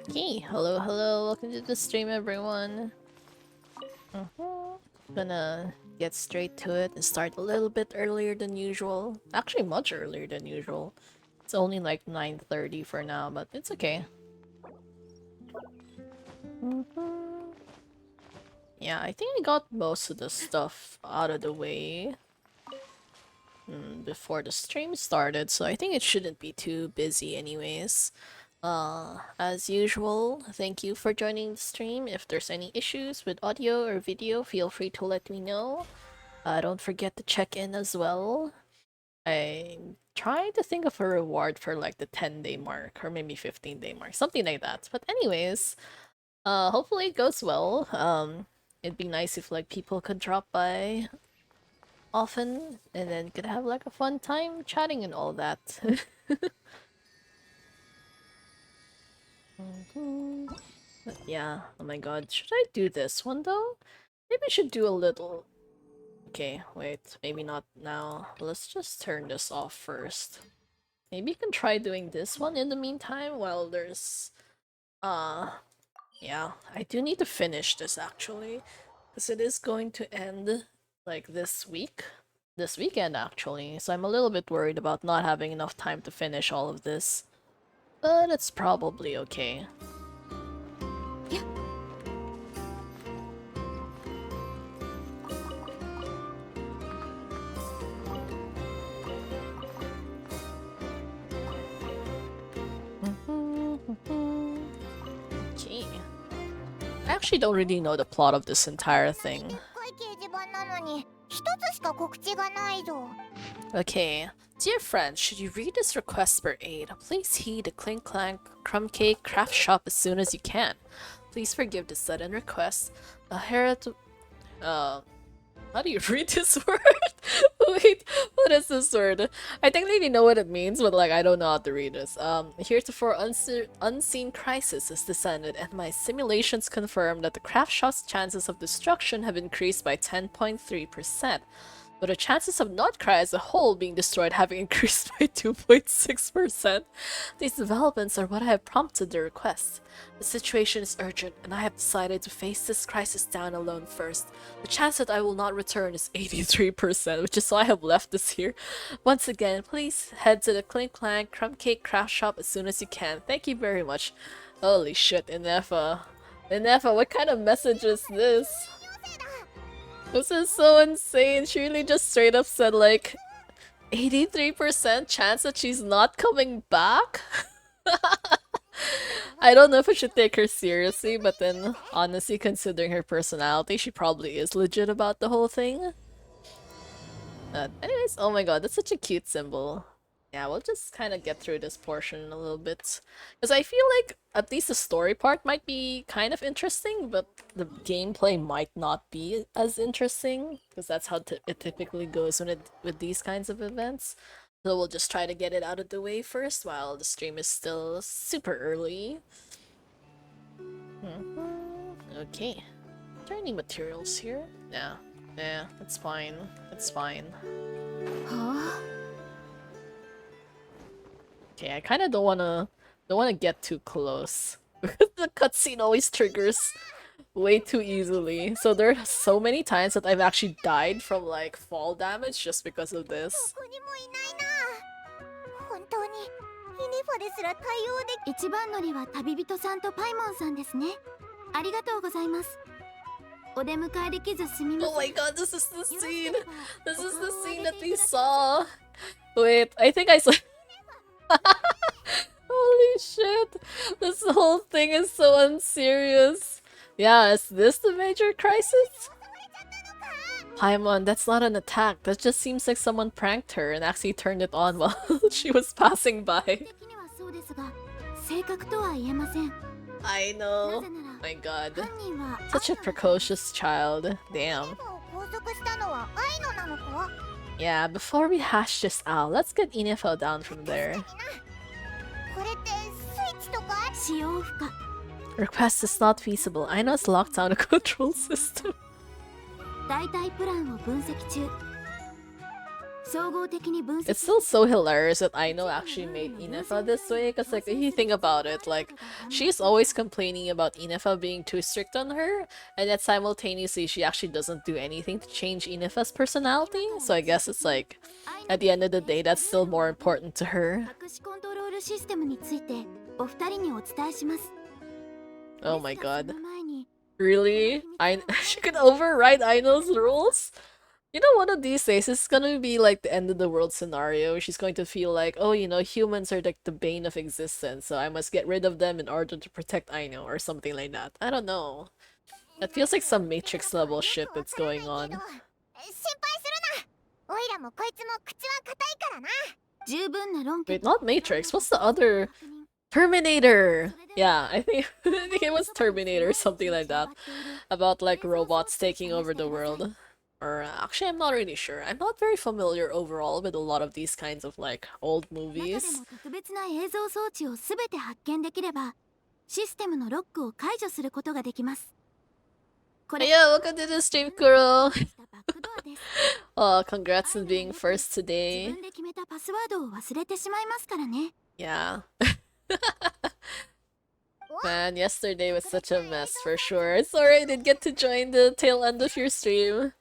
Okay, hello, welcome to the stream everyone. Gonna get straight to it and start a little bit earlier than usual. Actually, much earlier than usual. It's only like 9:30 for now, but it's okay. Yeah, I think I got most of the stuff out of the way before the stream started, so I think it shouldn't be too busy anyways. As usual, thank you for joining the stream. If there's any issues with audio or video, feel free to let me know. Don't forget to check in as well. I'm trying to think of a reward for like the 10-day mark or maybe 15-day mark, something like that. But anyways, hopefully it goes well. It'd be nice if like people could drop by often and then could have like a fun time chatting and all that. But yeah, oh my god, should I do this one though? Maybe I should do a little. Okay, wait, maybe not now. Let's just turn this off first. Maybe you can try doing this one in the meantime while there's... Yeah, I do need to finish this actually. Because it is going to end, like, this week. This weekend, actually. So I'm a little bit worried about not having enough time to finish all of this. But it's probably okay. Okay. I actually don't really know the plot of this entire thing. Okay. Dear friends, should you read this request for aid, please heed the Clink Clank Crumb Cake Craft Shop as soon as you can. Please forgive the sudden request. How do you read this word? Wait, what is this word? I technically know what it means, but like I don't know how to read this. Heretofore unseen crisis has descended, and my simulations confirm that the craft shop's chances of destruction have increased by 10.3%. But the chances of KRAI as a whole being destroyed have increased by 2.6%. These developments are what have prompted the request. The situation is urgent, and I have decided to face this crisis down alone first. The chance that I will not return is 83%, which is why I have left this here. Once again, please head to the Clink Clank Crumb Cake Craft Shop as soon as you can. Thank you very much. Holy shit, Inefa. Inefa, what kind of message is this? This is so insane. She really just straight up said like 83% chance that she's not coming back? I don't know if I should take her seriously, but then honestly considering her personality, she probably is legit about the whole thing. Anyways, oh my god, that's such a cute symbol. Yeah, we'll just kind of get through this portion a little bit. Because I feel like at least the story part might be kind of interesting, but the gameplay might not be as interesting. Because that's how it typically goes with these kinds of events. So we'll just try to get it out of the way first while the stream is still super early. Okay. Are there any materials here? Yeah. Yeah, it's fine. It's fine. Huh? Okay, I kind of don't wanna get too close because the cutscene always triggers way too easily. So there are so many times that I've actually died from like fall damage just because of this. 一番乗りは旅人さんとパイモンさんですね。ありがとうございます。お出迎えできずすみません。 Oh my god, this is the scene! This is the scene that we saw! Wait, I think I saw- Holy shit! This whole thing is so unserious. Yeah, is this the major crisis? Paimon, that's not an attack. That just seems like someone pranked her and actually turned it on while she was passing by. 的にはそうですが、正確とは言えません。 I な know. ぜなら My god. 犯人は Such a precocious child. Damn. 拘束したのは愛のなのか？ Yeah, before we hash this out, let's get Inefo down from there. これってスイッチとか？使用不可。 Request is not feasible. I know it's locked down a control system. 代替プランを分析中。It's still so hilarious that Aino actually made Inefa this way, because like if you think about it, like she's always complaining about Inefa being too strict on her, and yet simultaneously she actually doesn't do anything to change Inefa's personality, so I guess it's like at the end of the day that's still more important to her. 隠しコントロールシステムについてお二人にお伝えします。 Oh my ですが、 god. その前に Really? She could override Aino's rules? You know, one of these days, it's gonna be like the end of the world scenario. She's going to feel like, oh, you know, humans are like the bane of existence, so I must get rid of them in order to protect Aino, or something like that. I don't know. That feels like some Matrix level shit that's going on. 心配するな。オイラもこいつも口は硬いからな。十分な論拠 Wait, not Matrix. What's the other? Terminator! Yeah, I think, I think it was Terminator, something like that. About like robots taking over the world. Or actually, I'm not really sure. I'm not very familiar overall with a lot of these kinds of like old 中で movies. も特別な映像装置をすべて発見できればシステムのロックを解除することができます。これ Yeah, welcome to the stream, Kuro. したバックドアです。 Oh, congrats on being first 自 today. 分で決めたパスワードを忘れてしまいますからね。 Yeah. Man, yesterday was such a mess for sure. Sorry I didn't get to join the tail end of your stream.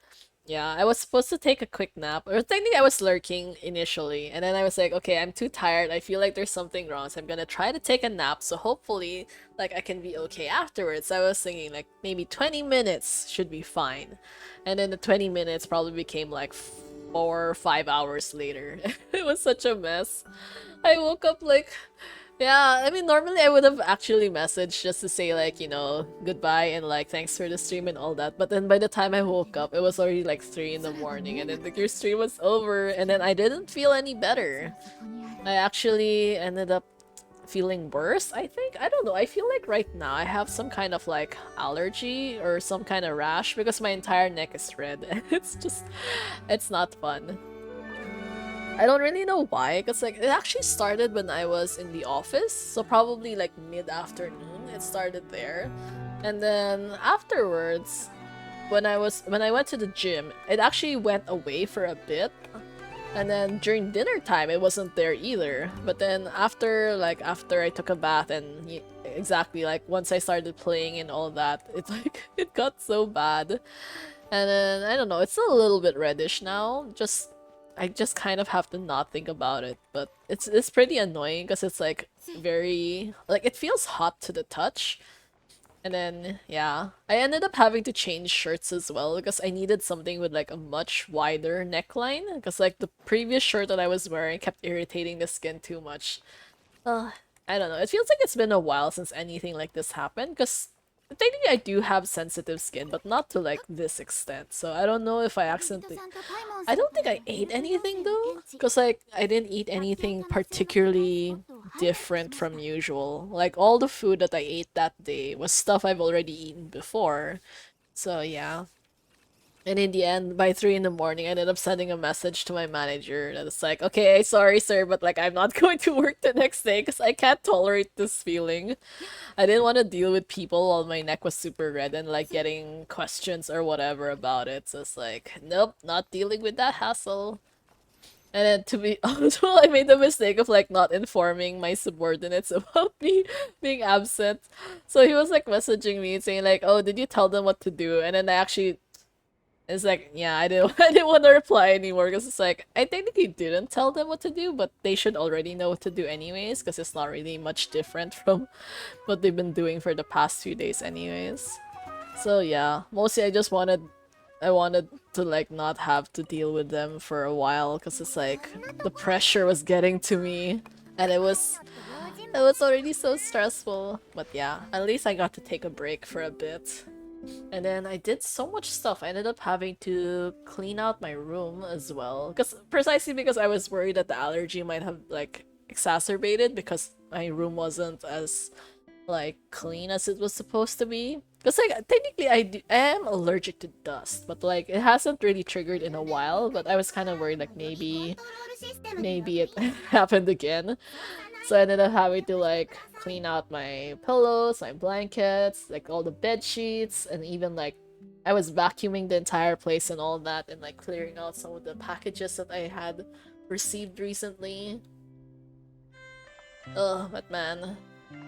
Yeah, I was supposed to take a quick nap. Or technically I was lurking initially, and then I was like, okay, I'm too tired. I feel like there's something wrong, so I'm gonna try to take a nap, so hopefully, like, I can be okay afterwards. I was thinking, like, maybe 20 minutes should be fine. And then the 20 minutes probably became like 4 or 5 hours later. It was such a mess. I woke up like... Yeah, I mean, normally I would have actually messaged just to say, like, you know, goodbye and, like, thanks for the stream and all that. But then by the time I woke up, it was already, like, 3 in the morning. And then, like, your stream was over. And then I didn't feel any better. I actually ended up feeling worse, I think. I don't know. I feel like right now I have some kind of, like, allergy or some kind of rash because my entire neck is red. And it's just... It's not fun. I don't really know why, because like it actually started when I was in the office, so probably like mid-afternoon it started there. And then afterwards, when I went to the gym, it actually went away for a bit. And then during dinner time it wasn't there either. But then after I took a bath and exactly like once I started playing and all that, it's like it got so bad. And then I don't know, it's a little bit reddish now. I just kind of have to not think about it, but it's pretty annoying because it's like very like it feels hot to the touch. And then yeah, I ended up having to change shirts as well because I needed something with like a much wider neckline because like the previous shirt that I was wearing kept irritating the skin too much. I don't know. It feels like it's been a while since anything like this happened because technically I do have sensitive skin, but not to like this extent. So I don't know if I accidentally... I don't think I ate anything though, because like I didn't eat anything particularly different from usual. Like all the food that I ate that day was stuff I've already eaten before. So yeah. And in the end, by 3 in the morning, I ended up sending a message to my manager that it's like, okay, sorry sir, but like I'm not going to work the next day because I can't tolerate this feeling. I didn't want to deal with people while my neck was super red and like getting questions or whatever about it. So it's like, nope, not dealing with that hassle. And then to be also, I made the mistake of like not informing my subordinates about me being absent. So he was like messaging me saying like, oh, did you tell them what to do? And then I actually... It's like, yeah, I didn't want to reply anymore because it's like, I technically didn't tell them what to do, but they should already know what to do anyways because it's not really much different from what they've been doing for the past few days anyways. So yeah, mostly I wanted to like not have to deal with them for a while because it's like, the pressure was getting to me and it was already so stressful. But yeah, at least I got to take a break for a bit. And then I did so much stuff. I ended up having to clean out my room as well. Precisely because I was worried that the allergy might have like exacerbated because my room wasn't as like clean as it was supposed to be. Because like technically I am allergic to dust, but like it hasn't really triggered in a while. But I was kind of worried like maybe it happened again. So I ended up having to like clean out my pillows, my blankets, like all the bed sheets, and even like I was vacuuming the entire place and all that, and like clearing out some of the packages that I had received recently. Ugh, but man,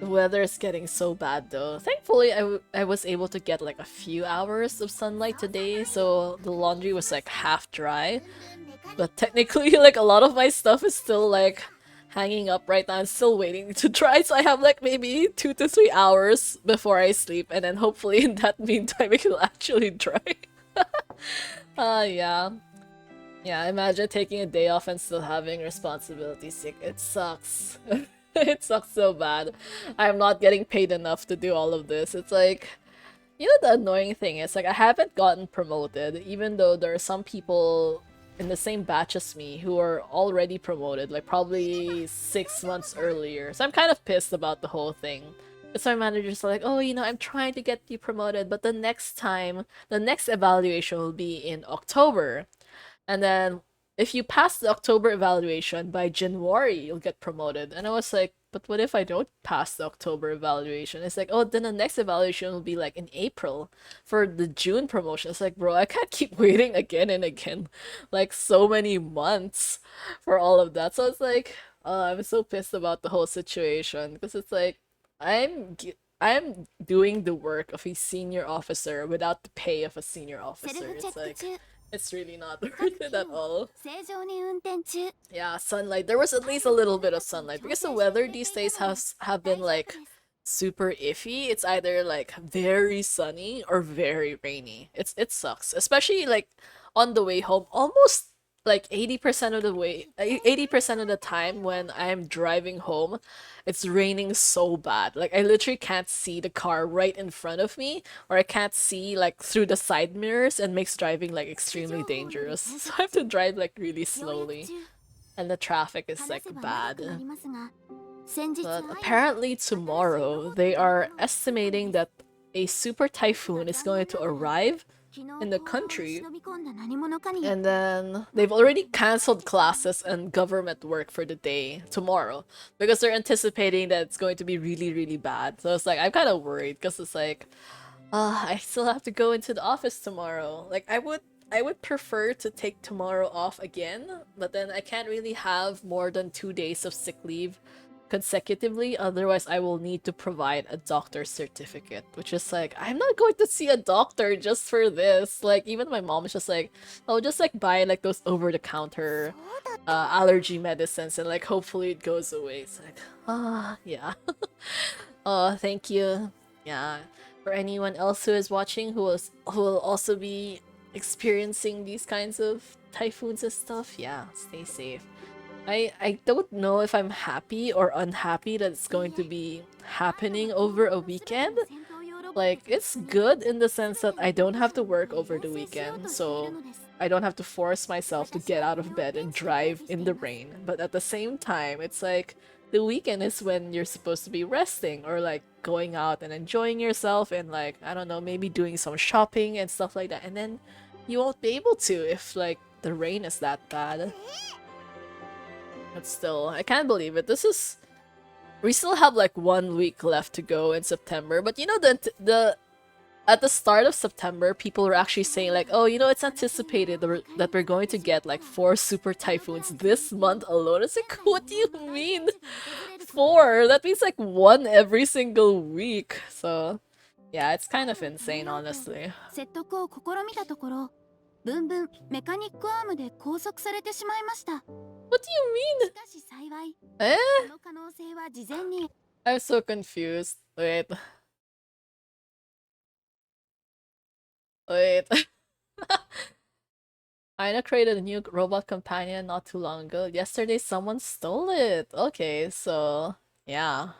the weather is getting so bad though. Thankfully, I was able to get like a few hours of sunlight today, so the laundry was like half dry. But technically, like a lot of my stuff is still like hanging up right now and still waiting to dry, so I have like maybe 2 to 3 hours before I sleep, and then hopefully in that meantime it will actually dry. Yeah. Yeah, imagine taking a day off and still having responsibilities. It sucks. It sucks so bad. I'm not getting paid enough to do all of this. It's like, you know, the annoying thing is, like, I haven't gotten promoted, even though there are some people in the same batch as me who are already promoted, like, probably 6 months earlier. So I'm kind of pissed about the whole thing. So my manager's like, oh, you know, I'm trying to get you promoted, but the next time, the next evaluation will be in October. And then if you pass the October evaluation by January, you'll get promoted. And I was like, but what if I don't pass the October evaluation? It's like, oh, then the next evaluation will be like in April for the June promotion. It's like, bro, I can't keep waiting again and again, like so many months for all of that. So it's like, I'm so pissed about the whole situation because it's like, I'm doing the work of a senior officer without the pay of a senior セル officer. フチェ It's ック like 中 it's really not 各 worth 機 it at を all. 正常に運転中 Yeah, sunlight. There was at least a little bit of sunlight because the weather these days have been 大丈夫 like です super iffy. It's either like very sunny or very rainy. It sucks, especially like on the way home. Almost like 80% of the way, 80% of the time when I'm driving home, it's raining so bad. Like I literally can't see the car right in front of me, or I can't see like through the side mirrors, and makes driving like 位置情 extremely 報より dangerous. 報 So 告 I have to 中 drive like really 要約 slowly, 中 and the traffic is 話 like せば長くな bad. りますが先日 But 愛の apparently 新しいロボ tomorrow ット they が are 日本に着いたの estimating です that a super が typhoon is 残 going 念 to ながら arrive 昨日 in the 工場に country. 忍び込んだ何者かによっ And て then they've already canceled classes and government work for the day tomorrow because they're anticipating that it's going to be really, really bad. So it's like, I'm kind of worried because it's like, I still have to go into the office tomorrow. Like, I would prefer to take tomorrow off again, but then I can't really have more than 2 days of sick leave consecutively, otherwise I will need to provide a doctor's certificate, which is like, I'm not going to see a doctor just for this. Like, even my mom is just like, oh, just like buy like those over-the-counter そうだった allergy medicines and like hopefully it goes away. It's like, yeah. Oh, thank you. Yeah. For anyone else who is watching who will also be experiencing these kinds of typhoons and stuff, yeah, stay safe. I don't know if I'm happy or unhappy that it's going to be happening over a weekend. Like, it's good in the sense that I don't have to work over the weekend, so I don't have to force myself to get out of bed and drive in the rain. But at the same time, it's like the weekend is when you're supposed to be resting or like going out and enjoying yourself and like, I don't know, maybe doing some shopping and stuff like that. And then you won't be able to if like the rain is that bad. But still, I can't believe it. We still have like 1 week left to go in September. But you know, the at the start of September, people were actually saying like, oh, you know, it's anticipated that we're going to get like 4 super typhoons this month alone. It's like, what do you mean? 4? That means like one every single week. So, yeah, it's kind of insane, honestly. 説得を試みたところブンブンメカニックアームで拘束されてしまいました What do you しかし幸い mean? Eh? その可能性は事前に I'm so confused. Wait. Wait. Ina created a new robot companion not too long ago. Yesterday, someone stole it. Okay, so yeah.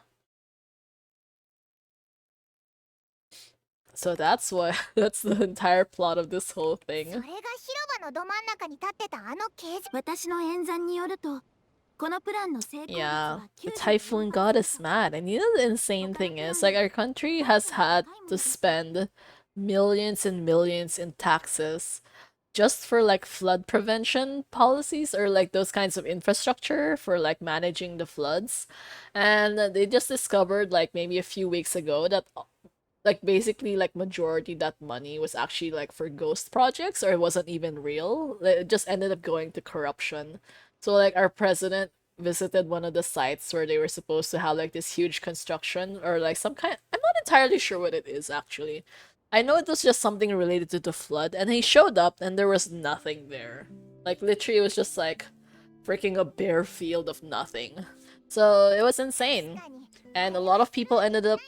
So that's what that's the entire plot of this whole それ thing. が広場のど真ん中に立ってたあの刑事私の演算によるとこのプランの成功率 Yeah, は the typhoon god is mad. And you know the insane thing is, like, our country has had to spend millions and millions in taxes just for like flood prevention policies or like those kinds of infrastructure for like managing the floods. And they just discovered like maybe a few weeks ago that like basically like majority that money was actually like for ghost projects or it wasn't even real. Like, it just ended up going to corruption. So like our president visited one of the sites where they were supposed to have like this huge construction or like some kind, I'm not entirely sure what it is actually. I know it was just something related to the flood and he showed up and there was nothing there. Like literally it was just like freaking a bare field of nothing. So it was insane. And a lot of people ended up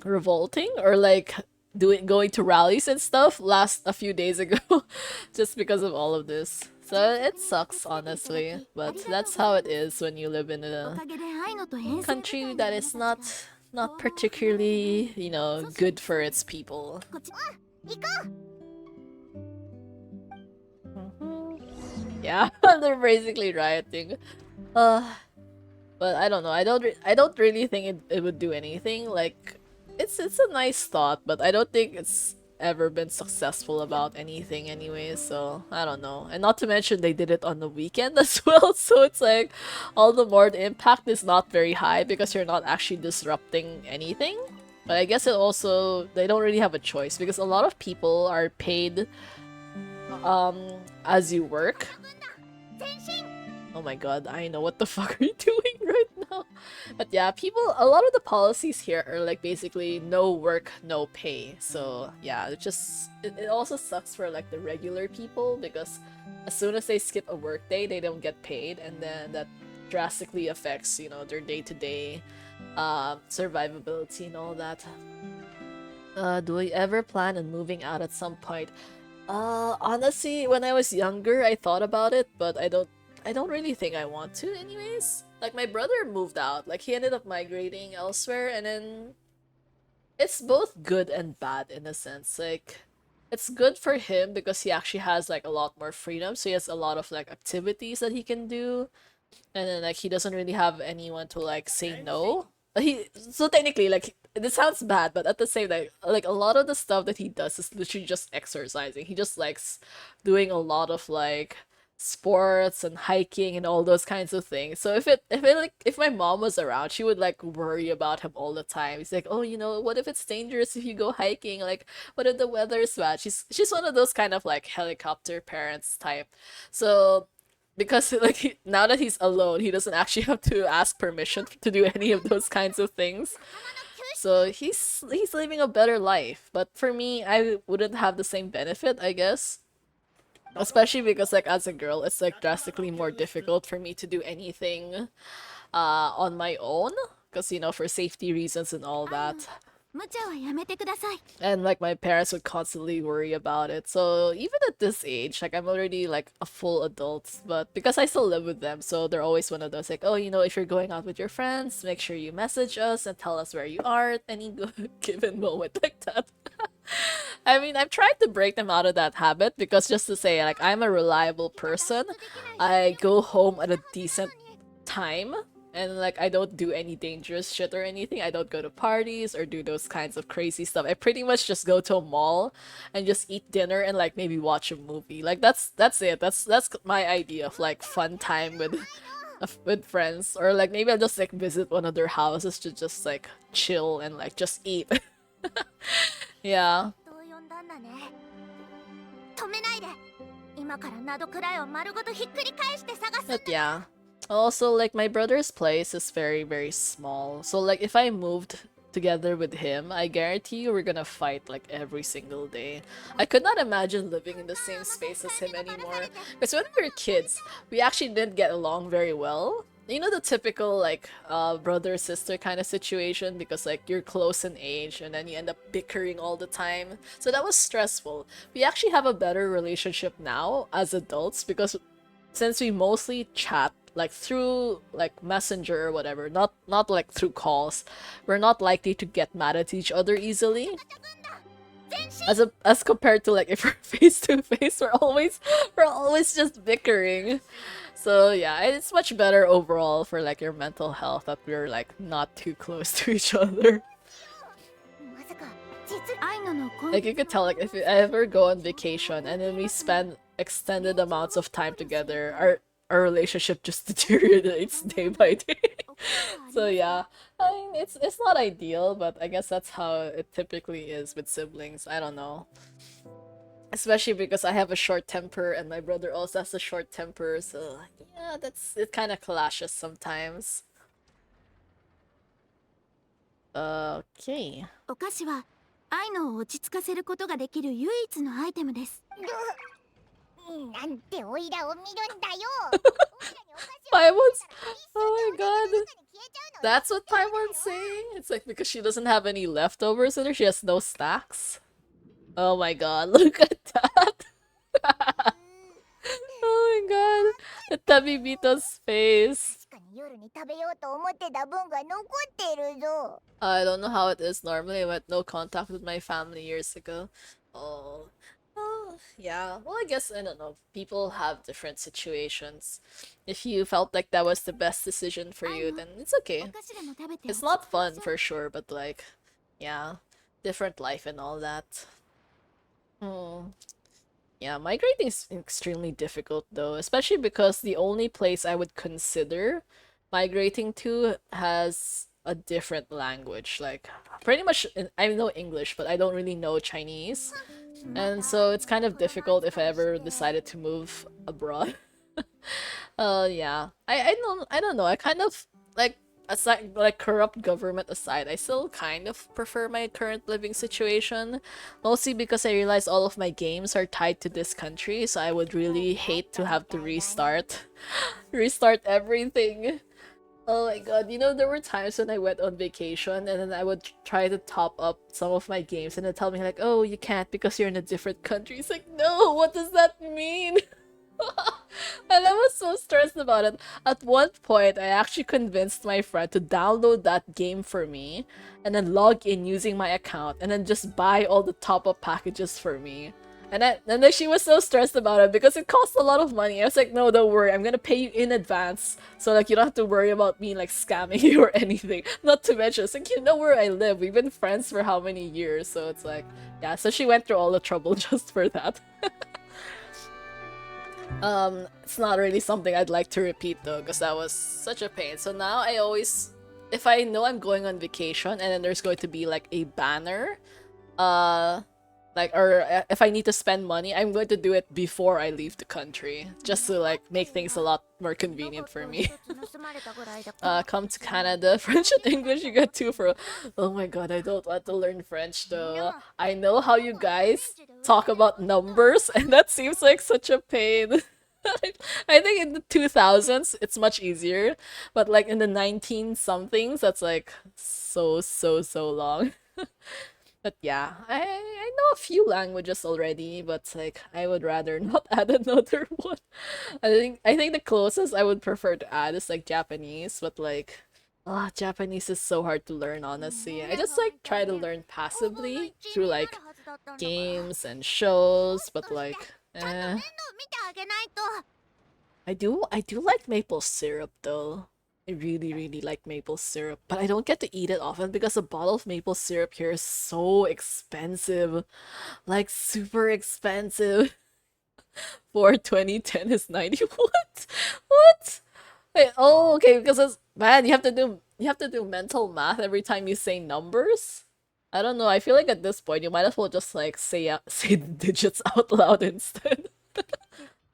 revolting or like going to rallies and stuff last a few days ago just because of all of this. So it sucks honestly, but that's how it is when you live in a country that is not particularly, you know, good for its people. Yeah, they're basically rioting. Uh, but I don't know. I don't really think it would do anything. Like, it's a nice thought, but I don't think it's ever been successful about anything anyway. So I don't know. And not to mention they did it on the weekend as well. So it's like all the more the impact is not very high because you're not actually disrupting anything. But I guess it also they don't really have a choice because a lot of people are paid as you work. Oh my god, I know what the fuck are you doing right now? But yeah, a lot of the policies here are like basically no work, no pay. So yeah, it also sucks for like the regular people because as soon as they skip a work day, they don't get paid and then that drastically affects, you know, their day-to-day survivability and all that. Do I ever plan on moving out at some point? Honestly, when I was younger, I thought about it, but I don't really think I want to anyways. Like my brother moved out, like he ended up migrating elsewhere and then it's both good and bad in a sense. Like it's good for him because he actually has like a lot more freedom, so he has a lot of like activities that he can do and then like he doesn't really have anyone to like say no. He so technically like this sounds bad, but at the same time, like a lot of the stuff that he does is literally just exercising. He just likes doing a lot of like sports and hiking and all those kinds of things. So if my mom was around, she would like worry about him all the time. He's like, oh, you know, what if it's dangerous if you go hiking? Like, what if the weather is bad? She's one of those kind of like helicopter parents type. So because like now that he's alone, he doesn't actually have to ask permission to do any of those kinds of things. So he's living a better life. But for me, I wouldn't have the same benefit, I guess. Especially because like as a girl, it's like drastically more difficult for me to do anything on my own because you know for safety reasons and all that. And like my parents would constantly worry about it. So even at this age, like I'm already like a full adult, but because I still live with them, so they're always one of those like, oh, you know, if you're going out with your friends, make sure you message us and tell us where you are at any given moment like that. I mean, I've tried to break them out of that habit because just to say, like, I'm a reliable person. I go home at a decent time and like I don't do any dangerous shit or anything. I don't go to parties or do those kinds of crazy stuff. I pretty much just go to a mall and just eat dinner and like maybe watch a movie. Like that's it. That's my idea of like fun time with friends or like maybe I'll just like visit one of their houses to just like chill and like just eat. Yeah. But yeah. Also, like, my brother's place is very, very small. So, like, if I moved together with him, I guarantee you we're gonna fight, like, every single day. I could not imagine living in the same space as him anymore. Because when we were kids, we actually didn't get along very well. You know the typical, like, brother-sister kind of situation because, like, you're close in age and then you end up bickering all the time. So that was stressful. We actually have a better relationship now as adults because since we mostly chat like through like messenger or whatever, not like through calls, we're not likely to get mad at each other easily as compared to like if we're face to face, we're always just bickering. So yeah, it's much better overall for like your mental health that we're like not too close to each other. Like you could tell, like if you ever go on vacation and then we spend extended amounts of time together, our relationship just deteriorates day by day. So yeah, I mean it's not ideal, but I guess that's how it typically is with siblings. I don't know. Especially because I have a short temper and my brother also has a short temper, so yeah, it kind of clashes sometimes. Okay. お菓子は愛のを落ち着かせることができる唯一のアイテムです。なんておいらを見るんだよ。Paimon's oh my god. That's what Paimon's saying? It's like because she doesn't have any leftovers in her, she has no stacks. Oh my god, look at that. Oh my god. The Tabibito's face. 確かに夜に食べようと思ってた分が残ってるぞ。I don't know how it is normally. I went no contact with my family years ago. Oh. Oh, yeah. Well, I guess, I don't know. People have different situations. If you felt like that was the best decision for you, then it's お okay. 菓子でも食べて It's not fun for sure, but like, yeah. Different life and all that. Hmm. Yeah, migrating is extremely difficult though, especially because the only place I would consider migrating to has a different language. Like, pretty much, I know English, but I don't really know Chinese. And so it's kind of difficult if I ever decided to move abroad. Yeah. I don't know. I kind of like aside like corrupt government aside, I still kind of prefer my current living situation. Mostly because I realize all of my games are tied to this country, so I would really hate to have to restart everything. Oh my god, you know, there were times when I went on vacation and then I would try to top up some of my games and they tell me like, oh, you can't because you're in a different country. It's like, no, what does that mean? And I was so stressed about it. At one point, I actually convinced my friend to download that game for me and then log in using my account and then just buy all the top-up packages for me. And then she was so stressed about it because it costs a lot of money. I was like, no, don't worry, I'm gonna pay you in advance so like you don't have to worry about me like scamming you or anything. Not to mention, it's like you know where I live. We've been friends for how many years, so it's like, yeah, so she went through all the trouble just for that. It's not really something I'd like to repeat though, because that was such a pain. So now I always, if I know I'm going on vacation and then there's going to be like a banner, if I need to spend money, I'm going to do it before I leave the country, just to like make things a lot more convenient for me. Come to Canada, French and English, you get two for. Oh my god, I don't want to learn French though. I know how you guys talk about numbers, and that seems like such a pain. I think in the 2000s it's much easier, but like in the 19 somethings, that's like so long. But yeah, I know a few languages already, but like I would rather not add another one. I think the closest I would prefer to add is like Japanese, but like Japanese is so hard to learn honestly. I just like try to learn passively through like games and shows, but like I do like maple syrup though. I really like maple syrup, but I don't get to eat it often because a bottle of maple syrup here is so expensive. Like super expensive. For 2010 is 90 what? What? Wait, oh okay, because it's man, you have to do mental math every time you say numbers. I don't know, I feel like at this point you might as well just like say the digits out loud instead.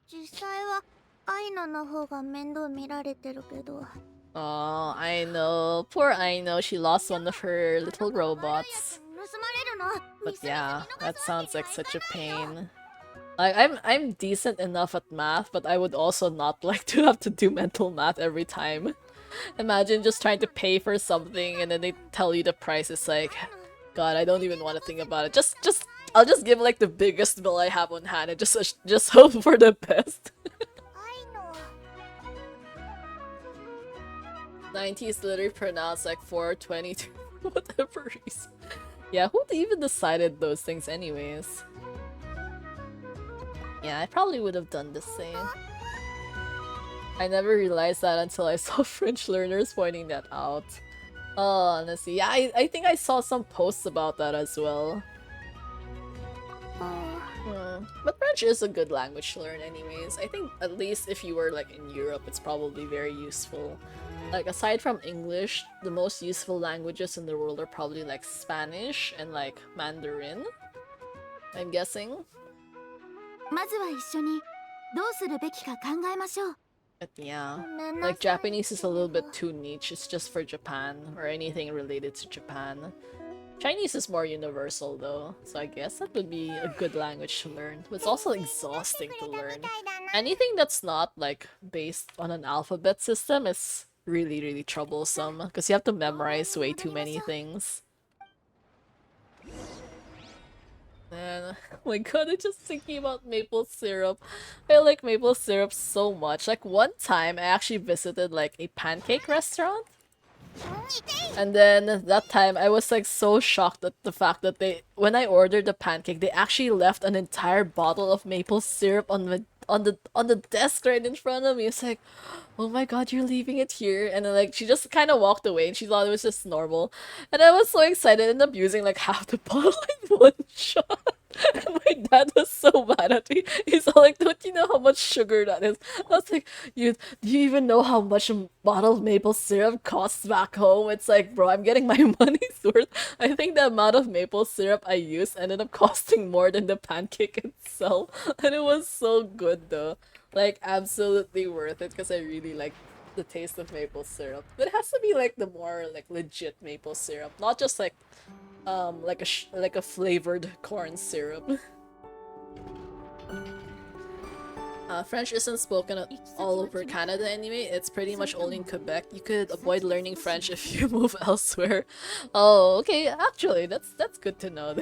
実際は愛のの方が面倒見られてるけど。Oh, I know. Poor I know. She lost one of her little robots. 盗まれるの。 But yeah, that sounds like such a pain. Like I'm decent enough at math, but I would also not like to have to do mental math every time. Imagine just trying to pay for something and then they tell you the price. It's like, God, I don't even want to think about it. I'll just give like the biggest bill I have on hand and just hope for the best. 90 is literally pronounced like 422 for whatever reason. Yeah, who even decided those things anyways? Yeah, I probably would have done the same. I never realized that until I saw French learners pointing that out. Oh, honestly, yeah, I think I saw some posts about that as well. But French is a good language to learn anyways. I think at least if you were like in Europe, it's probably very useful. Like, aside from English, the most useful languages in the world are probably like Spanish and like Mandarin, I'm guessing. まずは一緒にどうするべきか考えましょう。 But yeah, ごめんなさい。 like Japanese is a little bit too niche. It's just for Japan or anything related to Japan. Chinese is more universal though, so I guess that would be a good language to learn. But it's also exhausting to learn. Anything that's not like based on an alphabet system is really, really troublesome because you have to memorize way too many things. And oh my god, I'm just thinking about maple syrup. I like maple syrup so much. Like one time I actually visited like a pancake restaurant. And then that time I was like so shocked at the fact that when I ordered the pancake, they actually left an entire bottle of maple syrup on the desk right in front of me. It's like, oh my god, you're leaving it here. And then like she just kind of walked away and she thought it was just normal. And I was so excited, ended up using like half the bottle in one shot. And my dad was so mad at me. He's all like, don't you know how much sugar that is? I was like, do you even know how much a bottle of maple syrup costs back home? It's like, bro, I'm getting my money's worth. I think the amount of maple syrup I used ended up costing more than the pancake itself. And it was so good though. Like, absolutely worth it because I really like the taste of maple syrup. But it has to be like the more like legit maple syrup, not just like a flavored corn syrup. French isn't spoken all over Canada anyway. It's pretty much only in Quebec. You could avoid learning French if you move elsewhere. Oh, okay. Actually, that's good to know.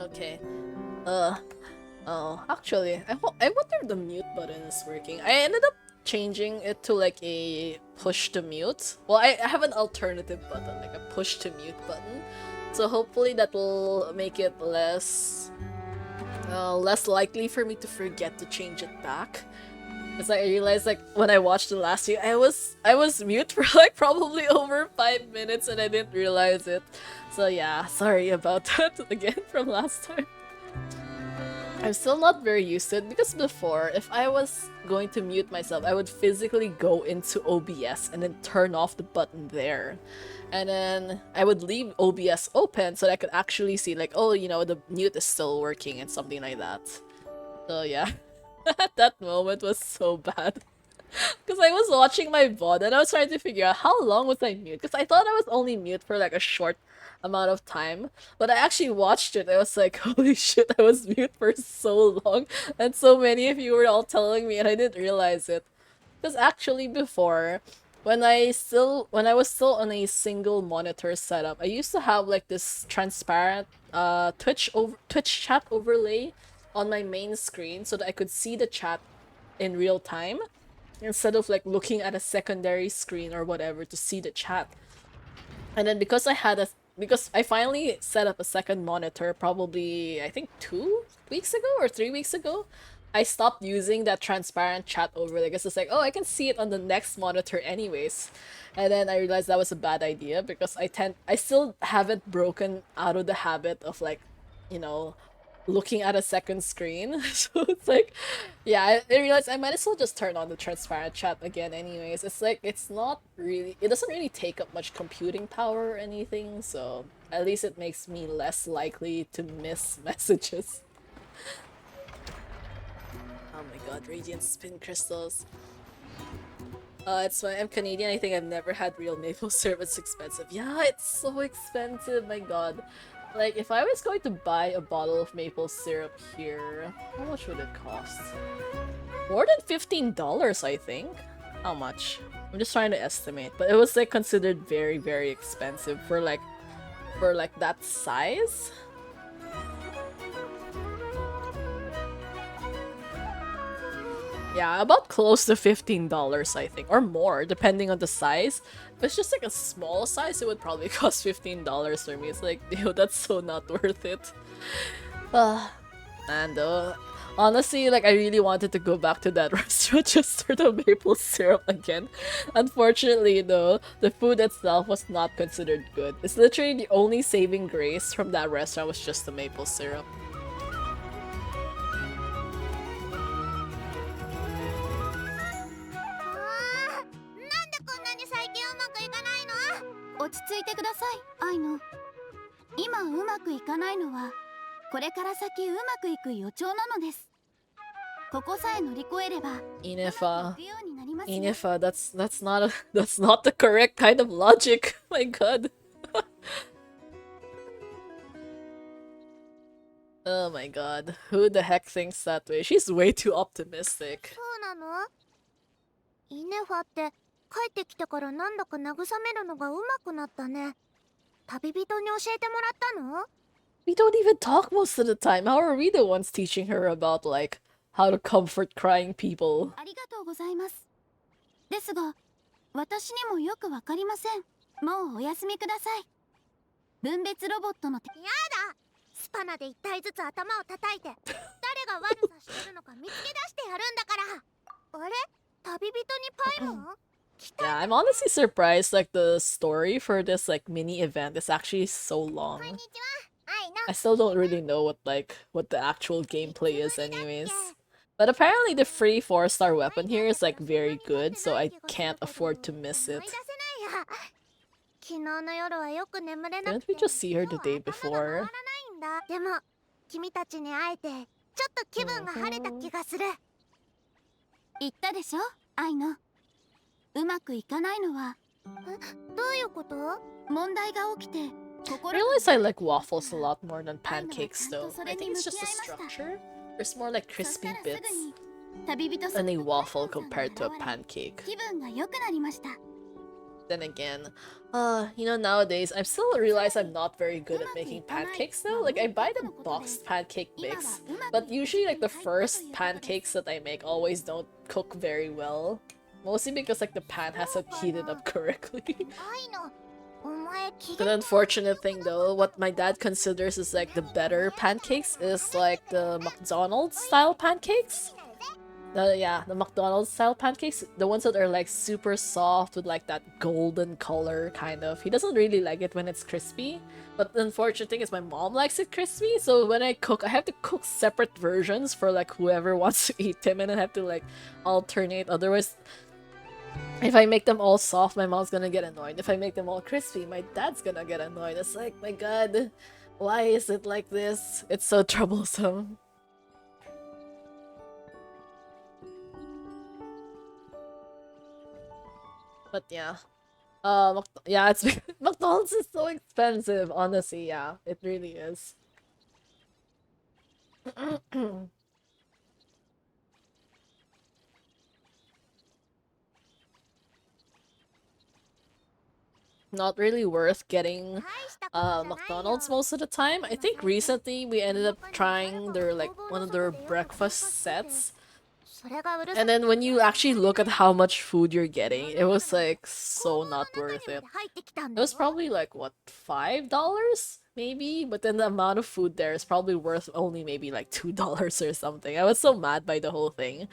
Okay. Oh, actually, I wonder if the mute button is working. I ended up changing it to like a push to mute. Well, I have an alternative button, like a push to mute button. So hopefully that will make it less likely for me to forget to change it back. Because I realized like when I watched the last year, I was mute for like probably over 5 minutes and I didn't realize it. So yeah, sorry about that again from last time. I'm still not very used to it because before, if I was going to mute myself, I would physically go into OBS and then turn off the button there. And then I would leave OBS open so that I could actually see like, oh, you know, the mute is still working and something like that. So yeah, that moment was so bad. Because I was watching my VOD and I was trying to figure out how long was I mute. Because I thought I was only mute for like a short amount of time. But I actually watched it. I was like, holy shit, I was mute for so long. And so many of you were all telling me and I didn't realize it. Because actually before, when I was still on a single monitor setup, I used to have like this transparent Twitch chat overlay on my main screen so that I could see the chat in real time instead of like looking at a secondary screen or whatever to see the chat. And then because I finally set up a second monitor probably I think 2 weeks ago or 3 weeks ago, I stopped using that transparent chat overlay because it's like, oh, I can see it on the next monitor anyways. And then I realized that was a bad idea because I still haven't broken out of the habit of like, you know, looking at a second screen. So it's like, yeah, I realized I might as well just turn on the transparent chat again anyways. It's like, it doesn't really take up much computing power or anything, so at least it makes me less likely to miss messages. Oh my god, radiant spin crystals. It's fine. I'm Canadian. I think I've never had real maple syrup. It's expensive. Yeah, it's so expensive. My god. Like, if I was going to buy a bottle of maple syrup here, how much would it cost? More than $15, I think. How much? I'm just trying to estimate. But it was like considered very, very expensive for like that size. Yeah, about close to $15, I think, or more, depending on the size. If it's just like a small size, it would probably cost $15 for me. It's like, yo, that's so not worth it. And honestly, like, I really wanted to go back to that restaurant just for the maple syrup again. Unfortunately, though, the food itself was not considered good. It's literally the only saving grace from that restaurant was just the maple syrup. 落ち着いてください、愛の。今うまくいかないのはこれから先うまくいく予兆なのです。ここさえ乗り越えれば Inifa. 行くようになりますよ。 Inifa, that's not that's not the correct kind of logic. My god. Oh my god. Who the heck thinks that way? She's way too optimistic. そうなの？イネファって帰ってきてからなんだか慰めるのがうまくなったね。旅人に教えてもらったの？ We don't even talk most of the time. How are we the ones teaching her about, like, how to comfort crying people? ありがとうございます。ですが、私にもよくわかりません。もうお休みください。分別ロボットの手。やだ。スパナで一体ずつ頭を叩いて、誰が悪さしてるのか見つけ出してやるんだから。あれ？旅人にパイモン？ Yeah, I'm honestly surprised, like, the story for this, like, mini event is actually so long. こんにちは。愛の。 I still don't really know what the actual gameplay is anyways. But apparently the free 4-star weapon here is, like, very good, so I can't afford to miss it. 昨日の夜はよく眠れな Didn't くて we just see her the day 今日は頭が回 before? らないんだ。でも君たちに会えてちょっと気分が晴れた気がする。言ったでしょ、愛の。うまくいかないのは。どういうこと？問題が起きて I realize I like waffles a lot more than pancakes though. I think it's just the structure. There's more like crispy bits than a waffle compared to a pancake. 気分が良くなりました。 Then again, you know, nowadays I still realize I'm not very good at making pancakes though. Like, I buy the boxed pancake mix, but usually like the first pancakes that I make always don't cook very well. Mostly because like the pan hasn't heated up correctly. 愛の、お前気 The unfortunate thing though, what my dad considers is like the better pancakes is like the McDonald's style pancakes. The McDonald's style pancakes, the ones that are like super soft with like that golden color kind of. He doesn't really like it when it's crispy, but the unfortunate thing is my mom likes it crispy, so when I cook, I have to cook separate versions for like whoever wants to eat them, and I have to like alternate. Otherwise, if I make them all soft, my mom's gonna get annoyed. If I make them all crispy, my dad's gonna get annoyed. It's like, my god, why is it like this? It's so troublesome. But yeah. Yeah, it's McDonald's is so expensive, honestly, yeah. It really is. Not really worth getting McDonald's most of the time. I think recently we ended up trying their like one of their breakfast sets. And then when you actually look at how much food you're getting, it was like so not worth it. It was probably like what, $5 maybe? But then the amount of food there is probably worth only maybe like $2 or something. I was so mad by the whole thing.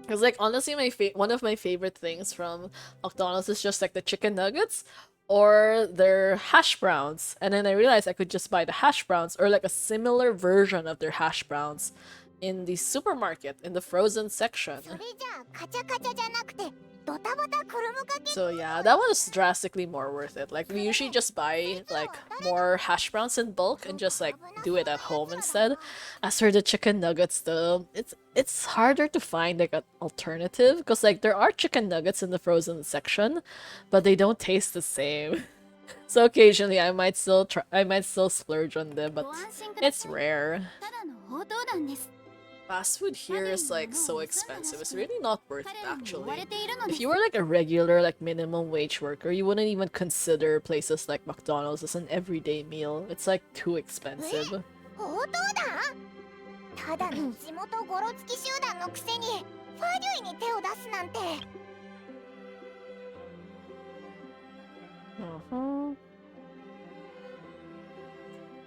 Because like honestly one of my favorite things from McDonald's is just like the chicken nuggets or their hash browns. And then I realized I could just buy the hash browns or like a similar version of their hash browns in the supermarket in the frozen section. So yeah, that was drastically more worth it. Like we usually just buy like more hash browns in bulk and just like do it at home instead. As for the chicken nuggets though, it's harder to find like an alternative because like there are chicken nuggets in the frozen section, but they don't taste the same. So occasionally I might still splurge on them, but it's rare. Fast food here is like so expensive. It's really not worth it actually. If you were like a regular like minimum wage worker, you wouldn't even consider places like McDonald's as an everyday meal. It's like too expensive.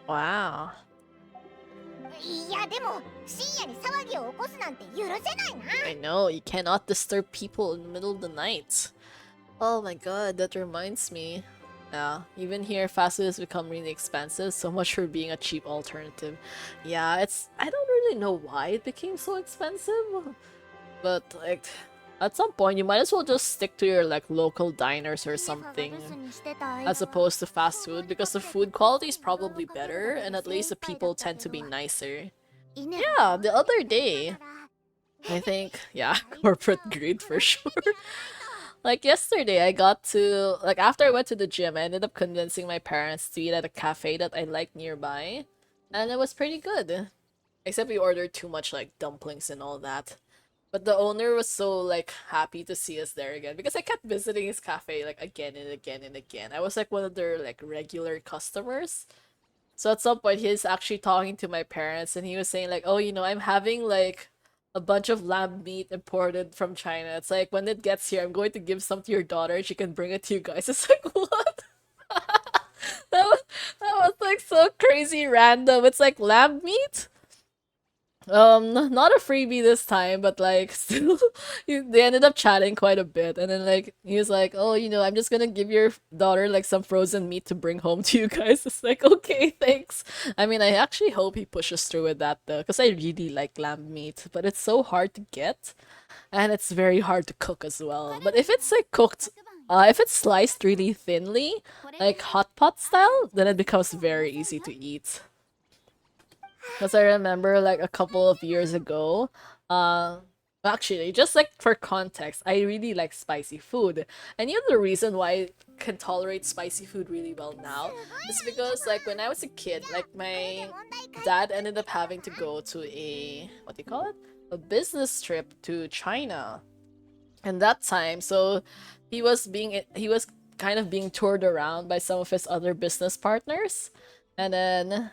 Wow. I know, you cannot disturb people in the middle of the night. Oh my god, that reminds me. Yeah, even here fast food has become really expensive, so much for being a cheap alternative. Yeah, I don't really know why it became so expensive, but like At some point, you might as well just stick to your like local diners or something as opposed to fast food because the food quality is probably better and at least the people tend to be nicer. Yeah, the other day, I think, yeah, corporate greed for sure. Like yesterday, I got to, like after I went to the gym, I ended up convincing my parents to eat at a cafe that I like nearby. And it was pretty good. Except we ordered too much like dumplings and all that. But the owner was so like happy to see us there again because I kept visiting his cafe like again and again and again. I was like one of their like regular customers. So at some point he's actually talking to my parents and he was saying like, "Oh, I'm having like a bunch of lamb meat imported from China. It's like when it gets here, I'm going to give some to your daughter and she can bring it to you guys." It's like, "What?" That was that was like so crazy random. It's like lamb meat? Not a freebie this time, but like still, they ended up chatting quite a bit, and then like he was like, "Oh, I'm just gonna give your daughter like some frozen meat to bring home to you guys." It's like, okay, thanks. I mean, I actually hope he pushes through with that though, because I really like lamb meat, but it's so hard to get, and it's very hard to cook as well. But if it's like cooked, if it's sliced really thinly, like hot pot style, then it becomes very easy to eat. Because I remember like a couple of years ago, actually, just like for context, I really like spicy food. And the reason why I can tolerate spicy food really well now is because like when I was a kid, like my dad ended up having to go to a, what do you call it? A business trip to China. And that time, so he was kind of being toured around by some of his other business partners. And then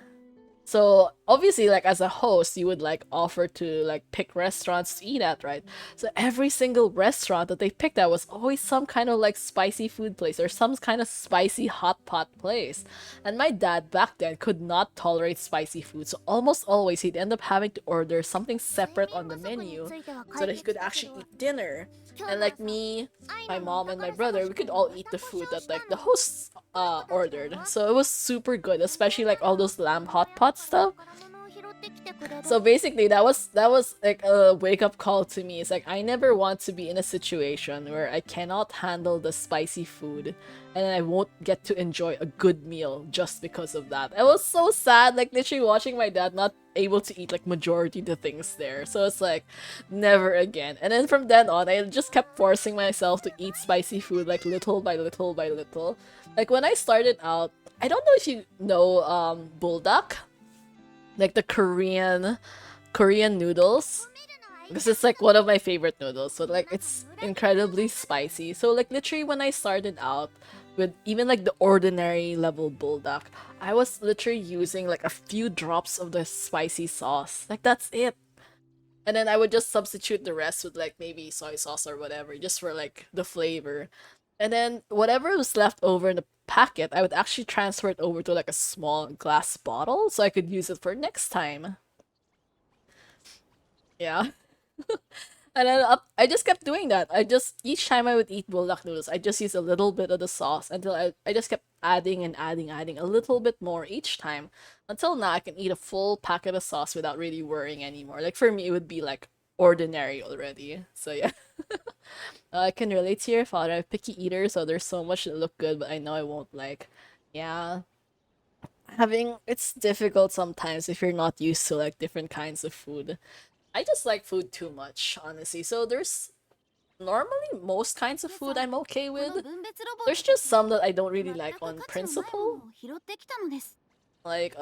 so obviously, like as a host, you would like offer to like pick restaurants to eat at, right? So every single restaurant that they picked at was always some kind of like spicy food place or some kind of spicy hot pot place. And my dad back then could not tolerate spicy food, so almost always he'd end up having to order something separate on the menu so that he could actually eat dinner. And like me, my mom, and my brother, we could all eat the food that like the hosts ordered. So it was super good, especially like all those lamb hot pot stuff. So basically that was like a wake up call to me. It's like I never want to be in a situation where I cannot handle the spicy food and I won't get to enjoy a good meal just because of that. I was so sad, like literally watching my dad not able to eat like majority of the things there. So it's like never again. And then from then on I just kept forcing myself to eat spicy food like little by little by little. Like when I started out, I don't know if you know buldak, like the Korean noodles, because it's like one of my favorite noodles. So like it's incredibly spicy. So like literally when I started out with even like the ordinary level buldak, I was literally using like a few drops of the spicy sauce. Like that's it. And then I would just substitute the rest with like maybe soy sauce or whatever, just for like the flavor. And then whatever was left over in the packet, I would actually transfer it over to like a small glass bottle so I could use it for next time. Yeah. And then I just kept doing that. I just, each time I would eat buldak noodles, I just use a little bit of the sauce until I just kept adding and adding a little bit more each time. Until now, I can eat a full packet of sauce without really worrying anymore. Like for me, it would be like ordinary already. So yeah. I can relate to your father. I'm a picky eater, so there's so much that look good, but I know I won't like. Yeah. It's difficult sometimes if you're not used to like different kinds of food. I just like food too much, honestly. So there's normally most kinds of food I'm okay with. There's just some that I don't really like on principle. Like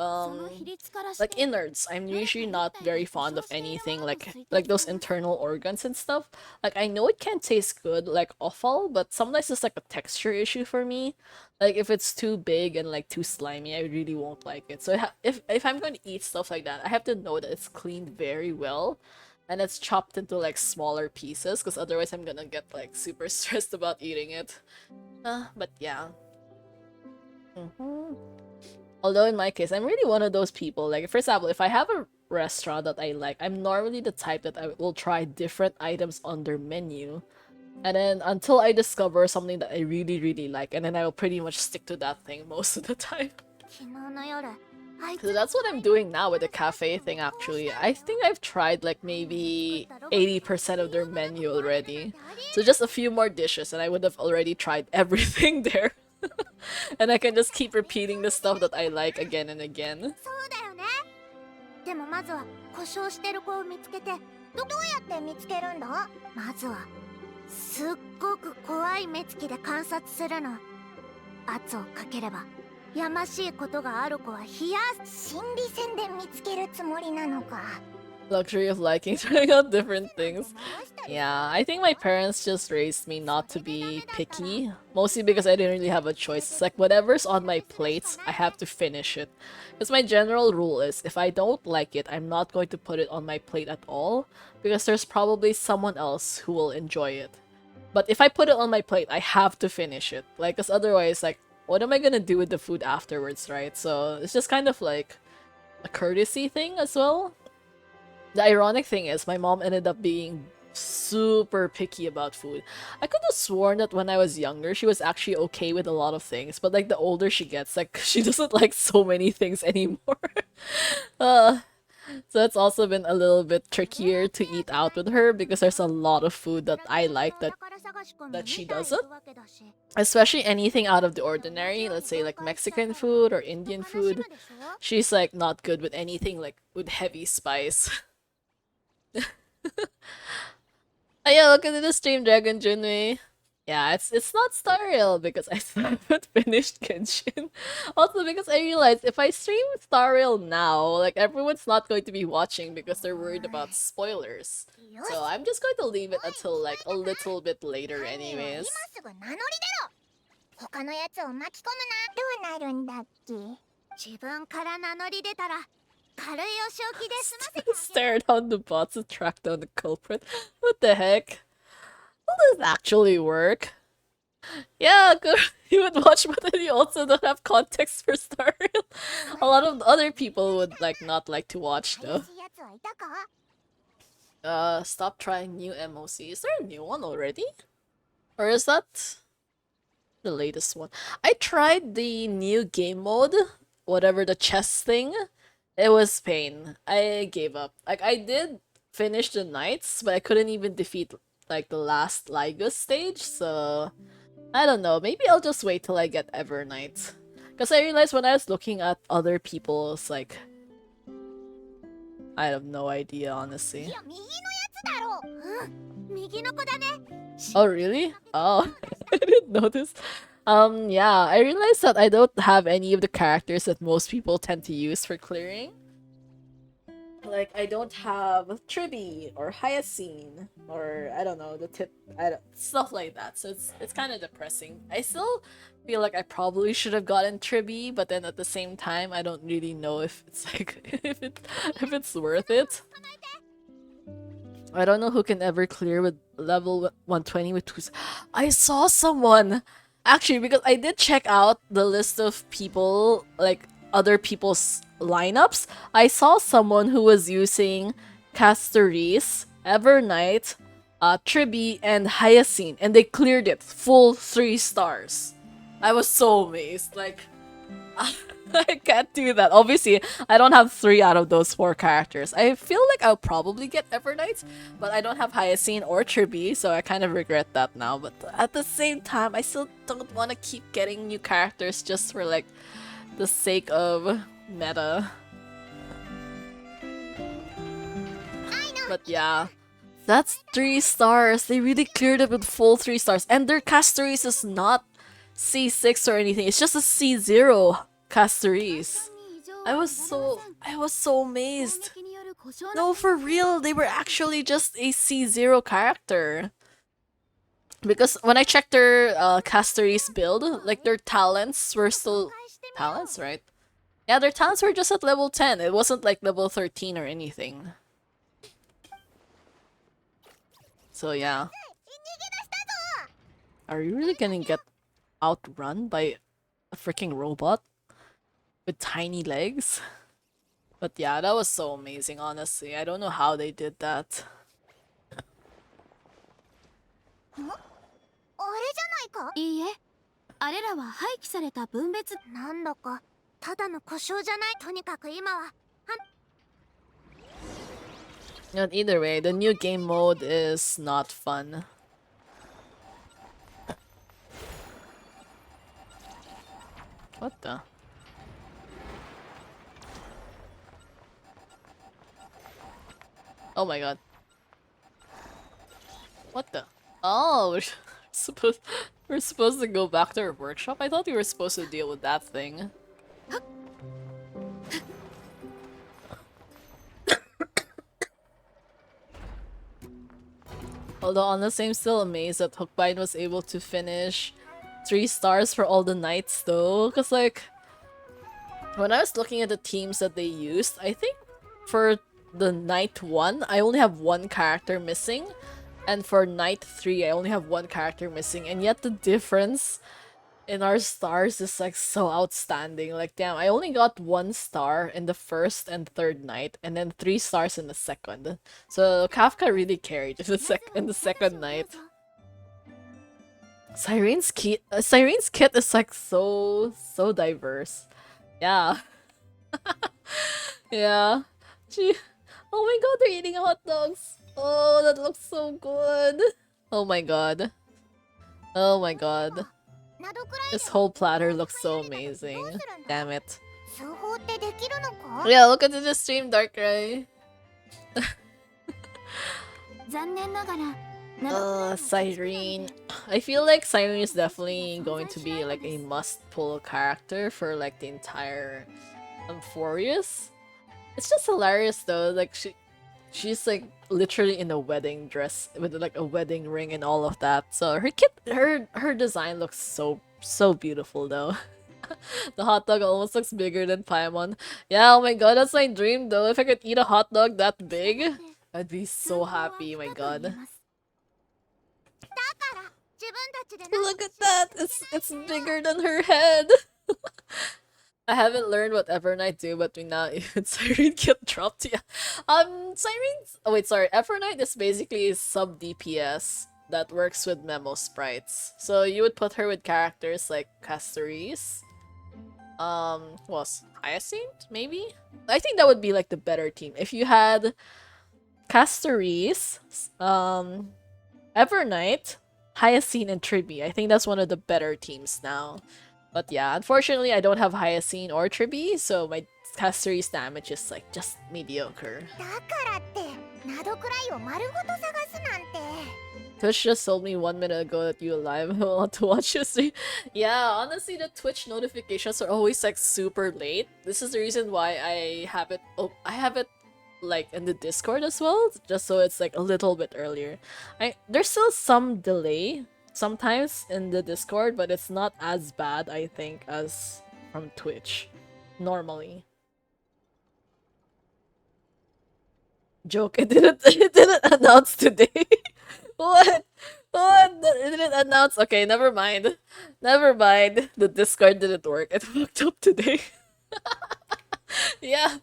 like innards. I'm usually not very fond of anything like those internal organs and stuff. Like I know it can taste good like offal, but sometimes it's like a texture issue for me. Like if it's too big and like too slimy, I really won't like it. So if I'm going to eat stuff like that, I have to know that it's cleaned very well and it's chopped into like smaller pieces because otherwise I'm gonna get like super stressed about eating it. But yeah. Although in my case, I'm really one of those people. Like, for example, if I have a restaurant that I like, I'm normally the type that I will try different items on their menu. And then until I discover something that I really, really like, and then I will pretty much stick to that thing most of the time. So that's what I'm doing now with the cafe thing actually. I think I've tried like maybe 80% of their menu already. So just a few more dishes and I would have already tried everything there. And I can just keep repeating the stuff that I like again and again. そうだよね。でもまずは故障してる子を見つけて、どうやって見つけるんだ？まずはすっごく怖い目つきで観察するの。圧をかければやましいことがある子は冷や心理戦で見つけるつもりなのか。 Luxury of liking trying out different things. Yeah, I think my parents just raised me not to be picky. Mostly because I didn't really have a choice. It's like whatever's on my plate, I have to finish it. Because my general rule is if I don't like it, I'm not going to put it on my plate at all. Because there's probably someone else who will enjoy it. But if I put it on my plate, I have to finish it. Like, because otherwise, like, what am I gonna do with the food afterwards, right? So it's just kind of like a courtesy thing as well. The ironic thing is, my mom ended up being super picky about food. I could have sworn that when I was younger, she was actually okay with a lot of things, but like the older she gets, like she doesn't like so many things anymore. uh, so it's also been a little bit trickier to eat out with her because there's a lot of food that I like that she doesn't. Especially anything out of the ordinary, let's say like Mexican food or Indian food. She's like not good with anything like with heavy spice. Oh yeah, look at the stream, Dragon Junwei. Yeah, it's not Star Rail because I still haven't finished Genshin. Also because I realized if I stream Star Rail now, like everyone's not going to be watching because they're worried about spoilers. So I'm just going to leave it until like a little bit later anyways. 他のやつを巻き込むな。どうなるんだっけ？自分から名乗り出たら軽いお仕置きで済ませてあげる。 Stare down the bots to track down the culprit. What the heck? Will this actually work? Yeah, good. You would watch, but then you also don't have context for Star Rail. A lot of other people would like not like to watch though. 怪しいやつはいたか？ Stop trying new MOC. Is there a new one already? Or is that the latest one? I tried the new game mode, whatever the chess thing. It was pain. I gave up. Like I did finish the knights, but I couldn't even defeat like the last Ligus stage, so I don't know. Maybe I'll just wait till I get Evernight. Because I realized when I was looking at other people's like I have no idea honestly. いや、右のやつだろう。うん、右の子だね。 Oh really? Oh, I didn't notice. Yeah, I realized that I don't have any of the characters that most people tend to use for clearing. Like, I don't have Tribby or Hyacine or I don't know, the tip, stuff like that. So it's kind of depressing. I still feel like I probably should have gotten Tribby, but then at the same time, I don't really know if it's like if it's worth it. I don't know who can ever clear with level 120 with two. I saw someone actually because I did check out the list of people like other people's lineups. I saw someone who was using Castoris, Evernight, Tribby, and Hyacine, and they cleared it full 3 stars. I was so amazed. Like, I can't do that. Obviously, I don't have 3 out of those 4 characters. I feel like I'll probably get Evernight, but I don't have Hyacine or Tribby, so I kind of regret that now. But at the same time, I still don't want to keep getting new characters just for like the sake of meta. But yeah, that's 3 stars. They really cleared it with full 3 stars. And their Castoris is not C6 or anything. It's just a C0 Castoris. I was so amazed. No, for real, they were actually just a C0 character. Because when I checked their Castoris build, like their talents were still talents, right? Yeah, their talents were just at level 10. It wasn't like level 13 or anything. So yeah. Are you really gonna get outrun by a freaking robot with tiny legs? But yeah, that was so amazing, honestly. I don't know how they did that. あれじゃないか？いいえ、あれらは廃棄された分別。なんだかただの故障じゃない。とにかく今は But either way, the new game mode is not fun. What the? Oh my god. What the? Oh, supposed we're supposed to go back to our workshop? I thought we were supposed to deal with that thing. Although honestly, I'm still amazed that Hookbite was able to finish 3 stars for all the knights though. Cause like, when I was looking at the teams that they used, I think for the Knight 1, I only have 1 character missing. And for Knight 3, I only have 1 character missing. And yet the difference in our stars is like so outstanding. Like damn, I only got 1 star in the first and third night, and then 3 stars in the second. So Kafka really carried in the second night. Sirene's kit is like so diverse. Yeah. Yeah. Gee. Oh my god, they're eating hot dogs. Oh, that looks so good. Oh my god. Oh my god. This whole platter looks so amazing. Damn it. Yeah, look at the stream, Darkrai. Cyrene. I feel like Cyrene is definitely going to be like a must-pull character for like the entire Amphorius. It's just hilarious though, like she's like literally in a wedding dress with like a wedding ring and all of that. So her design looks so beautiful though. The hot dog almost looks bigger than Paimon. Yeah, oh my god, that's my dream though. If I could eat a hot dog that big, I'd be so happy, my god. Look at that! It's bigger than her head! I haven't learned what Evernight do, but we now even Siren get dropped. Yeah. Siren's. Oh wait, sorry. Evernight is basically a sub DPS that works with memo sprites. So you would put her with characters like Castoris. Was Hyacinth maybe? I think that would be like the better team if you had Castoris, Evernight, Hyacinth, and Triby. I think that's one of the better teams now. But yeah, unfortunately, I don't have Hyacinth or Triby, so my Castoris damage is like just mediocre. Twitch just told me 1 minute ago that you alive. I want to watch you stream. Yeah, honestly, the Twitch notifications are always like super late. This is the reason why I have it. Oh, I have it like in the Discord as well, just so it's like a little bit earlier. There's still some delay sometimes in the Discord, but it's not as bad, I think, as from Twitch normally. Joke, it didn't announce today. What? It didn't announce. Okay, never mind. Never mind. The Discord didn't work. It fucked up today. Yeah,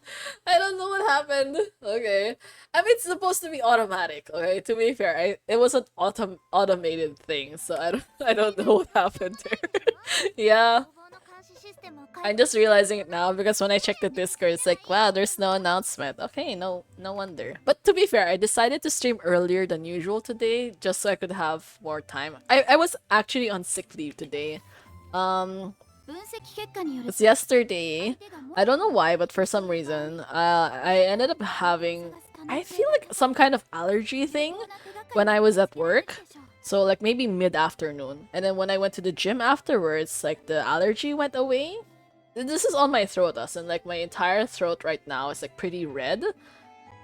I don't know what happened. Okay, I mean it's supposed to be automatic. Okay, to be fair, it was an automated thing, so I don't know what happened there. Yeah, I'm just realizing it now because when I checked the Discord, it's like wow, there's no announcement. Okay, no wonder. But to be fair, I decided to stream earlier than usual today just so I could have more time. I was actually on sick leave today. It's yesterday. I don't know why, but for some reason, I ended up having, I feel like some kind of allergy thing when I was at work. So like maybe mid-afternoon. And then when I went to the gym afterwards, like the allergy went away. This is on my throat, and like my entire throat right now is like pretty red.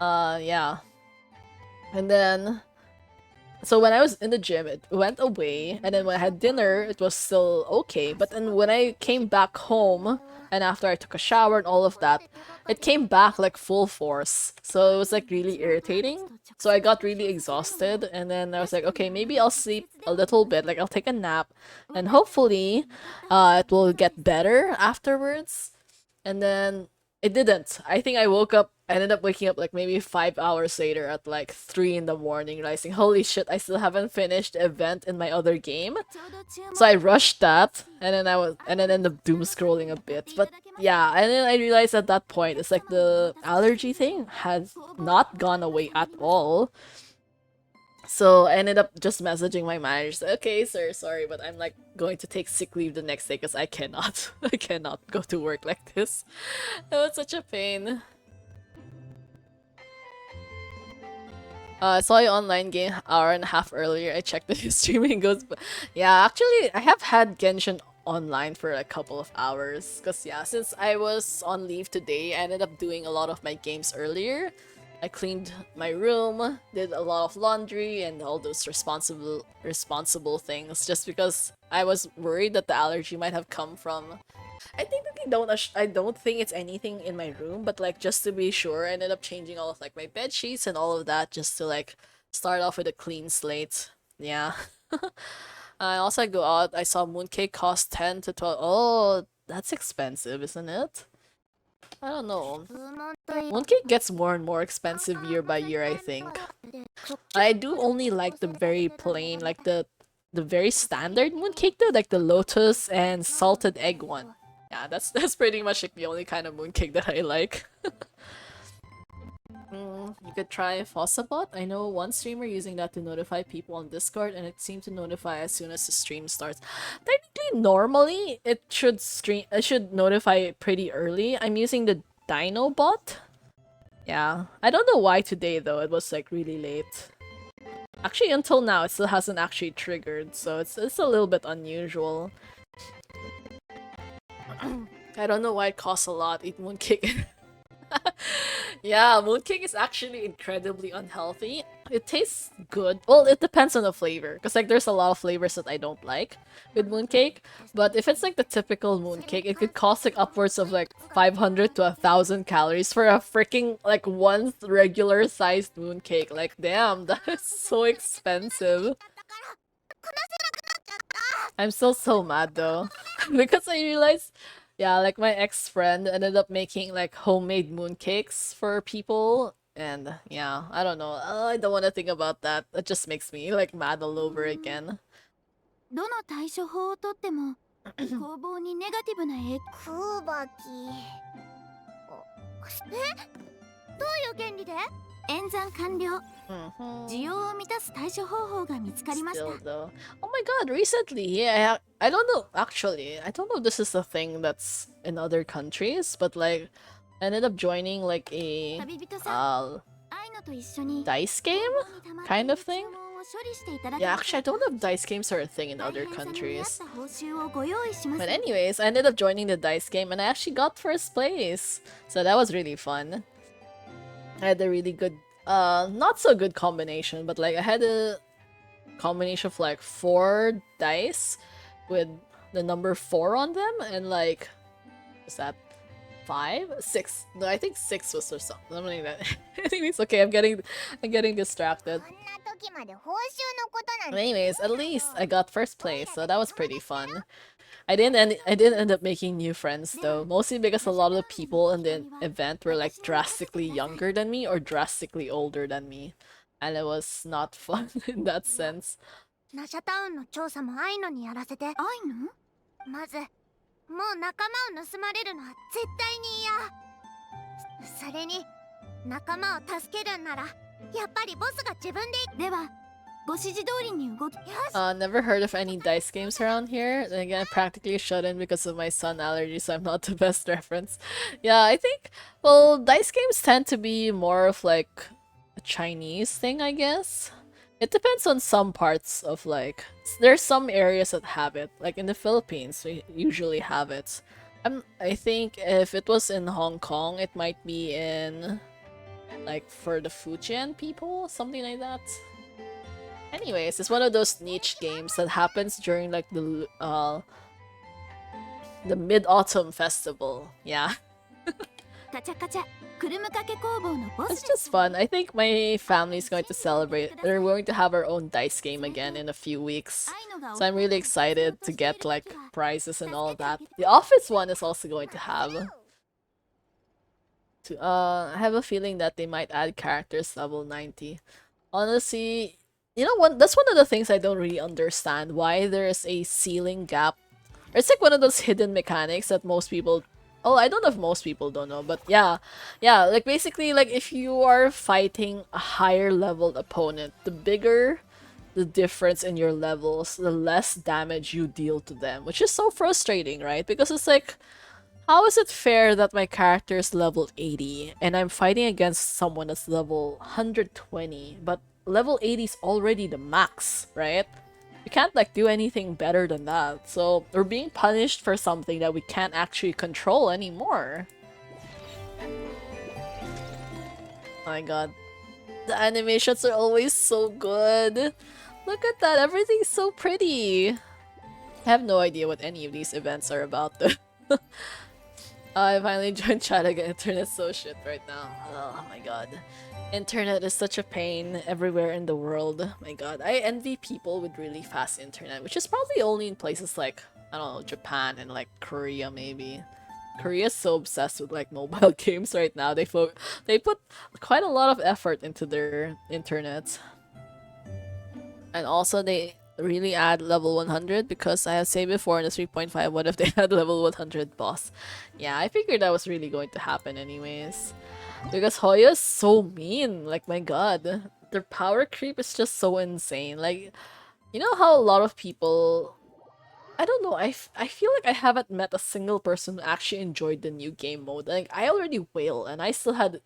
Yeah. And then so when I was in the gym, it went away, and then when I had dinner, it was still okay. But then when I came back home, and after I took a shower and all of that, it came back like full force. So it was like really irritating. So I got really exhausted, and then I was like, okay, maybe I'll sleep a little bit, like I'll take a nap, and hopefully, it will get better afterwards. And then it didn't. I think I woke up I ended up waking up like maybe 5 hours later at like 3 in the morning, realizing, holy shit, I still haven't finished the event in my other game. So I rushed that, and then ended up doom scrolling a bit. But yeah, and then I realized at that point, it's like the allergy thing has not gone away at all. So I ended up just messaging my manager, said, okay, sir, sorry, but I'm like going to take sick leave the next day because I cannot, I cannot go to work like this. It was such a pain. I saw your online game hour and a half earlier. I checked the streaming goes, but yeah, actually, I have had Genshin online for a couple of hours. Cause yeah, since I was on leave today, I ended up doing a lot of my games earlier. I cleaned my room, did a lot of laundry, and all those responsible things. Just because I was worried that the allergy might have come from. I think that I don't think it's anything in my room, but like just to be sure, I ended up changing all of like my bed sheets and all of that just to like start off with a clean slate. Yeah. I also go out. I saw mooncake cost 10 to 12. Oh, that's expensive, isn't it? I don't know. Mooncake gets more and more expensive year by year, I think. I do only like the very plain, like the very standard mooncake though, like the lotus and salted egg one. Yeah, that's pretty much like the only kind of mooncake that I like. You could try Fossabot. I know one streamer using that to notify people on Discord, and it seemed to notify as soon as the stream starts. Technically, normally it should notify pretty early. I'm using the Dinobot. Yeah, I don't know why today though. It was like really late. Actually, until now, it still hasn't actually triggered, so it's a little bit unusual. I don't know why it costs a lot. Eat mooncake. Yeah, mooncake is actually incredibly unhealthy. It tastes good. Well, it depends on the flavor. Because, like, there's a lot of flavors that I don't like with mooncake. But if it's, like, the typical mooncake, it could cost, like, upwards of, like, 500 to 1,000 calories for a freaking, like, one regular-sized mooncake. Like, damn, that is so expensive. I'm still so mad, though. Because I realized... Yeah, like my ex-friend ended up making like homemade mooncakes for people, and yeah, I don't know. I don't want to think about that. That just makes me like mad all over again. どの対処法をとっても攻防にネガティブな影響。空気。どういう原理で？演算完了。需要を満たす対処方法が見つかりました。 Still though. Oh my god, recently, yeah, I don't know, actually, I don't know if this is a thing that's in other countries, but like, I ended up joining like a dice game kind of thing. Yeah, actually, I don't know if dice games are a thing in other countries. But anyways, I ended up joining the dice game and I actually got first place. So that was really fun. I had a really good, not so good combination, but like I had a combination of like 4 dice with the number 4 on them and like, is that 5? 6? No, I think 6 was or something like that. Anyways, okay, I'm getting distracted. But anyways, at least I got first place, so that was pretty fun. I didn't end up making new friends though, mostly because a lot of the people in the event were like drastically younger than me or drastically older than me, and it was not fun in that sense. ナシャタウンの調査もアイノにやらせて。アイノ？まず、もう仲間を盗まれるのは絶対に嫌。それに、仲間を助けるんなら、やっぱりボスが自分で。では、ご指示通りに動き。よし。Never heard of any dice games around here. Then again, practically shut in because of my sun allergy, so I'm not the best reference. Yeah, I think, well, dice games tend to be more of like a Chinese thing, I guess. It depends on some parts of like, there's some areas that have it. Like in the Philippines, we usually have it. I think if it was in Hong Kong, it might be in like for the Fujian people, something like that. Anyways, it's one of those niche games that happens during like the Mid-Autumn Festival. Yeah. It's just fun. I think my family's going to celebrate. They're going to have our own dice game again in a few weeks. So I'm really excited to get like prizes and all that. The office one is also going to have. I have a feeling that they might add characters level 90. Honestly, you know what? That's one of the things I don't really understand. Why there's a ceiling gap. It's like one of those hidden mechanics that most people. Oh, I don't know if most people don't know, but yeah. Like basically, like if you are fighting a higher leveled opponent, the bigger the difference in your levels, the less damage you deal to them, which is so frustrating, right? Because it's like, how is it fair that my character is level 80 and I'm fighting against someone that's level 120, but level 80 is already the max, right? We can't like do anything better than that. So we're being punished for something that we can't actually control anymore. My god. The animations are always so good. Look at that, everything's so pretty. I have no idea what any of these events are about though. I finally joined chat again. Internet's so shit right now. Oh my god. Internet is such a pain everywhere in the world. My god. I envy people with really fast internet, which is probably only in places like, I don't know, Japan and like Korea maybe. Korea's so obsessed with like mobile games right now. They put quite a lot of effort into their internet. And also they really add level 100 because I have said before in the 3.5, what if they had level 100 boss? Yeah, I figured that was really going to happen anyways. Because Hoya's so mean, like my god. Their power creep is just so insane. Like, you know how a lot of people... I don't know, I feel like I haven't met a single person who actually enjoyed the new game mode. Like, I already wail and I still had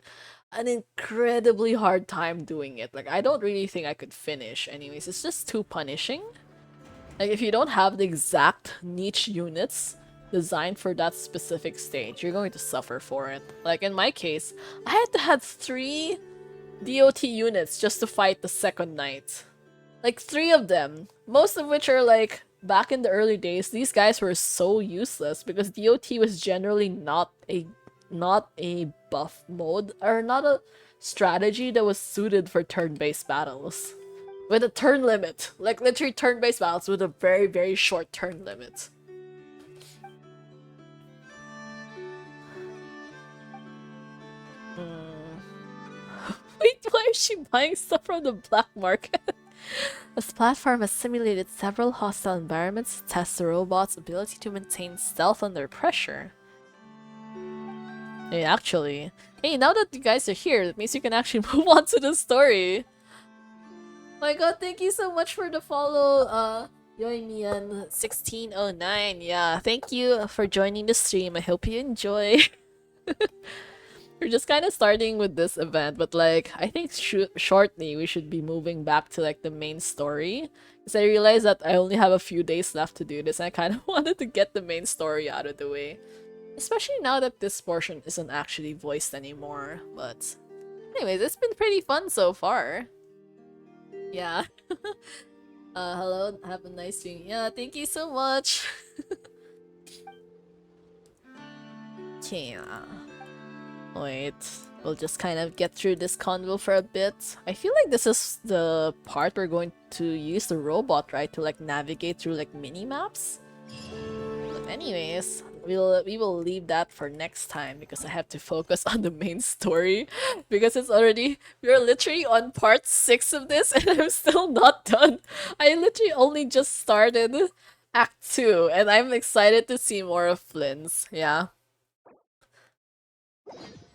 an incredibly hard time doing it. Like, I don't really think I could finish anyways. It's just too punishing. Like, if you don't have the exact niche units designed for that specific stage, you're going to suffer for it. Like, in my case, I had to have 3 DOT units just to fight the second knight. Like, 3 of them. Most of which are like, back in the early days, these guys were so useless because DOT was generally not a buff mode, or not a strategy that was suited for turn-based battles. With a turn limit. Like, literally turn-based battles with a very, very short turn limit. Wait, why is she buying stuff from the black market? This platform has simulated several hostile environments to test the robot's ability to maintain stealth under pressure. Hey, actually. Hey, now that you guys are here, that means you can actually move on to the story. My god, thank you so much for the follow, Yoimian1609. Yeah, thank you for joining the stream. I hope you enjoy. We're just kind of starting with this event, but like, I think shortly we should be moving back to like the main story. Because I realized that I only have a few days left to do this, and I kind of wanted to get the main story out of the way. Especially now that this portion isn't actually voiced anymore, but... Anyways, it's been pretty fun so far. Yeah. Hello, have a nice stream. Yeah, thank you so much. Yeah. Wait, we'll just kind of get through this convo for a bit. I feel like this is the part we're going to use the robot, right? To like navigate through like mini-maps? But anyways, we will leave that for next time because I have to focus on the main story. Because we're literally on part 6 of this and I'm still not done. I literally only just started Act 2 and I'm excited to see more of Flynn's, yeah.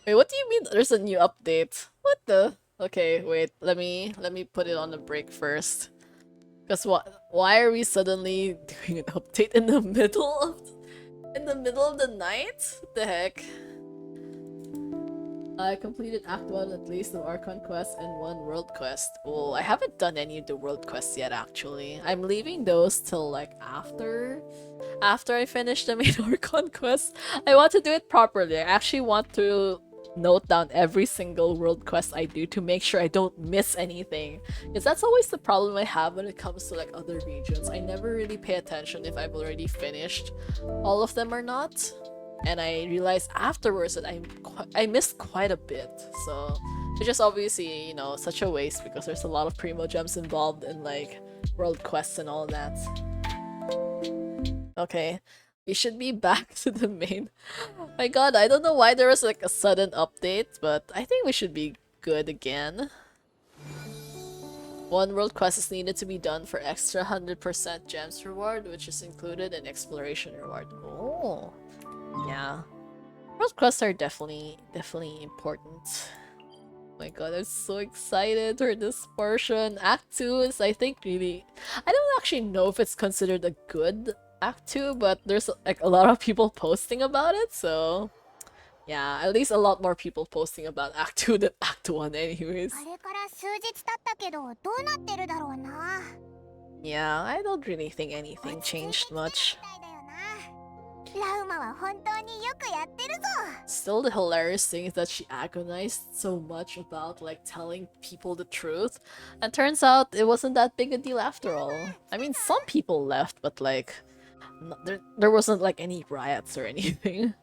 Wait, what do you mean there's a new update? What the? Okay, wait, let me put it on the break first. Because why are we suddenly doing an update in the middle of the night? What the heck? I completed Act 1 at least of Archon Quest and 1 World Quest. Oh, I haven't done any of the World Quests yet actually. I'm leaving those till like after I finish the main Archon Quest. I want to do it properly. I actually want to note down every single world quest I do to make sure I don't miss anything. Because that's always the problem I have when it comes to like other regions. I never really pay attention if I've already finished all of them or not. And I realized afterwards that I missed quite a bit. So it's just obviously, you know, such a waste because there's a lot of primo gems involved in like world quests and all that. Okay. We should be back to the main. My god, I don't know why there was like a sudden update, but I think we should be good again. One world quest is needed to be done for extra 100% gems reward, which is included in exploration reward. Oh, yeah. World quests are definitely important. Oh my god, I'm so excited for this portion. Act 2 is, I think, really... I don't actually know if it's considered a good Act 2, but there's like a lot of people posting about it, so... Yeah, at least a lot more people posting about Act 2 than Act 1 anyways. あれから数日経ったけどどうなってるだろうな。 Yeah, I don't really think anything 落ち着いて changed きた much. みたいだよな。ラウマは本当によくやってるぞ。 Still, the hilarious thing is that she agonized so much about like telling people the truth, and turns out it wasn't that big a deal after all. I mean, some people left, but like, there wasn't like any riots or anything.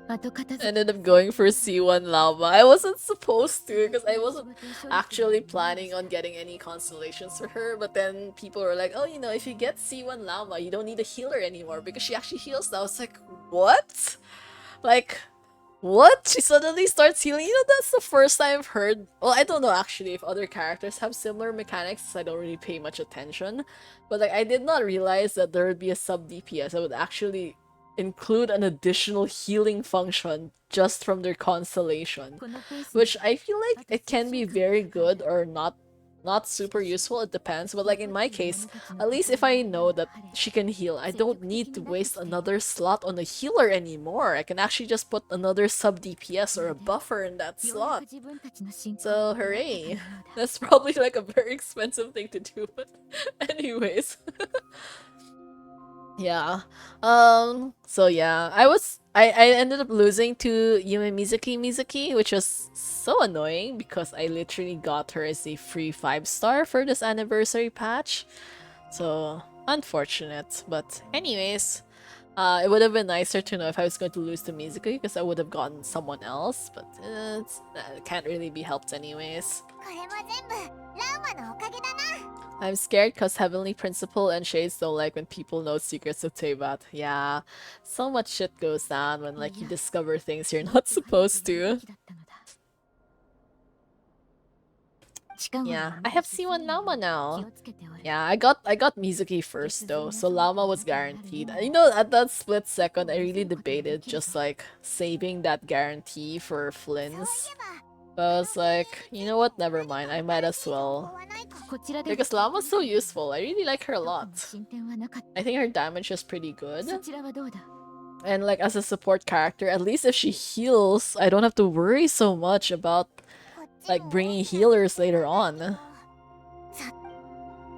後片付け Ended up going for C1 Llama. I wasn't supposed to because I wasn't actually planning on getting any constellations for her, but then people were like, oh, you know, if you get C1 Llama, you don't need a healer anymore because she actually heals now. I was like, what? Like, what? She suddenly starts healing? You know, that's the first time I've heard. Well, I don't know actually if other characters have similar mechanics, so I don't really pay much attention. But like, I did not realize that there would be a sub DPS that would actually include an additional healing function just from their constellation, このペース which I feel like it can be very good or not super useful. It depends, but like in my case, at least if I know that she can heal, I don't need to waste another slot on a healer anymore. I can actually just put another sub DPS or a buffer in that ようや slot. く自分たちの進行 So を分かったかのよ hooray. うだ。 That's probably like a very expensive thing to do, but anyways. Yeah. So yeah, I ended up losing to Yume Mizuki, which was so annoying because I literally got her as a free 5-star for this anniversary patch. So unfortunate. But anyways, it would have been nicer to know if I was going to lose to Mizuki because I would have gotten someone else, but it can't really be helped anyways. これも全部ラウマのおかげだな。 I'm scared because Heavenly Principle and Shades don't like when people know secrets of Teyvat. Yeah, so much shit goes down when like you discover things you're not supposed to. だったのだ。近頃 Yeah, I have C1 Llama 気 now. をつけておれ。 Yeah, I got Mizuki first though, so Llama was guaranteed. You know, at that split second, I really debated just like saving that guarantee for そうい Flynn's. えば But I was like, you know what? Never mind. I might as well. ここはないか。こちらで Because Llama's so useful. I really like her a どこも lot. 進展はなかっ I think her damage is pretty た。 good. そちらはどうだ。 And like as a support character, at least if she heals, I don't have to worry so much about こっち like も bringing 大きな healers later on. さ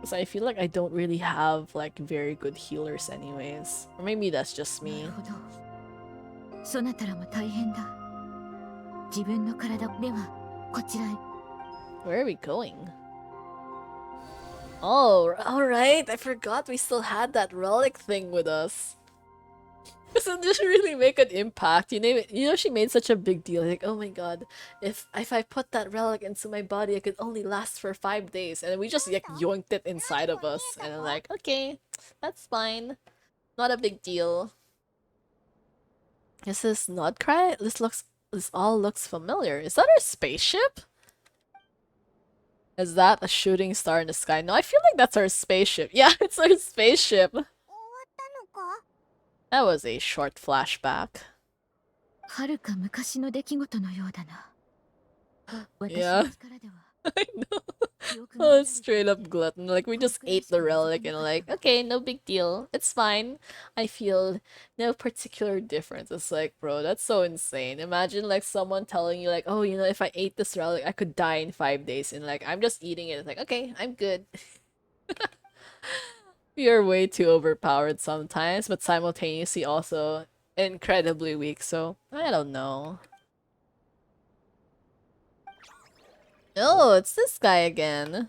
Because I feel like I don't really have like very good healers anyways. Or maybe that's just な me. るほど。そなたらも大変だ。自分の体ではこちらへ。 Where are we going? Oh, alright. I forgot we still had that relic thing with us. Doesn't this really make an impact? You know, she made such a big deal. Like, oh my god, if I put that relic into my body, I could only last for 5 days. And then we just like yoinked it inside of us. And I'm like, okay, that's fine. Not a big deal. This is not KRAI? This all looks familiar. Is that our spaceship? Is that a shooting star in the sky? No, I feel like that's our spaceship. Yeah, it's our spaceship. 終わったのか。 That was a short flashback. はるか昔の出来事のようだな。私 Yeah. の力では I know. 記憶が Oh, 乱れ straight up glutton. Like, we just ate the relic and like, okay, no big deal. It's fine. I feel no particular difference. It's like, bro, that's so insane. Imagine like someone telling you like, oh, you know, if I ate this relic, I could die in 5 days. And like, I'm just eating it. It's like, okay, I'm good. You're way too overpowered sometimes, but simultaneously also incredibly weak. So, I don't know. Oh, it's this guy again.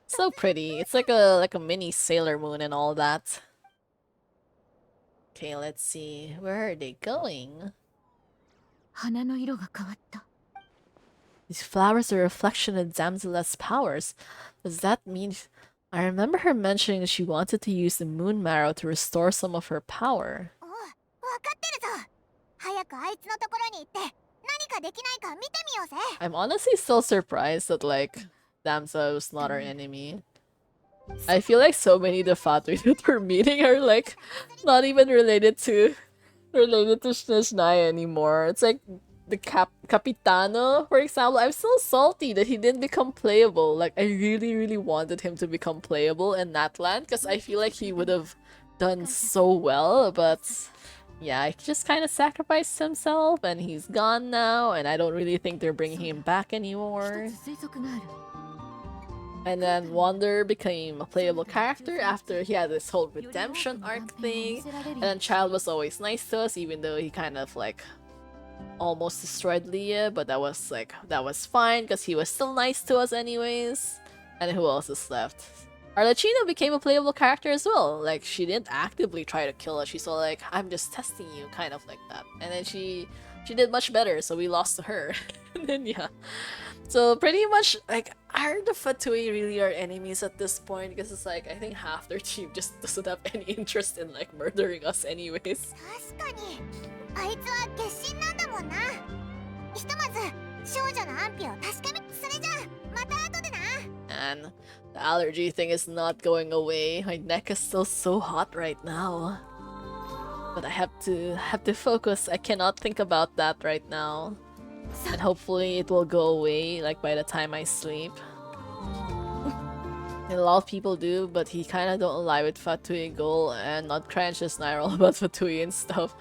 So pretty. It's like a mini Sailor Moon and all that. Okay, let's see. Where are they going? 花の色が変わった。 These flowers are a reflection of Damsela's powers. Does that mean I remember her mentioning she wanted to use the moon marrow to restore some of her power. おう、わかってるぞ。早くあいつのところに行って何かできないか見てみようぜ。 I'm honestly still surprised that, like, Damsa was not our enemy. I feel like so many Defatui that we're meeting are, like, not even related to Snezhnaya anymore. It's like the Capitano, for example. I'm still salty that he didn't become playable. Like, I really, really wanted him to become playable in Natlan because I feel like he would have done so well, but yeah, he just kind of sacrificed himself and he's gone now, and I don't really think they're bringing him back anymore. And then Wander became a playable character after he had this whole redemption arc thing. And then Child was always nice to us, even though he kind of like almost destroyed Leah, but that was fine because he was still nice to us anyways. And who else is left? Arlecchino became a playable character as well. Like, she didn't actively try to kill us. She's all like, I'm just testing you, kind of like that. And then she did much better, so we lost to her. And then yeah. So pretty much, like, are the Fatui really our enemies at this point? Because it's like, I think half their team just doesn't have any interest in, like, murdering us anyways. 確かにあいつは月神なんだもんな。ひとまず少女の安否を確かめ、それじゃあまた後でな。 And the allergy thing is not going away. My neck is still so hot right now. But I have to focus. I cannot think about that right now. And hopefully it will go away, like, by the time I sleep. And a lot of people do, but he kind of don't align with Fatui Goal, and not Crunch just not all about Fatui and stuff.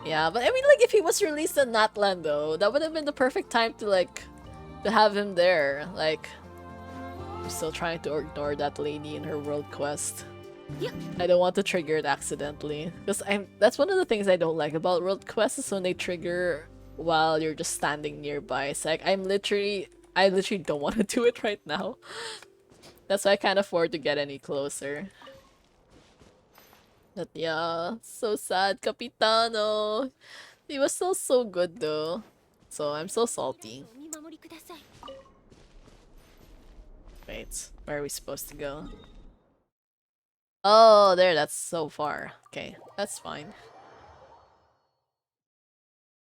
Yeah, but I mean, like, if he was released in Natlan though, that would have been the perfect time to, like, to have him there. Like, I'm still trying to ignore that lady in her world quest. I don't want to trigger it accidentally, because that's one of the things I don't like about world quests is when they trigger while you're just standing nearby. It's like, I literally don't want to do it right now. That's why I can't afford to get any closer. But yeah, so sad, Capitano. He was still so good though. So I'm so salty. お見守りください。 Wait, where are we supposed to go? Oh, there, that's so far. Okay, that's fine.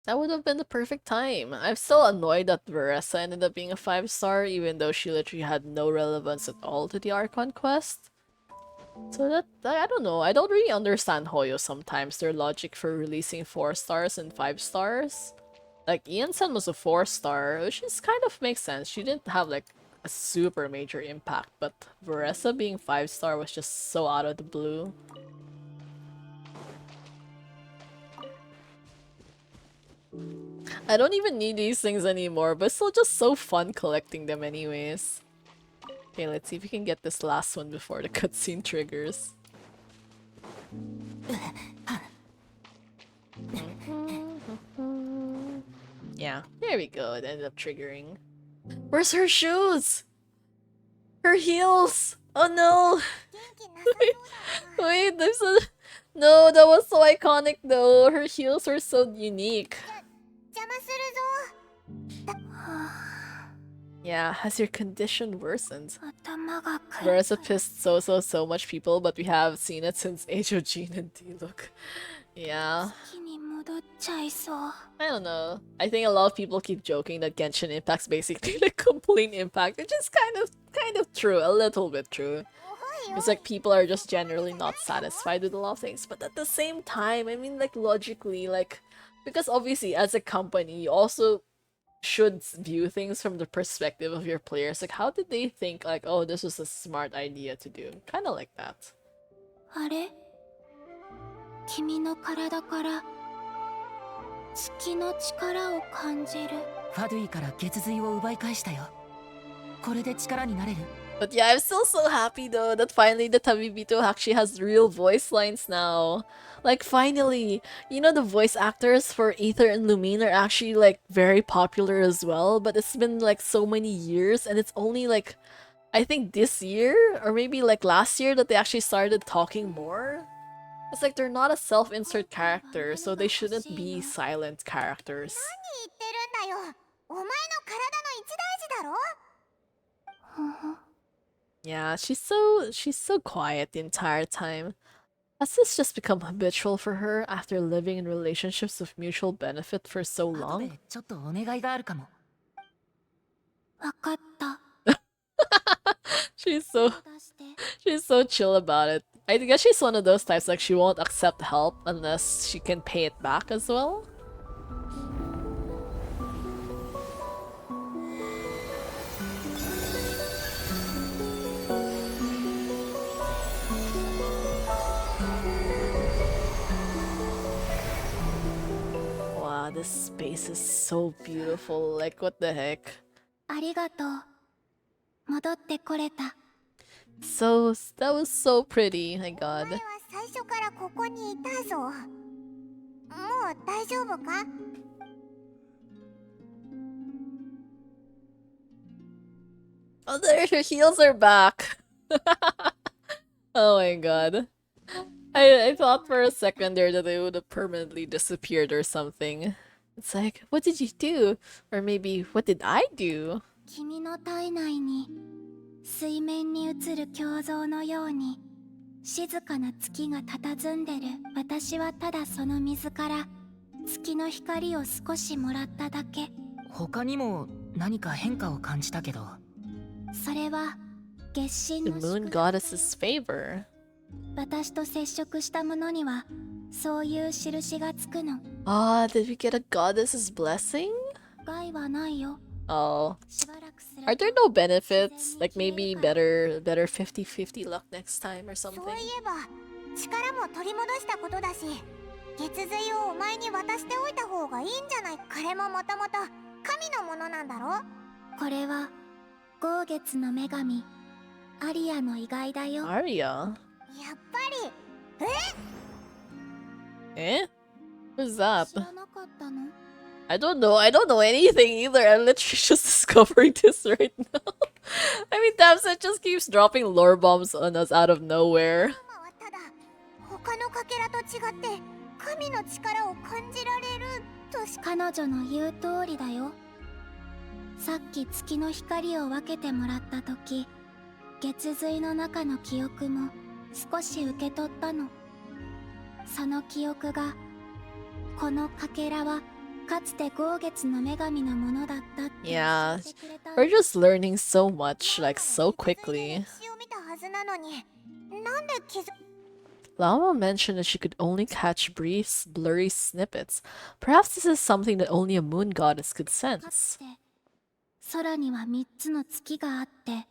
That would have been the perfect time. I'm still annoyed that Veressa ended up being a 5-star, even though she literally had no relevance at all to the Archon quest. So that, I don't know, I don't really understand Hoyo sometimes, their logic for releasing 4 stars and 5 stars. Like, Ian-san was a 4-star, which is kind of makes sense. She didn't have, like, a super major impact, but Veressa being 5-star was just so out of the blue. I don't even need these things anymore, but it's still just so fun collecting them anyways. Okay, let's see if we can get this last one before the cutscene triggers. Yeah, there we go, it ended up triggering. Where's her shoes? Her heels! Oh no! 元気なさそうだな。 Wait, there's a... No, that was so iconic though. Her heels were so unique. 邪魔するぞ。Yeah, has your condition worsened? 頭がくる。 Versa pissed so much people, but we have seen it since Age of Gene and D-Look. Yeah. 気に戻っちゃいそう。 I don't know. I think a lot of people keep joking that Genshin Impact's basically like complete impact, which is kind of true, a little bit true. It's like people are just generally not satisfied with a lot of things, but at the same time, I mean, like, logically, like, because obviously as a company, you also should view things from the perspective of your players. Like, how did they think, like, oh, this was a smart idea to do? Kind of like that. あれ君の体から月の力を感じる。ファドゥイから血髄を奪い返したよ。これで力になれる。 But yeah, I'm still so happy though that finally the Tabibito actually has real voice lines now. Like, finally! You know, the voice actors for Aether and Lumine are actually, like, very popular as well, but it's been, like, so many years, and it's only, like, I think this year, or maybe, like, last year that they actually started talking more? It's like they're not a self-insert character, so they shouldn't be silent characters. 何言ってるんだよ。お前の体の一大事だろ。Yeah, she's so quiet the entire time. Has this just become habitual for her after living in relationships of mutual benefit for so 後 long? でちょっとお願いがあるかも。わかった。 She's 手を so 出して。 she's so chill about it. I guess she's one of those types like she won't accept help unless she can pay it back as well. Wow, this space is so beautiful. Like, what the heck? ありがとう。戻ってこれた。 So, that was so pretty. My お god. 前は最初からここにいたぞ。もう大丈夫か？ Oh, there, her heels are back. Oh my god. I thought for a second there that they would have permanently disappeared or something. It's like, what did you do? Or maybe, what did I do? 君の体内に水面に映る鏡像のように静かな月が佇んでる。私はただその水から月の光を少しもらっただけ。他にも何か変化を感じたけど。それは月神 The の moon 祝福。 goddess's favor. 私と接触したものにはそういう印がつくの。 Ah, did we get a goddess's blessing? 害はないよ。 Oh. しばらくする Are と there no benefits? Like maybe better 50-50 luck next time or そう something? いえば力も取り戻したことだし、月髄をお前に渡しておいた方がいいんじゃない？彼ももともと神のものなんだろ？これは豪月の女神アリアの遺骸だよ。 Arya? やっぱり Eh? Who's that? 知らなかったの？ I don't know. I don't know anything either. I'm literally just discovering this right now. I mean, Damset just keeps dropping lore bombs on us out of nowhere. マはただ他のかけらと違って神の力を感じられるとし。彼女の言う通りだよ。さっき月の光を分けてもらった時、月髄の中の記憶も少し受け取ったの。その記憶がこのかけらはかつて豪月の女神のものだったって Yeah, 教えてくれた。 we're just learning so much, like so 月髄 quickly. の歴史を見たはずなのに、なんで気づ。 Lama mentioned that she could only catch brief, blurry snippets. Perhaps this is something that only a moon goddess could かつ sense. て空には3つの月があって、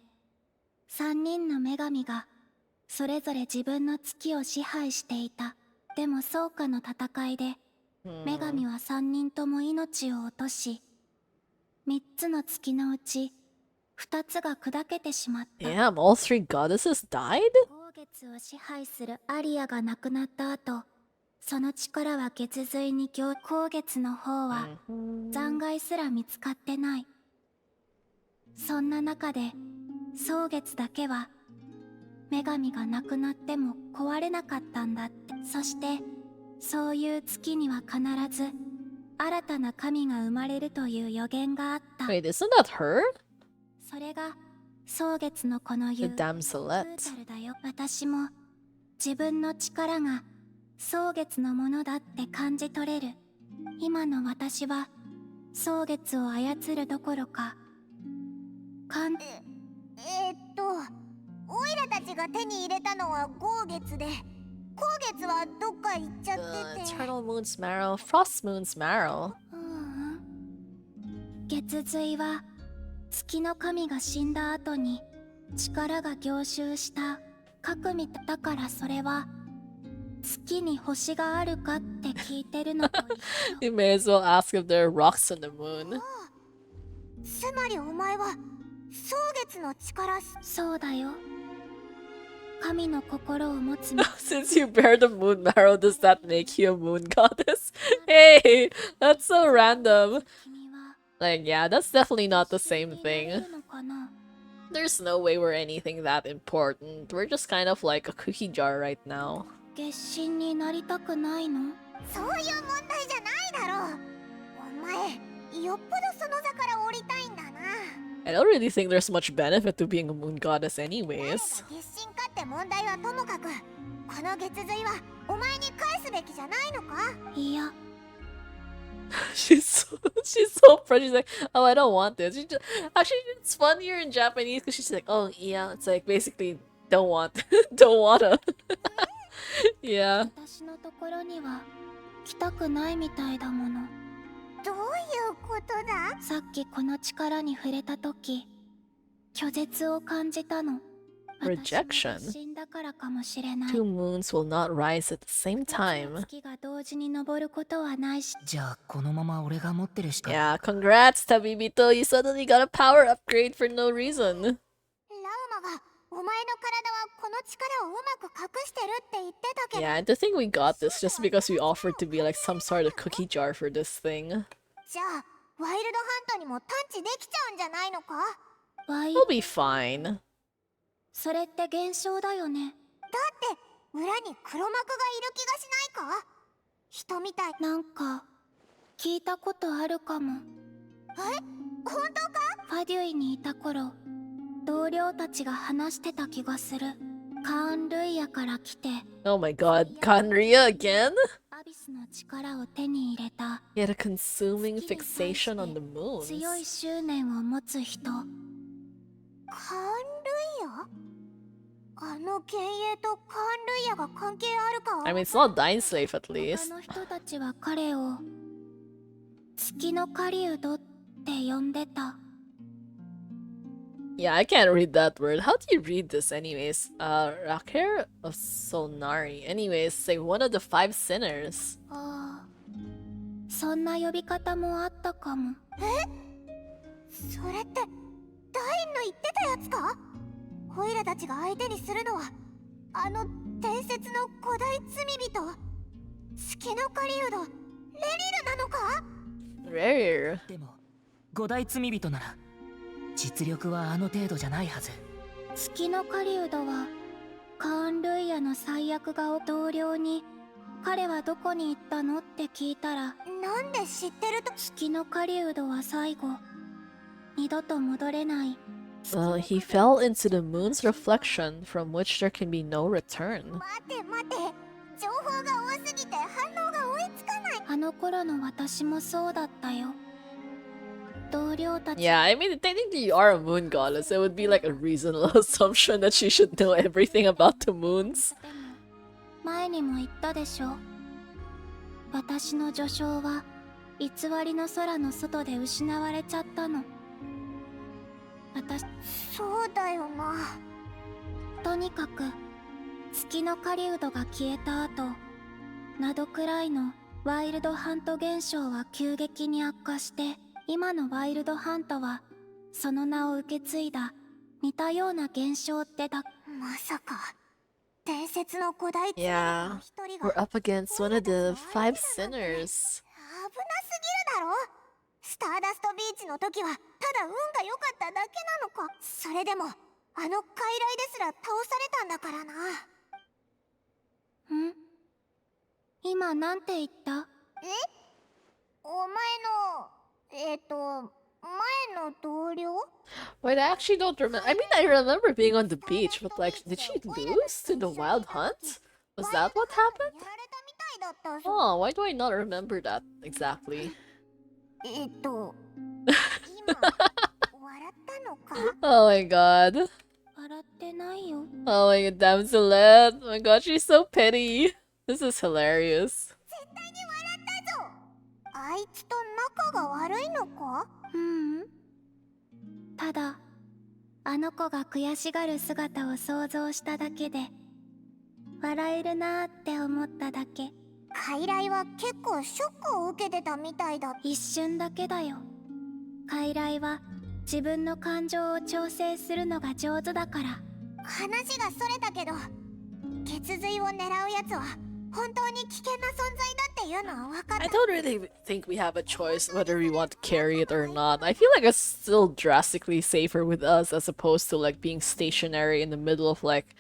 3人の女神がそれぞれ自分の月を支配していた。でも宗家の戦いで女神は3人とも命を落とし、3つの月のうち2つが砕けてしまった。 Damn, all three goddesses died? 豪月を支配するアリアが亡くなった後、その力は月髄に降。後月の方は残骸すら見つかってない。そんな中で蒼月だけは女神が亡くなっても壊れなかったんだって。そしてそういう月には必ず新たな神が生まれるという予言があった。 Wait, isn't that her? それが蒼月のこの The 言う damselette. ブータルだよ。私も自分の力が蒼月のものだって感じ取れる。今の私は蒼月を操るどころかオイラたちが手に入れたのは豪月で、後月はどっか行っちゃってて。 Eternal Moon's Marrow, Frost Moon's Marrow. 月髄は月の神が死んだ後に力が凝集した核みた。だからそれは月に星があるかって聞いてるのと一緒。 You may as well ask if there are rocks on the moon. つまりお前は蒼月の力。そうだよ。神の心を持つ。 Since you bear the moon marrow, does that make you a moon goddess? Hey, that's so random. 君は Like, yeah, that's definitely not the same 月になれ thing. るのかな？ There's no way we're anything that important. We're just kind of like a cookie jar right now. 月神になりたくないの？そういう問題じゃないだろう。お前よっぽどその座から降りたいんだな。I don't really think there's much benefit to being a moon goddess 誰が anyways. 月神かって問題はともかく、この月髄はお前に返すべきじゃないのか？いや、she's so proud. She's like, oh, I don't want this. Actually, it's funnier in Japanese because she's like, oh yeah, it's like basically don't want, don't wanna. Yeah. 私のところには来たくないみたいだもの。どういうことだ？さっきこの力に触れたとき、拒絶を感じたの。 Rejection. 私が死んだからかもしれない。 Two moons will not rise at the same time. 月が同時に昇ることはないし。じゃあこのまま俺が持ってるしか。 Yeah, congrats, Tabibito. You suddenly got a power upgrade for no reason. ラウマがお前の体はこの力をうまく隠してるって言ってたけど。 Yeah, and to think we got this just because we offered to be like some sort of cookie jar for this thing. じゃあワイルドハントにも探知できちゃうんじゃないのか？ We'll be fine. それって現象だよね。だって裏に黒幕がいる気がしないか？人みたい。なんか聞いたことあるかも。え、本当か？ファデュイにいた頃、同僚たちが話してた気がする。カーン・ルイヤから来て、 Oh my god, Kanria again? アビスの力を手に入れた He had a consuming fixation on the 強い moons. 執念を持つ人。カーン・ルイヤ？あの幻影とカーン・ルイヤが関係あるか？ I mean, it's not Dying Slave at 他 least. の人たちは彼を月の狩人って呼んでた。 Yeah, I can't read that word. How do you read this anyways? Raker of Solnari. Anyways, say one of the five sinners. ああ、そんな呼び方もあったかも。え？それってダインの言ってたやつか？オイラたちが相手にするのはあの伝説の古代罪人月の狩人レリルなのか？ Rare. でも五大罪人なら実力はあの程度じゃないはず。月の狩人はカーン・ルイヤの最悪が同僚に彼はどこに行ったのって聞いたら、なんで知ってると？月の狩人は最後二度と戻れない。 He fell into the moon's reflection from which there can be no return. 待て待て、情報が多すぎて反応が追いつかない。あの頃の私もそうだったよ。同僚たち。 Yeah, I mean, technically you are a moon goddess. It would be like a reasonable assumption that she should know everything about the moons. でも前にも言ったでしょ。私の序章は偽りの空の外で失われちゃったの。私、そうだよな。とにかく月の狩人が消えた後、などくらいのワイルドハント現象は急激に悪化して、今のワイルドハントはその名を受け継いだ似たような現象ってだ。まさか伝説の古代罪人の一人が We're up against one of the five sinners. 危なすぎるだろ。スターダストビーチの時はただ運が良かっただけなのか。それでもあの傀儡ですら倒されたんだからな。ん？今なんて言った？え？お前の前の同僚？ Wait, I actually don't remember. I mean, I remember being on the beach, but like, did she lose to the wild hunt? Was that what happened? やられたみたいだったぞ。 Oh, why do I not remember that exactly? 今笑ったのか？ Oh my god. 笑ってないよ。 Oh my god, Damselette. Oh my god, she's so petty. This is hilarious. 絶対に笑ったぞ。あいつと仲が悪いのか？ただあの子が悔しがる姿を想像しただけで笑えるなーって思っただけ。傀儡は結構ショックを受けてたみたいだ。一瞬だけだよ。傀儡は自分の感情を調整するのが上手だから。話がそれたけど、血髄を狙うやつは本当に危険な存在だっていうのは分かった。 I don't really think we have a choice whether we want to carry it or not. I feel like it's still drastically safer with us as opposed to like being stationary in the middle of like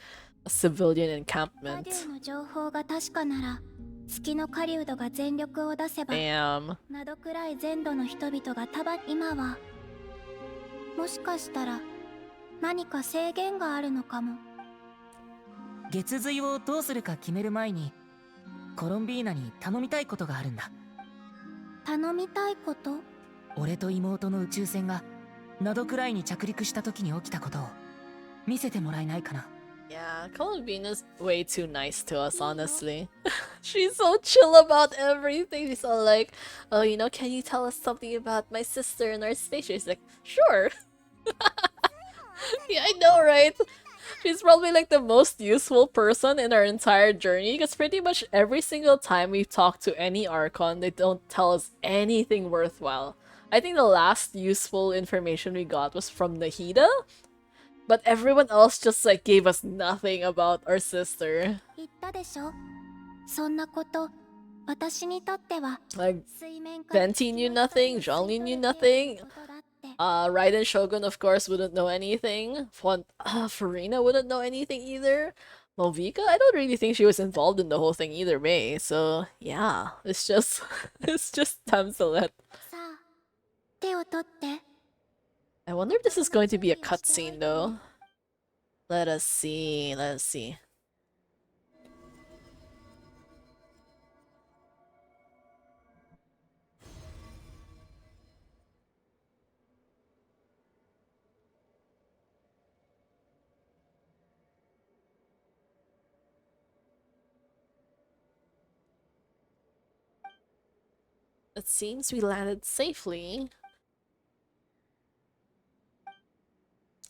a civilian バ encampment. デューの情報が確かなら、月の狩人が全力を出せば Damn. などくらい全土の人々が今はもしかしたら何か制限があるのかも。月髄をどうするか決める前にコロンビーナに頼みたいことがあるんだ。頼みたいこと？俺と妹の宇宙船がナドクライに着陸した時に起きたことを見せてもらえないかな。 Yeah, Columbina's way too nice to us, honestly. She's so chill about everything. She's all like, oh, you know, can you tell us something about my sister and our spaceship? She's like, sure. Yeah, I know, right? She's probably like the most useful person in our entire journey because pretty much every single time we talk to any Archon, they don't tell us anything worthwhile. I think the last useful information we got was from Nahida, but everyone else just like gave us nothing about our sister. 言ったでしょ。そんなこと私にとっては Like 水面下で Venti knew nothing, Zhongli knew nothing. ことだって。 Raiden Shogun, of course, wouldn't know anything. Farina wouldn't know anything either. Movika, I don't really think she was involved in the whole thing either way. So yeah, it's just it's just Tamsalet. さあ手を取って。 I wonder if this is going to be a cutscene though. Let us see. Let us see. It seems we landed safely.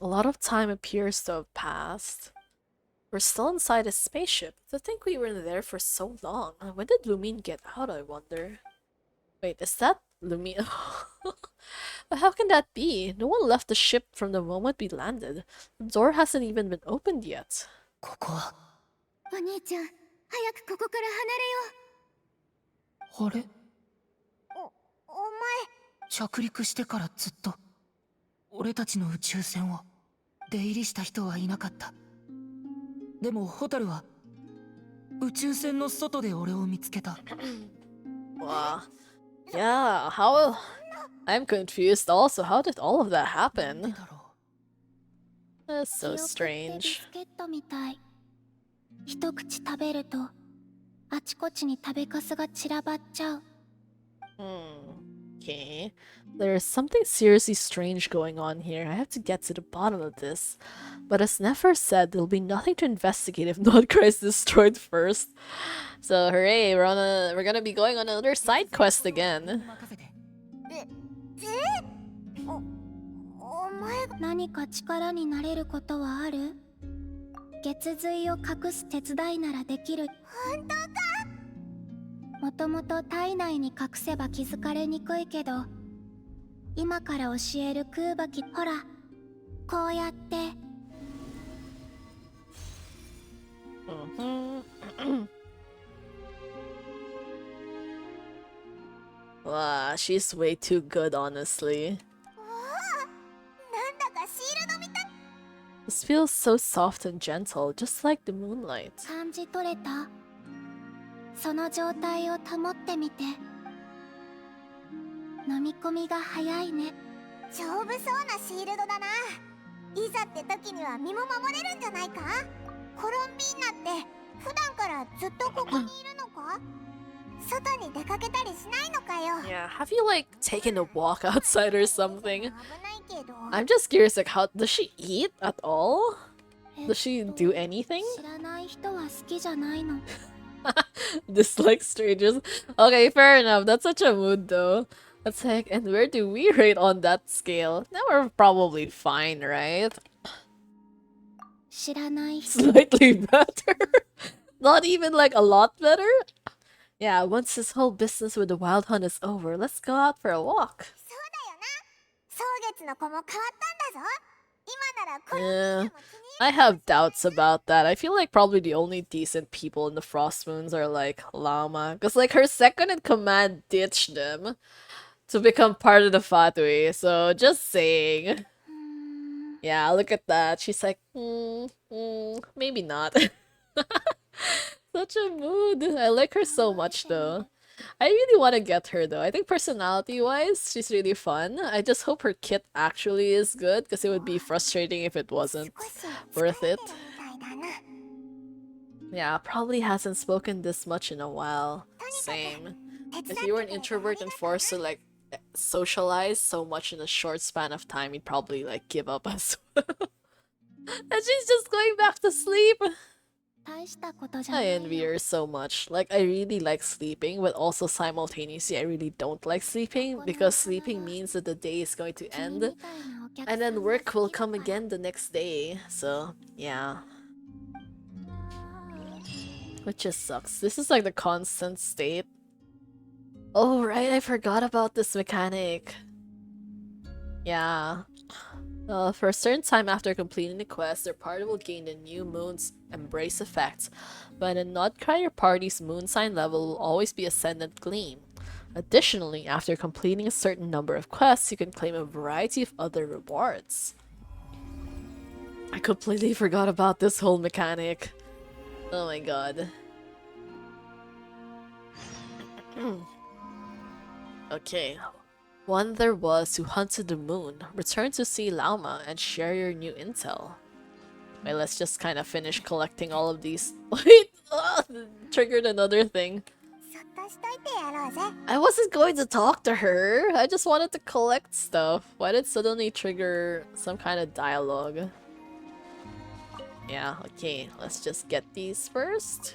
A lot of time appears to have passed. We're still inside a spaceship. To think we were there for so long. When did Lumine get out, I wonder? Wait, is that Lumine? But how can that be? No one left the ship from the moment we landed. The door hasn't even been opened yet. ここはお兄ちゃん早くここから離れよあれ、う。お前着陸してからずっと俺たちの宇宙船を出入りした人はいなかった。でもホタルは宇宙船の外で俺を見つけた。 Wow. Yeah, how... I'm confused also. How did all of that なんで happen? だろ That's 記 so 憶ってビ strange. スケットみたい。一口食べるとあちこちに食べかすが散らばっちゃう。 Okay. There's something seriously strange going on here. I have to get to the bottom of this. But as Nefer said, there'll be nothing to investigate if Nodcry is destroyed first. So hooray, we're gonna be going on another side quest う。 again. 任せて。お前が何か力になれることはある？月髄を隠す手伝いならできる。本当か？もともと体内に隠せば気づかれにくいけど、今から教える空爆き、ほら、こうやって。 Wow, she's way too good, honestly. なんだかシールドみたい。 This feels so soft and gentle, just like the moonlight. 感じ取れた？その状態を保ってみて。飲み込みが早いね。丈夫そうなシールドだな。いざって時には身も守れるんじゃないか？コロンビーナって普段からずっとここにいるのか？外に出かけたりしないのかよ。 Yeah, have you like taken a walk outside or something? 危ないけど。 I'm just curious, like, how does she eat at all? Does she do anything? 知らない人は好きじゃないの。 Dislike strangers. Okay, fair enough. That's such a mood, though. That's like, and where do we rate on that scale? Now we're probably fine, right? 知らない人。 Slightly better. Not even like a lot better. Yeah, once this whole business with the wild hunt is over, let's go out for a walk. そうだよな。蒼月の子も変わったんだぞ。今ならこれ Yeah, I have doubts about that. I feel like probably the only decent people in the Frost Moons are like Llama, because like her second in command ditched them to become part of the Fatui. So just saying. Yeah, look at that. She's like, maybe not. Such a mood. I like her so much though. I really want to get her though. I think personality-wise, she's really fun. I just hope her kit actually is good, because it would be frustrating if it wasn't 少し疲れて worth る it. みたいだな。 Yeah, probably hasn't spoken this much in a while. とにか Same. く手 If 伝 you っ were て an くれてありが introvert と and う forced to like socialize so much in a short span of time, you'd probably like give up as well. And she's just going back to sleep. 大したことじゃ I ない envy よ。 her so much. Like, I really like sleeping, but also simultaneously, I really don't like sleeping because sleeping means that the day is going to 君 end みたいなお客さ and ん then が work 好 will きだ come から again the next day. So, yeah. Which just sucks. This is like the constant state. Oh, right, I forgot about this mechanic. Yeah. For a certain time after completing the quest, their party will gain the new moon's embrace effect. But in KRAI, your party's moon sign level will always be Ascendant Gleam. Additionally, after completing a certain number of quests, you can claim a variety of other rewards. I completely forgot about this whole mechanic. Oh my god. Okay. One there was who hunted the moon. Return to see Lauma and share your new intel. Wait, let's just kind of finish collecting all of these. Wait! Triggered another thing. そっとしといてやろうぜ。 I wasn't going to talk to her. I just wanted to collect stuff. Why did it suddenly trigger some kind of dialogue? Yeah, okay. Let's just get these first.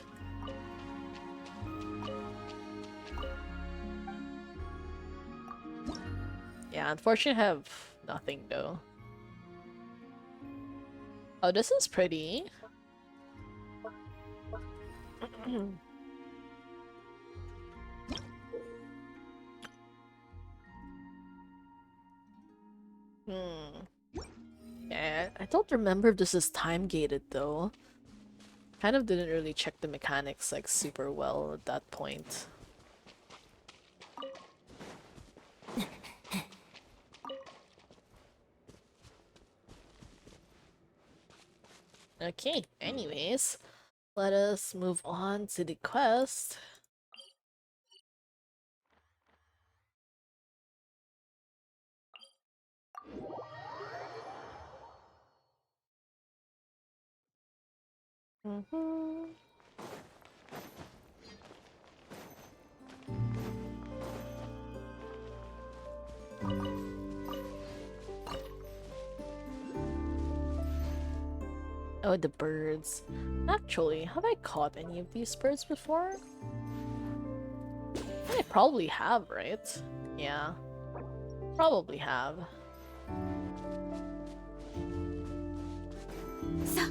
Yeah, unfortunately I have nothing though. Oh, this is pretty. Yeah, I don't remember if this is time gated though. Kind of didn't really check the mechanics like super well at that point. Okay, anyways, let us move on to the quest. Oh, the birds. Actually, have I caught any of these birds before? I probably have, right? Yeah. Probably have. さあ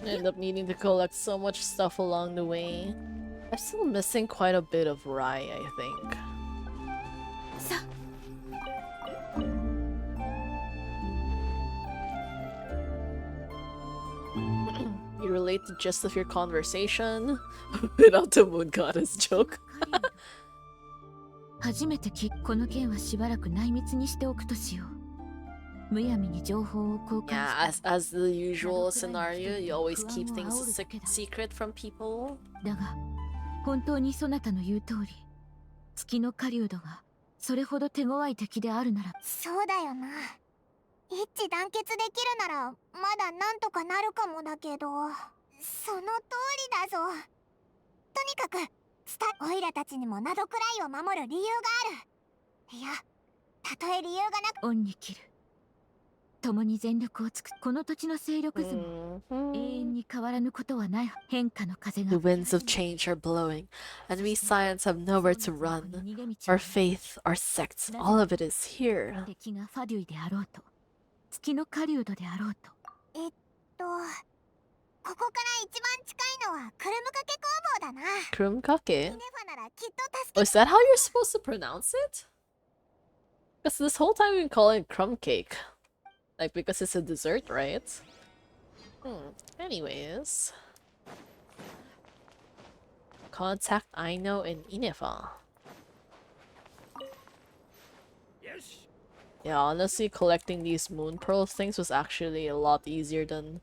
I end up needing to collect so much stuff along the way. I'm still missing quite a bit of rye, I think. さあ You relate the gist of your conversation without the moon goddess joke. 初めてこの件はしばらく内密にしておくとしよう。むやみに情報を交換 Yeah, as the usual scenario, you always keep things a secret from people. だが本当にそなたの言う通り月の狩人がそれほど手強い敵であるならそうだよな一致団結できるならまだなんとかなるかもだけどその通りだぞとにかくオイラたちにもナドクライを守る理由があるいやたとえ理由がなく恩に切る共に全力を尽くこの土地の勢力図も永遠に変わらぬことはない変化の風が The winds of change are blowing, and we Scions have nowhere to run. Our faith, our sects, all of it is here. 敵がファデュイであろうと月の狩人であろうとここから一番近いのはクルムカケ工房だな Krumkake? イネファならきっと Oh, 助 is that how you're supposed to pronounce it? Because this whole time we've been calling it crumb cake. Like, because it's a dessert, right? Anyways. Contact Aino in Inefa. Yeah, honestly, collecting these moon pearls things was actually a lot easier than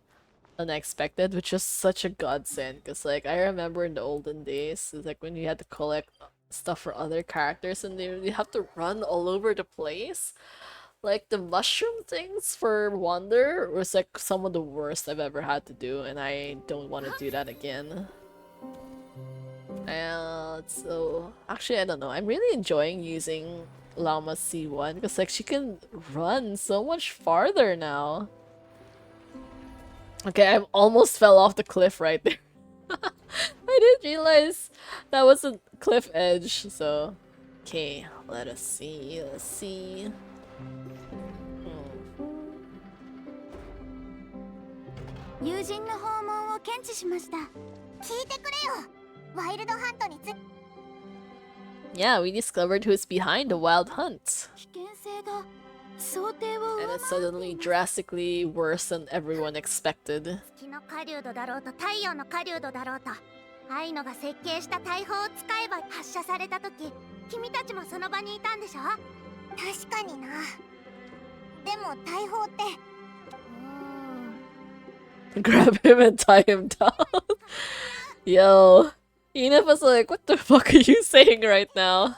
unexpected, which was such a godsend. Cause like I remember in the olden days, it's like when you had to collect stuff for other characters and you have to run all over the place. Like the mushroom things for Wonder was like some of the worst I've ever had to do, and I don't want to do that again. So actually I don't know. I'm really enjoying using Llama C1 because like she can run so much farther now. Okay, I almost fell off the cliff right there. I didn't realize that was a cliff edge, so okay, let us see. Let's see. Hmm. 友人の訪問を検知しました。聞いてくれよ。ワイルドハントにつ Yeah, we discovered who's behind the wild hunt. 危険性が想定を And 上 it's 回る suddenly drastically worse than everyone expected. 月の狩人だろうと太陽の狩人だろうとアイノが設計した大砲を使えば発射された時君たちもその場にいたんでしょ。確かにな。でも大砲って Grab him and tie him down. Yo. Enif was like, what the fuck are you saying right now?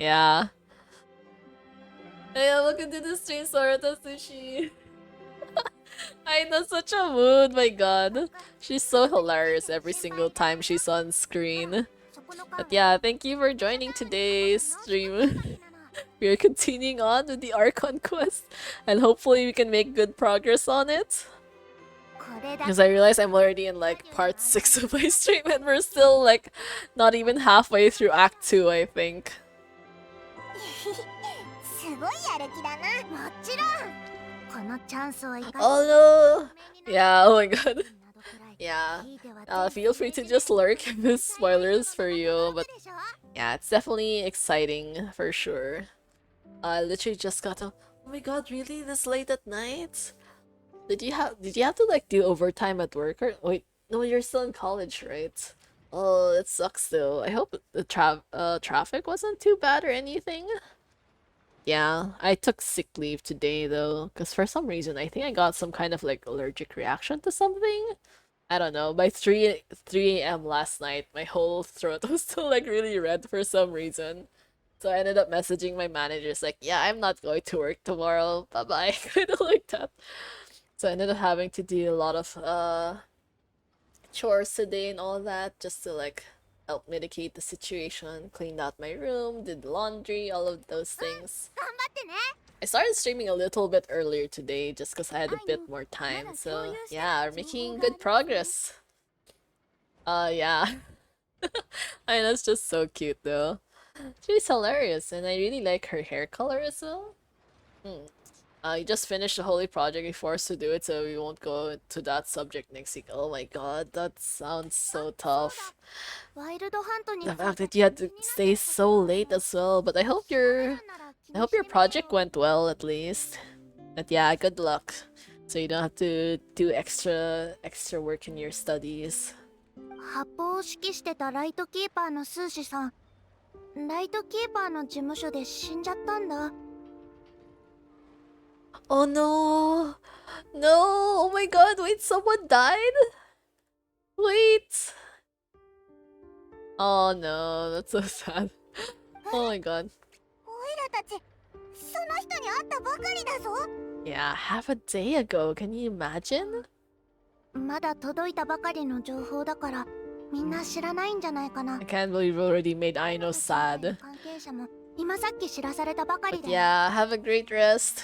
Yeah. Hey, look into the stream, Sorata Sushi. I'm in such a mood, my god. She's so hilarious every single time she's on screen. But yeah, thank you for joining today's stream. We are continuing on with the Archon quest, and hopefully we can make good progress on it. Because I realize I'm already in like part 6 of my stream and we're still like not even halfway through Act 2, I think. すごいやる気だな。もちろん。このチャンスを生かして Oh no! Yeah, oh my god. Yeah. Feel free to just lurk if there's spoilers for you, but yeah, it's definitely exciting for sure. I literally just got to. Oh my god, really? This late at night? Did you have to like do overtime at work or wait, no, you're still in college, right? Oh, it sucks though. I hope the traffic wasn't too bad or anything. Yeah, I took sick leave today though, because for some reason I think I got some kind of like allergic reaction to something. I don't know. By 3 a.m. last night, my whole throat was still like really red for some reason. So I ended up messaging my managers like, yeah, I'm not going to work tomorrow. Bye-bye. Kind of like that. So I ended up having to do a lot of chores today and all that just to like help mitigate the situation. Cleaned out my room, did laundry, all of those things. 頑張ってね。 I started streaming a little bit earlier today just because I had a bit more time. So yeah, we're making good progress. Yeah. I know, it's just so cute though. She's hilarious and I really like her hair color as well. You just finished the Holy Project, we forced to do it, so we won't go to that subject next week. Oh my god, that sounds so tough. ワイルドハントに The fact that you had to stay so late as well, but I hope your project went well at least. But yeah, good luck. So you don't have to do extra work in your studies. 発砲を指揮してたライトキーパーのスーシさん。ライトキーパーの事務所で死んじゃったんだ。 Oh no! No! Oh my god, wait, someone died? Wait! Oh no, that's so sad. Oh my god. オイラたち、その人に会ったばかりだぞ。 Yeah, half a day ago, can you imagine? まだ届いたばかりの情報だから、みんな知らないんじゃないかな。 I can't believe we already made Aino sad. 関係者も今さっき知らされたばかり But だ。 yeah, have a great rest.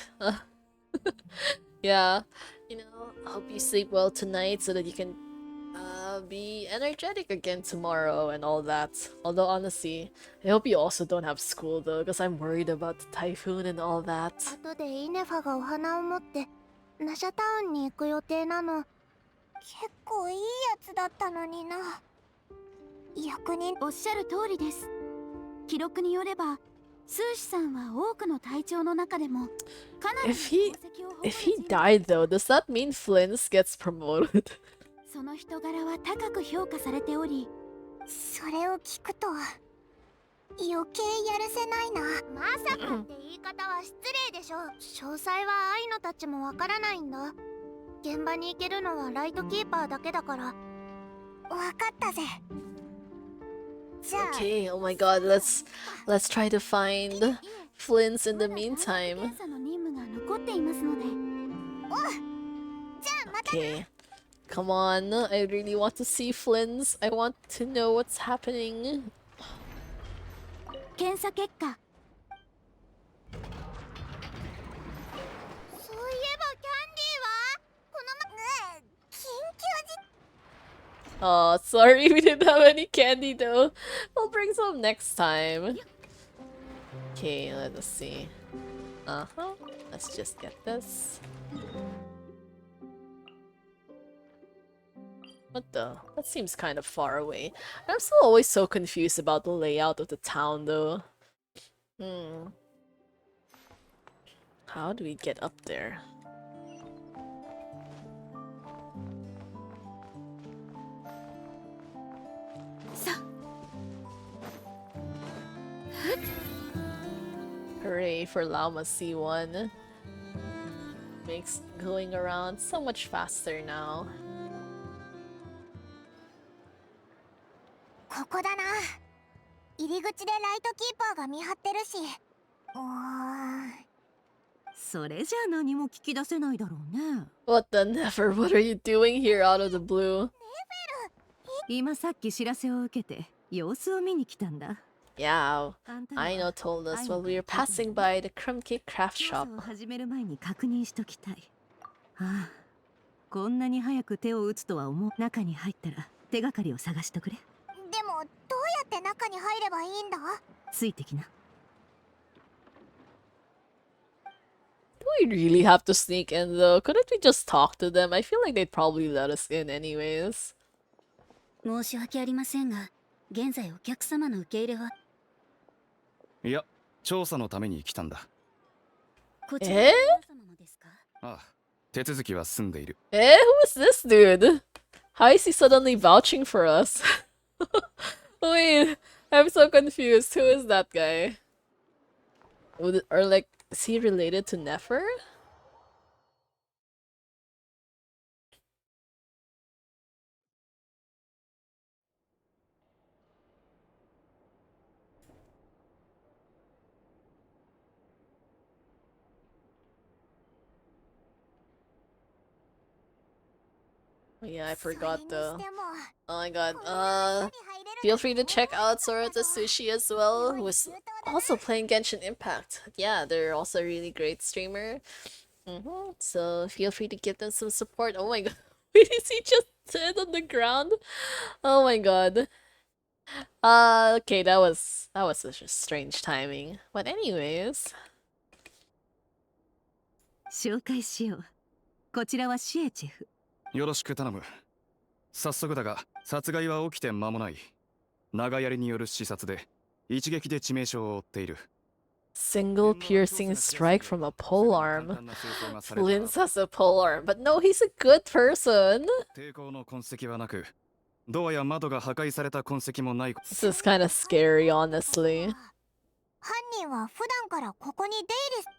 Yeah, you know, hope you sleep well tonight so that you can be energetic again tomorrow and all that. Although honestly, I hope you also don't have school though, because I'm worried about the typhoon and all that. 後でイネファがお花を持ってナシャタウンに行く予定なの。結構いいやつだったのにな。役人おっしゃる通りです。記録によればスーシさんは多くの隊長の中でもかなりの功績を誇る If he died though, does that mean Flynn gets promoted? その人柄は高く評価されており、それを聞くと余計やるせないな。まさかって言い方は失礼でしょ。詳細はアイノたちもわからないんだ。現場に行けるのはライトキーパーだけだから。わかったぜ。じゃあ Okay, oh my god, let's try to find Flynn's in the meantime. 検査の任務が残っていますので。おう。じゃあまた。 Okay, come on, I really want to see Flynn's. I want to know what's happening. 検査結果。そういえばキャンディーはこの緊急事。 Oh, sorry, we didn't have any candy though. We'll bring some next time. Okay, let us see. Let's just get this. What the? That seems kind of far away. I'm still always so confused about the layout of the town though. How do we get up there? Hooray for Llama C1. Makes going around so much faster now. ここだな。入り口でライトキーパーが見張ってるし。それじゃ何も聞き出せないだろうね。 What the never? What are you doing here out of the blue? 今さっき知らせを受けて様子を見に来たんだ。 Yeah, あんたには Aino told us while we were passing by the crumb cake craft 調 shop. 査を始める前に確認しときたい。ああ、こんなに早く手を打つとは思う。中に入ったら手がかりを探しとくれ。でもどうやって中に入ればいいんだ？ついてきな。 Do we really have to sneak in though? Couldn't we just talk to them? I feel like they'd probably let us in anyways. 申し訳ありませんが、現在お客様の受け入れは。いや、調査のために来たんだ。こちらの皆様もですか？ああ、手続きは済んでいる。Eh? Who is this dude? How is he suddenly vouching for us? Wait, I'm so confused. Who is that guy? Or like, is he related to Nefer? Oh yeah, I forgot though. Oh my god. Feel free to check out Sorata Sushi as well, who is also playing Genshin Impact. Yeah, they're also a really great streamer. So feel free to give them some support. Oh my god. Wait, is he just dead on the ground? Oh my god. Okay, that was such a strange timing. But anyways. 紹介しよう。こちらはシエチェフ。よろしく頼む。早速だが、殺害は起きて間もない。長槍による刺殺で、一撃で致命傷を負っている。Single piercing strike from a polearm. Flynn has a polearm, but no, he's a good person. 抵抗の痕跡はなく、ドアや窓が破壊された痕跡もない。 This is kind of scary, honestly. 犯人は普段からここに出入り。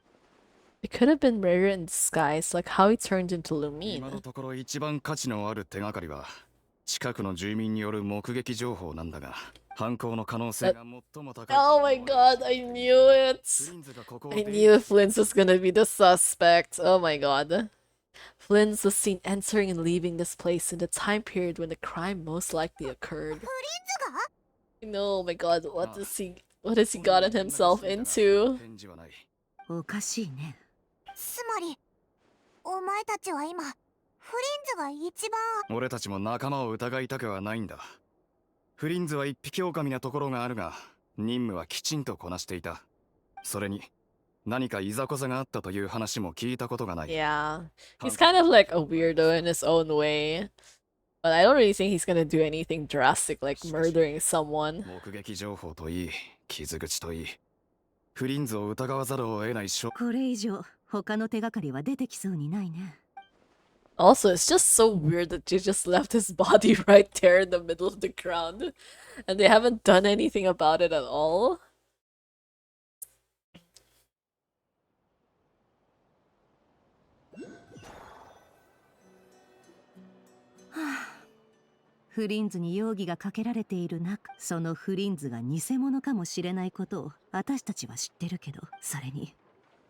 It could have been Mirror in disguise, like how he turned into 今の Lumine. ところ一番価値のある手がかりは、近くの住民による目撃情報なんだが、犯行の可能性が最も高い。 Oh my god, I knew it! フリンズがここを I knew Flynn was gonna be the suspect. Oh my god. Flynn was seen entering and leaving this place in the time period when the crime most likely occurred. フリンズが？ No, oh my god, what has he gotten himself into? 返事はない。おかしいね。つまり、お前たちは今、フリンズが一番。俺たちも仲間を疑いたくはないんだ。フリンズは一匹狼なところがあるが、任務はきちんとこなしていた。それに、何かいざこざがあったという話も聞いたことがない。 Yeah, he's kind of like a weirdo in his own way. But I don't really think he's gonna do anything drastic like murdering someone. 目撃情報といい、傷口といい、フリンズを疑わざるを得ない証拠。これ以上他の手がかりは出てきそうにないね。 Also, it's just so weird that you just left his body right there in the middle of the ground. And they haven't done anything about it at all. フリンズに容疑がかけられている中、そのフリンズが偽物かもしれないことを私たちは知ってるけど、それに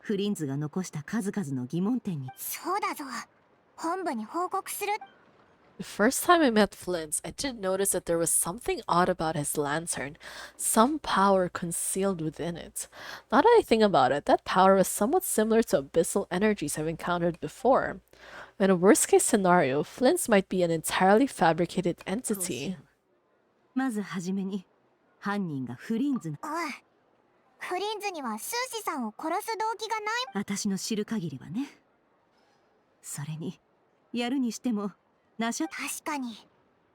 フリンズが残した数々の疑問点に。そうだぞ。本部に報告する。 The first time I met Flint, I did notice that there was something odd about his lantern, some power concealed within it. Now that I think about it, that power was somewhat similar to abyssal energies I've encountered before. In a worst-case scenario, Flint's might be an entirely fabricated entity. まずはじめに犯人がフリンズの。おい、フリンズにはスーシさんを殺す動機がない。私の知る限りはね。それにやるにしてもナシャ。確かに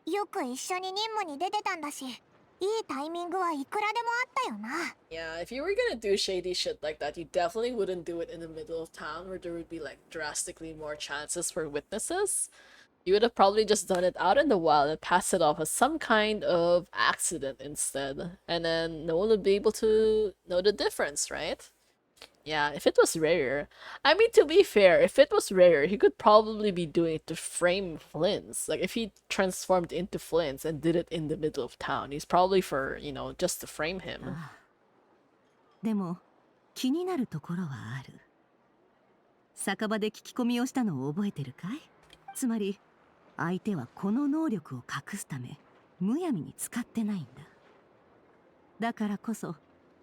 よく一緒に任務に出てたんだし、いいタイミングはいくらでもあったよな。 Yeah, if you were gonna do shady shit like that, you definitely wouldn't do it in the middle of town where there would be like drastically more chances for witnesses. You would have probably just done it out in the wild and passed it off as some kind of accident instead. And then no one would be able to know the difference, right? Yeah, if it was rare. I mean, to be fair, if it was rare, he could probably be doing it to frame Flints. Like, if he transformed into Flints and did it in the middle of town, he's probably for, you know, just to frame him. でも気になるところはある。酒場で聞き込みをしたのを覚えてるかい？つまり相手はこの能力を隠すためむやみに使ってないんだ。だからこそ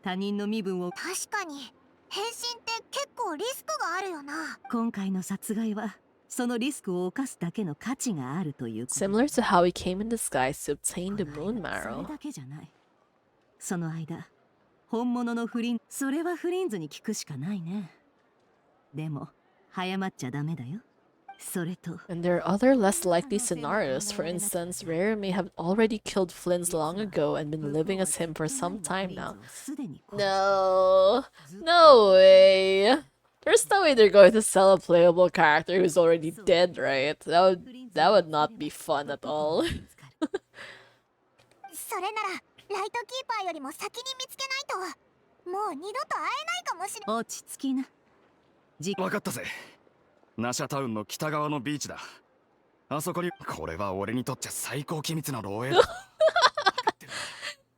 他人の身分を。確かに変身って結構リスクがあるよな。今回の殺害はそのリスクを冒すだけの価値があるということ。 Similar to how he came in disguise to obtain the この moon 間それ marrow. だけじゃない。その間本物のフリン、それはフリンズに聞くしかないね。でも早まっちゃダメだよ。それと And there are other less likely scenarios. For instance, Rare may have already killed Flins long ago and been living as him for some time now. すでに No, no way. There's no way they're going to sell a playable character who's already dead, right? That would not be fun at all. それならライトキーパーよりも先に見つけないと、もう二度と会えないかもしれ。落ち着きな。分かったぜ。ナシャタウンの北側のビーチだ。あそこに。これは俺にとって最高機密の漏洩だ。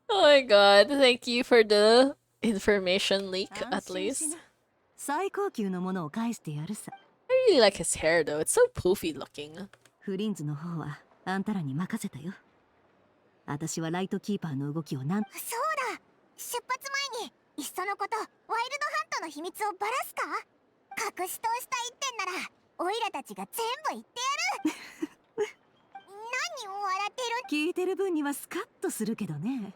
Oh my god, thank you for the information leak, at 安心し least. な。最高級のものを返してやるさ。 I really like his hair though, it's so poofy looking. フリンズの方はあんたらに任せたよ。私はライトキーパーの動きをなん。そうだ、出発前にいっそのことワイルドハントの秘密をばらすか。隠し通した一点ならオイラたちが全部言ってやる。何を笑ってる。聞いてる分にはスカッとするけどね。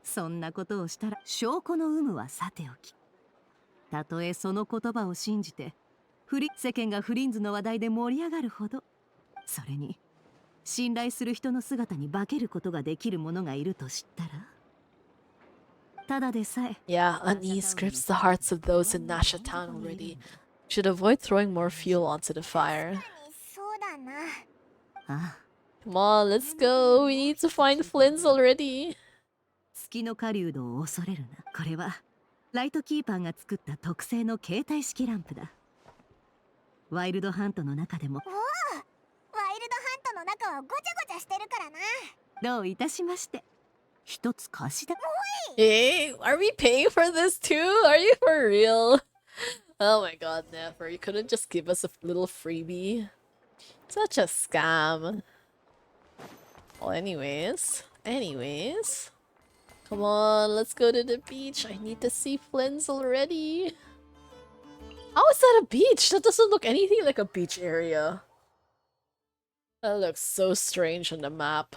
そんなことをしたら証拠の有無はさておき、たとえその言葉を信じて世間がフリンズの話題で盛り上がるほど、それに信頼する人の姿に化けることができる者がいると知ったら、ただでさえ。 Yeah, unease grips the hearts of those in Nasha Town already. Should avoid throwing more fuel onto the fire. そうだな。ああ、 Come on, let's go. We need to find Flins already. 月の狩人を恐れるな。これはライトキーパーが作った特製の携帯式ランプだ。ワイルドハントの中でも。おお、ワイルドハントの中はごちゃごちゃしてるからな。どういたしまして。一つ貸しだ。 Hey, are we paying for this too? Are you for real? Oh my god, Nefer, you couldn't just give us a little freebie? Such a scam. Well, anyways. Come on, let's go to the beach. I need to see Flins already. How is that a beach? That doesn't look anything like a beach area. That looks so strange on the map.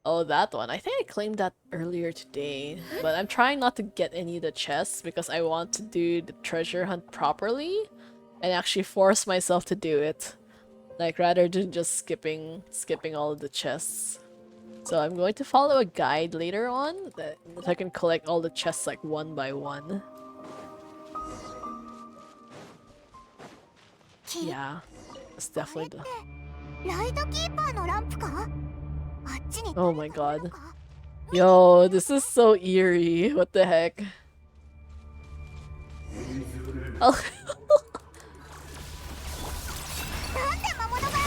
Oh, that one. I think I claimed that earlier today. But I'm trying not to get any of the chests because I want to do the treasure hunt properly and actually force myself to do it. Like, rather than just skipping all of the chests. So I'm going to follow a guide later on that I can collect all the chests like one by one. Yeah, that's definitely the... ライトキーパーのランプか。あっちに。 Oh my god. Yo, this is so eerie. What the heck? Oh. なんで魔物が。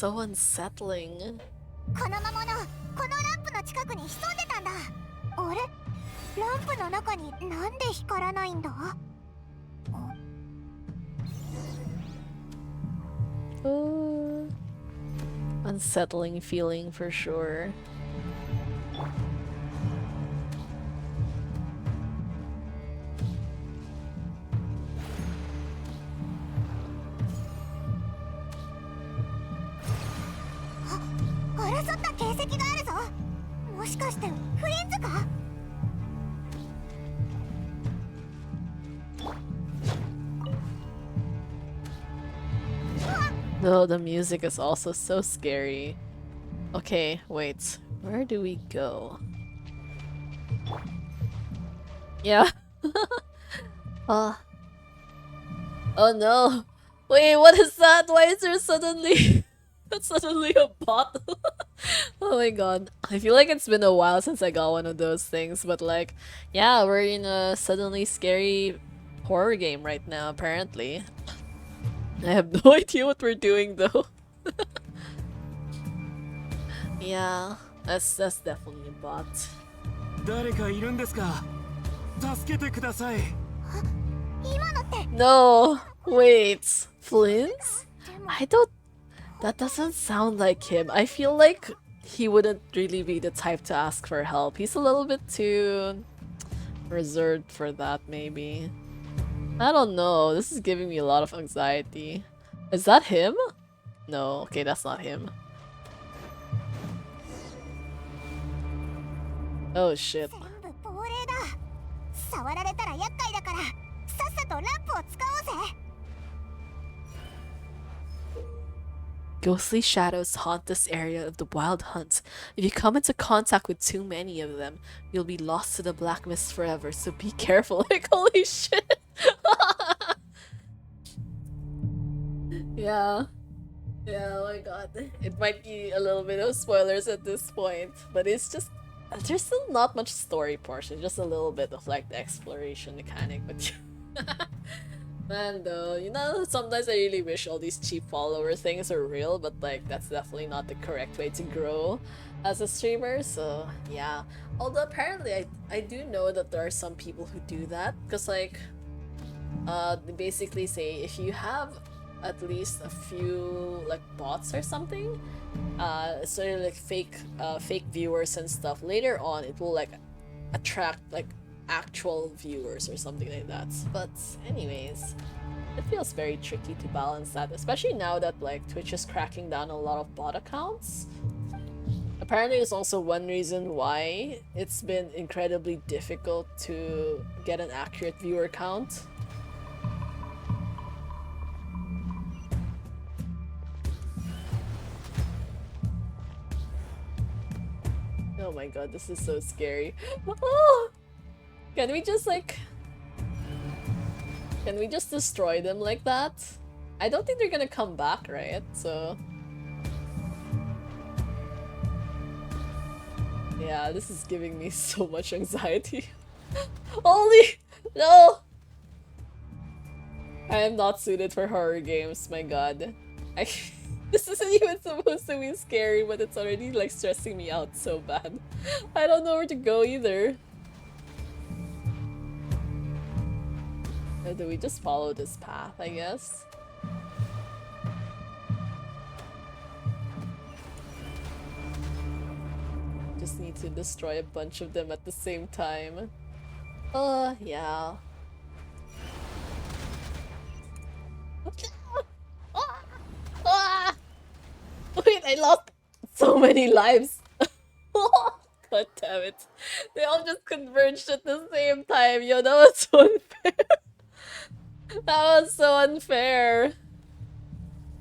so unsettling. この魔物、このランプの近くに潜んでたんだ。あれ、ランプの中になんで光らないんだ？ Unsettling feeling for sure. No, the music is also so scary. Okay, wait. Where do we go? Yeah. Oh no. Wait, what is that? Why is there suddenly suddenly a bot? Oh my god. I feel like it's been a while since I got one of those things, but like, yeah, we're in a suddenly scary horror game right now, apparently. I have no idea what we're doing though. Yeah, that's definitely a bot. 誰かいるんですか？助けてください。 No! Wait, Flint's? I don't... That doesn't sound like him. I feel like he wouldn't really be the type to ask for help. He's a little bit too reserved for that, maybe. I don't know. This is giving me a lot of anxiety. Is that him? No, okay, that's not him. Oh shit. Ghostly shadows haunt this area of the Wild Hunt. If you come into contact with too many of them, you'll be lost to the black mist forever, so be careful. Like, holy shit! Yeah. Yeah, oh my god. It might be a little bit of spoilers at this point, but it's just... There's still not much story portion, just a little bit of like the exploration mechanic, but... Man, though, you know, sometimes I really wish all these cheap follower things are real, but like, that's definitely not the correct way to grow as a streamer, so yeah. Although apparently I do know that there are some people who do that, because like, they basically say if you have at least a few like bots or something, sort of like fake viewers and stuff, later on it will like attract like actual viewers or something like that. But anyways, it feels very tricky to balance that, especially now that like Twitch is cracking down on a lot of bot accounts. Apparently it's also one reason why it's been incredibly difficult to get an accurate viewer count. Oh my god, this is so scary. Oh! Can we just like... Can we just destroy them like that? I don't think they're gonna come back, right? So... Yeah, this is giving me so much anxiety. Holy... No! I am not suited for horror games, my god. This isn't even supposed to be scary, but it's already like stressing me out so bad. I don't know where to go either. Or do we just follow this path, I guess? Just need to destroy a bunch of them at the same time. Yeah. Wait, I lost so many lives. God damn it. They all just converged at the same time. Yo, that was so unfair. That was so unfair.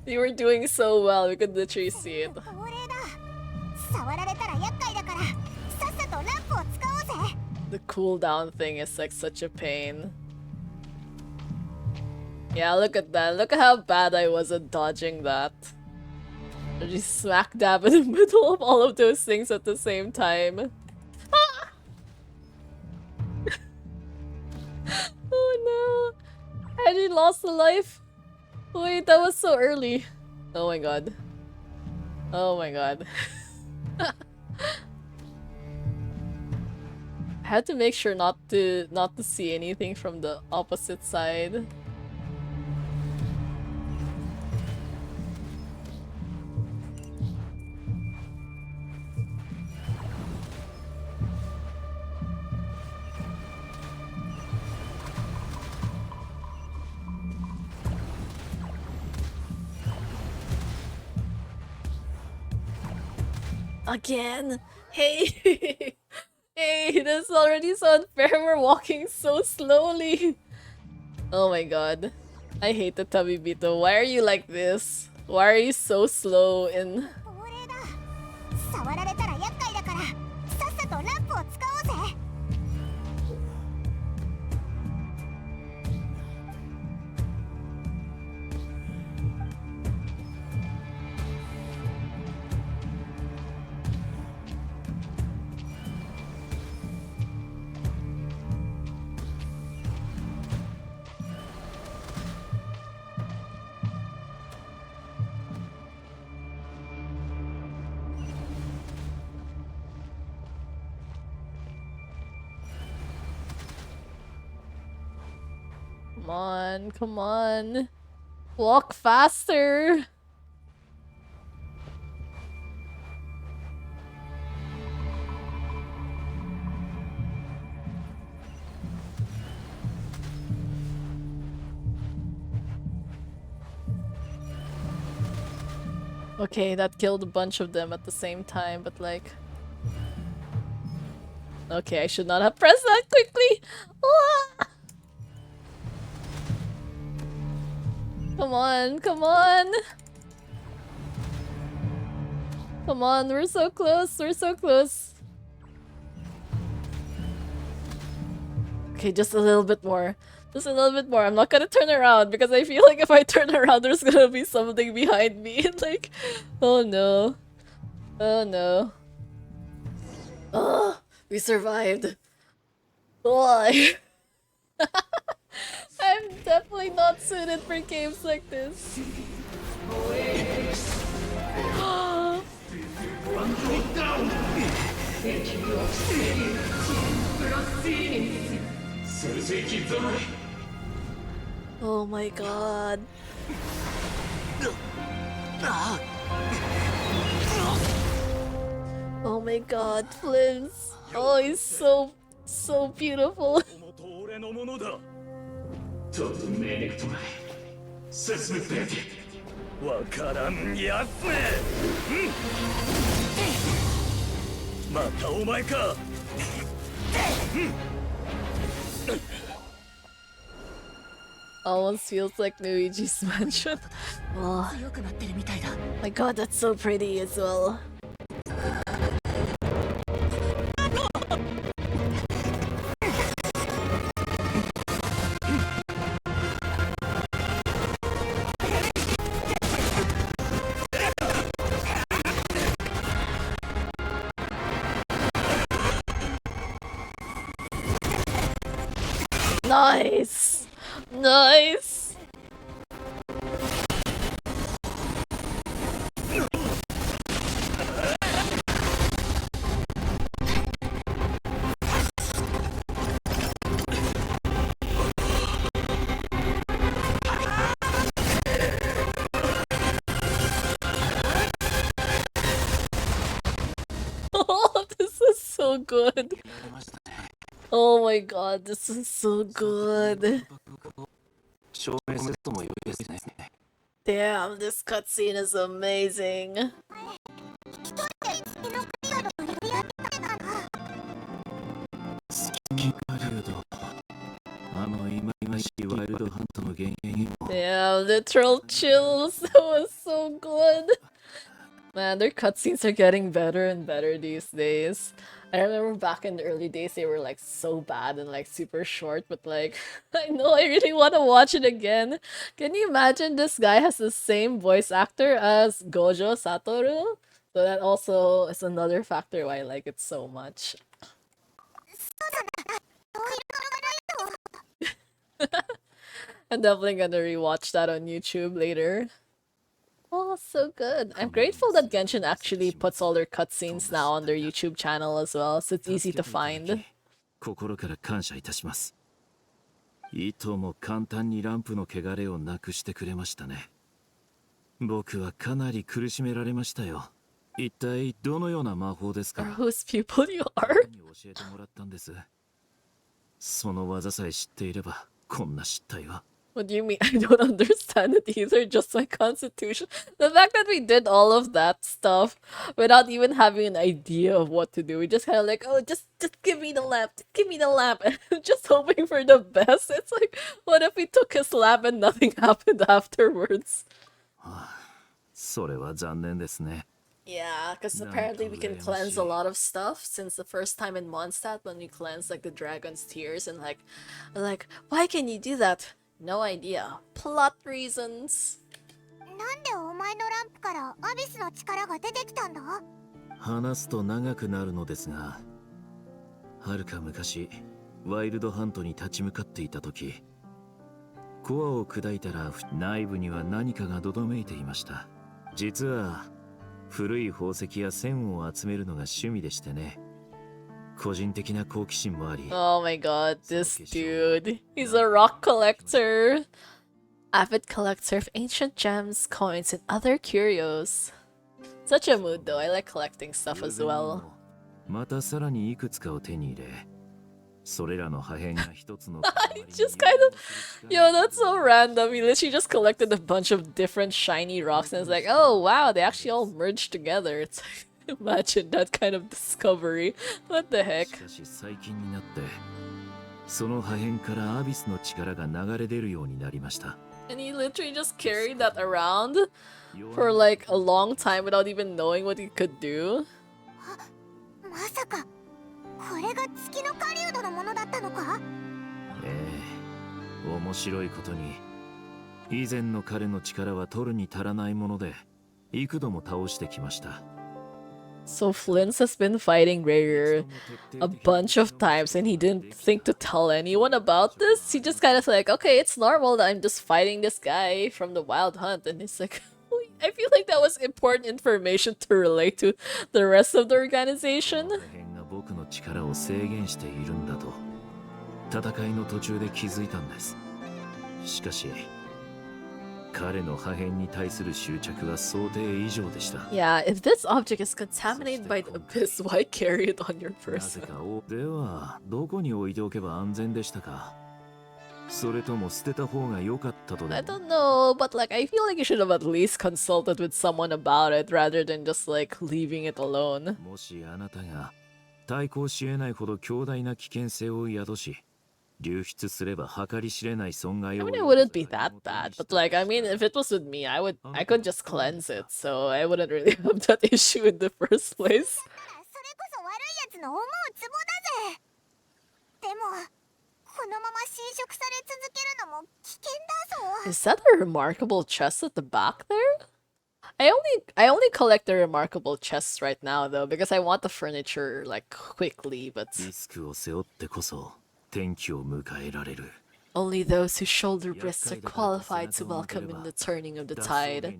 You were doing so well, we could literally see it. The cooldown thing is like such a pain. Yeah, look at that. Look at how bad I was at dodging that. Just smack dab in the middle of all of those things at the same time. Ah! Oh no! I already lost a life. Wait, that was so early. Oh my god. Oh my god. I had to make sure not to see anything from the opposite side. Again! Hey! Hey, this is already so unfair. We're walking so slowly. Oh my god. I hate the Tabibito. Why are you like this? Why are you so slow in... 亡霊だ。触られたら厄介だから、さっさとランプを使おうぜ。Come on, come on. Walk faster. Okay, that killed a bunch of them at the same time, but like... Okay, I should not have pressed that quickly! Ah! Come on, come on! Come on, we're so close, we're so close. Okay, just a little bit more. Just a little bit more. I'm not gonna turn around because I feel like if I turn around, there's gonna be something behind me. Like, oh no. Oh no. Oh, we survived. Why? I'm definitely not suited for games like this. Oh my god. Oh my god, Flims. Oh, he's so beautiful. 俺のものだ。ちょっとメネクトない。進めて。わからんやつめ。またお前か。Almost feels like Luigi's Mansion. Oh my god, that's so pretty as well. Nice! Nice! Oh, this is so good. Oh my god, this is so good. Damn, this cutscene is amazing. あの忌々しいワイルドハントの原因にも。 Yeah, literal chills. That was so good. Man, their cutscenes are getting better and better these days. I remember back in the early days they were like so bad and like super short, but like I know I really want to watch it again. Can you imagine this guy has the same voice actor as Gojo Satoru? So that also is another factor why I like it so much. I'm definitely gonna rewatch that on YouTube later. Oh, so good. I'm grateful that Genshin actually puts all their cutscenes now on their YouTube channel as well, so it's easy to find. 心から感謝いたします。いとも簡単にランプの汚れをなくしてくれましたね。僕はかなり苦しめられましたよ。一体どのような魔法ですか？ Or whose people you are? 教えてもらったんです。その技さえ知っていればこんな失態は。 What do you mean? I don't understand it either, just my constitution. The fact that we did all of that stuff without even having an idea of what to do. We just kind of like, oh, just give me the lamp, just give me the lamp, and just hoping for the best. It's like, what if we took his lamp and nothing happened afterwards? それは残念ですね。 Yeah, because apparently we can cleanse a lot of stuff since the first time in Mondstadt when we cleansed like the dragon's tears and like, why can you do that? No idea. Plot reasons. なんでお前のランプからアビスの力が出てきたんだ？話すと長くなるのですが、はるか昔ワイルドハントに立ち向かっていた時、コアを砕いたら内部には何かがどめいていました。実は古い宝石や線を集めるのが趣味でしてね。個人的な好奇心もあり。 Oh my god, this dude. He's a rock collector. Avid collector of ancient gems, coins, and other curios. Such a mood though. I like collecting stuff as well. またさらにいくつかを手に入れ、それらの破片が一つの Just kind of, yo, that's so random. He literally just collected a bunch of different shiny rocks and it's like, oh wow, they actually all merged together. It's like, imagine that kind of discovery. What the heck? しかし最近になってその破片からアビスの力が流れ出るようになりました。 And he literally just carried that around for like a long time without even knowing what he could do. まさかこれが月の狩人のものだったのか？面白いことに以前の彼の力は取るに足らないもので幾度も倒してきました。 So Flint's has been fighting Rare a bunch of times and he didn't think to tell anyone about this. He just kind of like, okay, it's normal that I'm just fighting this guy from the Wild Hunt. And it's like, I feel like that was important information to relate to the rest of the organization. 破片が僕の力を制限しているんだと戦いの途中で気づいたんです。しかし彼の破片に対する執着は想定以上でした。 Yeah, if this object is contaminated by the abyss, why carry it on your なぜ person? かではどこに置いておけば安全でしたか？それとも捨てた方が良かったとで I も？ don't know, but like I feel like you should have at least consulted with someone about it rather than just like leaving it alone. もしあなたが対抗し得ないほど強大な危険性を宿し流出すれば計り知れない損害 I を mean, it wouldn't be that bad, but like, I mean, if it was with me, I could just cleanse it, so I wouldn't really have that issue in the first place. それこそ悪いやつの思うツボだぜ。でもこのまま侵食され続けるのも危険だぞ。 Is that a remarkable chest at the back there? I only collect the remarkable chests right now though, because I want the furniture like quickly, but リスクを背負ってこそ天気を迎えられる。 only those who shoulder risks are qualified to welcome in the turning of the tide.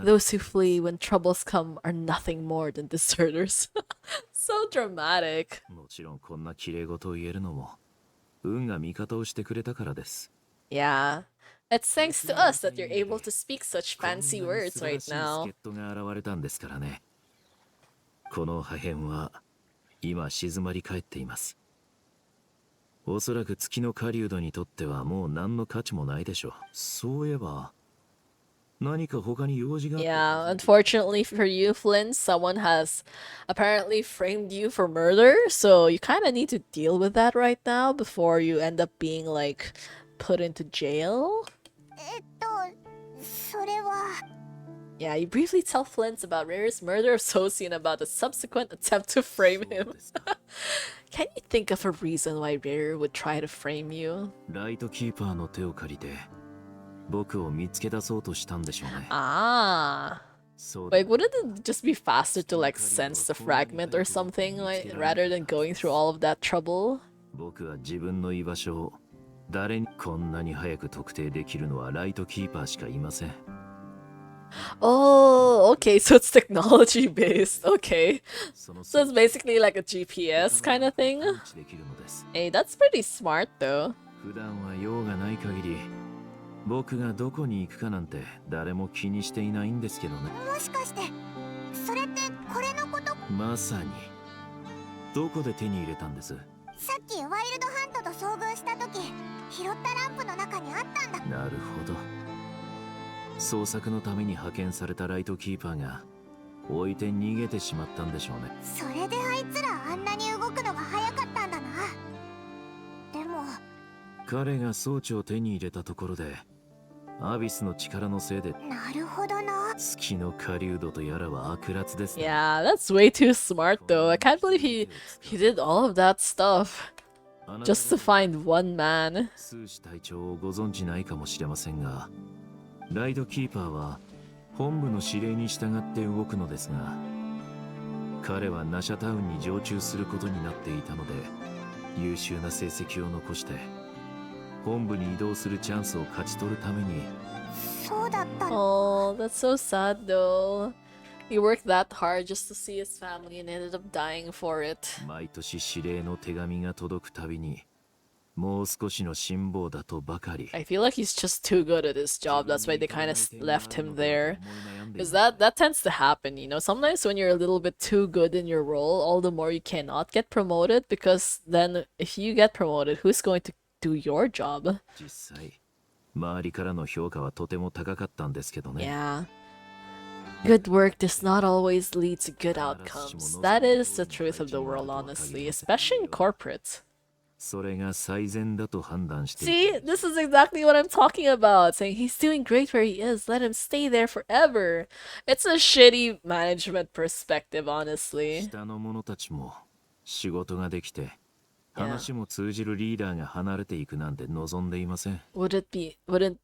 Those who flee when troubles come are nothing more than deserters. So dramatic. もちろんこんな綺麗事を言えるのも運が味方をしてくれたからです。 Yeah. It's thanks to us that you're able to speak such fancy こんなに words 素晴ら right しい助 now. っ人が現れたんですからね。この破片は今静まり返っています。おそらく月の狩人にとってはもう何の価値もないでしょう。そういえば何か他に用事があった Yeah, unfortunately for you, Flynn, someone has apparently framed you for murder, so you kind of need to deal with that right now before you end up being like put into jail. それは Yeah, you briefly tell Flint about Rare's murder of Sosi and about the subsequent attempt to frame him. Can you think of a reason why Rare would try to frame you? ライトキーパーの手を借りて僕を見つけ出そうとしたんでしょうね。 Ah. そうだ Like, wouldn't it just be faster to like sense the fragment or something, like, rather than going through all of that trouble? 僕は自分の居場所を誰にこんなに早く特定できるのはライトキーパーしかいません。Oh, okay, so it's technology based. Okay. その So it's basically like a GPS kind of thing. 感知できるのです。 Hey, that's pretty smart though. 普段は用がない限り僕がどこに行くかなんて誰も気にしていないんですけどね。もしかしてそれってこれのこと？まさに。どこで手に入れたんです？さっきワイルドハントと遭遇した時拾ったランプの中にあったんだ。なるほど。捜索のために派遣されたライトキーパーが置いて逃げてしまったんでしょうね。それであいつらあんなに動くのが早かったんだな。でも彼が装置を手に入れたところでアビスの力のせいでなるほどな。月の狩人とやらは悪辣ですね。 Yeah, that's way too smart though. I can't believe he did all of that stuff just to find one man. スーシ隊長をご存知ないかもしれませんが、ライドキーパーは本部の指令に従って動くのですが、彼はナシャタウンに常駐することになっていたので、優秀な成績を残して本部に移動するチャンスを勝ち取るために。そうだったの。 Oh, that's so sad though. He worked that hard just to see his family and ended up dying for it. 毎年指令の手紙が届くたびに、もう少しの辛抱だとばかり。 I feel like he's just too good at his job. That's why they kind of left him there. Because that tends to happen, you know. Sometimes when you're a little bit too good in your role, all the more you cannot get promoted. Because then if you get promoted, who's going to do your job? 実際、周りからの評価はとても高かったんですけどね。 Yeah. Good work does not always lead to good outcomes. That is the truth of the world, honestly, especially in corporate. それが最善だと判断して。 See, this is exactly what I'm talking about. Saying he's doing great where he is. Let him stay there forever. It's a shitty management perspective, honestly. 下の者たちも仕事ができて、話も通じるリーダーが離れていくなんて望んでいません。 Wouldn't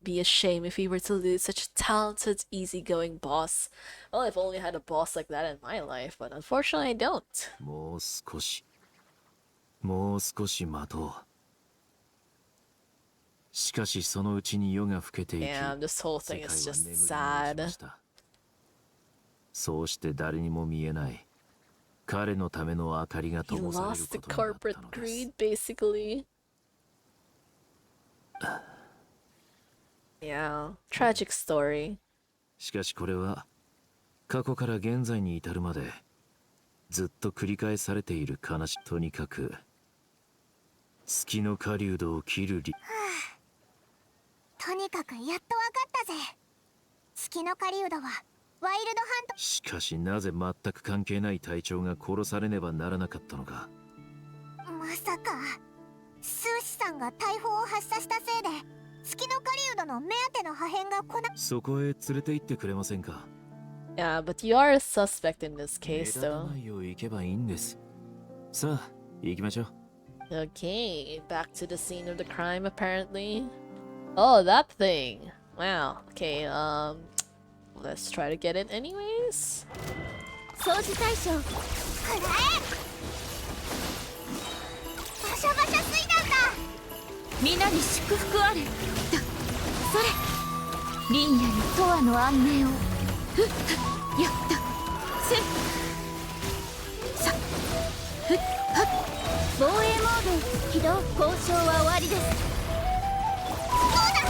be a shame if we were to lose such a talented, easygoing boss. Well, I've only had a boss like that in my life, but unfortunately I don't. もう少し待とう。しかしそのうちに夜が更けていき、 Damn, this whole 世 thing 界は is 眠 just りに落ちま sad. した。そうして誰にも見えない彼のための明かりが He 灯される lost to ことになった corporate のです。 greed, basically. Yeah, tragic story. しかしこれは過去から現在に至るまでずっと繰り返されている悲しい。とにかく月の狩人を切る理。とにかくやっとわかったぜ。月の狩人はワイルドハント。しかしなぜ全く関係ない隊長が殺されねばならなかったのか。まさかスーシさんが大砲を発射したせいで月の狩人の目当ての破片が来な。そこへ連れて行ってくれませんか。 Yeah, but you are a suspect in this 目 case, 立た though. ないよう行けばいいんです。さあ行きましょう。 Okay, back to the scene of the crime, apparently. Oh, that thing. Wow. Okay, let's try to get it anyways. 掃除対象くらえ。バシャバシャ水なんだ。皆に祝福あれ。それリンヤにトアの安寧を。ふっやったせさふっはっ防衛モード起動。交渉は終わりです。そうだ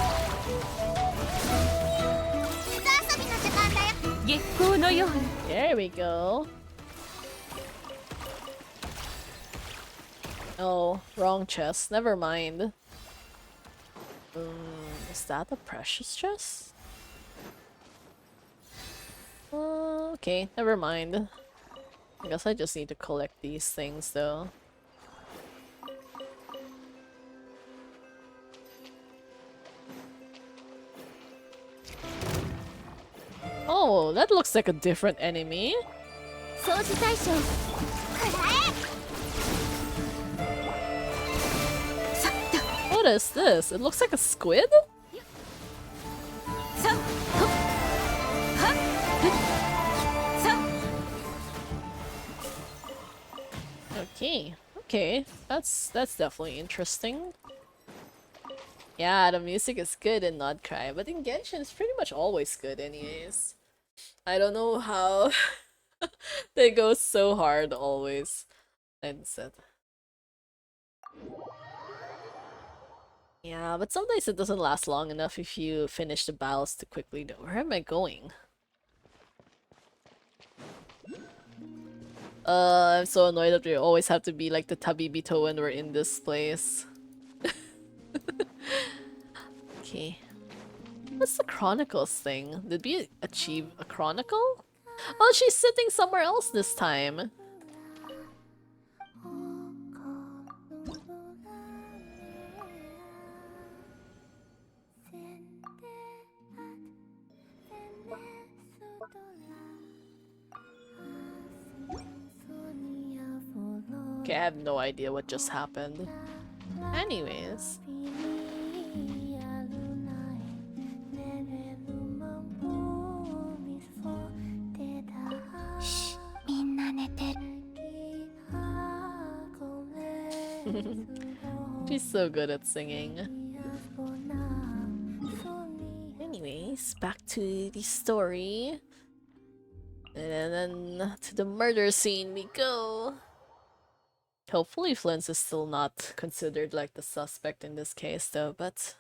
水遊びの時間だよ。月光のように。 There we go. Oh, wrong chest. Never mind. Is that a precious chest? Okay, never mind. I guess I just need to collect these things though. Oh, that looks like a different enemy. 掃除対象くらえ。さっと What is this? It looks like a squid? さっほっはっふっさっ。 Okay, okay, that's definitely interesting. Yeah, the music is good in Not Cry, but in Genshin it's pretty much always good anyways. I don't know how they go so hard always. And said. Yeah, but sometimes it doesn't last long enough if you finish the battles too quickly though. Where am I going? I'm so annoyed that we always have to be like the Tabibito when we're in this place. Okay. What's the Chronicles thing? Did we achieve a Chronicle? Oh, she's sitting somewhere else this time. Okay, I have no idea what just happened. Anyways. She's so good at singing. Anyways, back to the story. And then to the murder scene we go. Hopefully Flint's is still not considered like the suspect in this case though, but...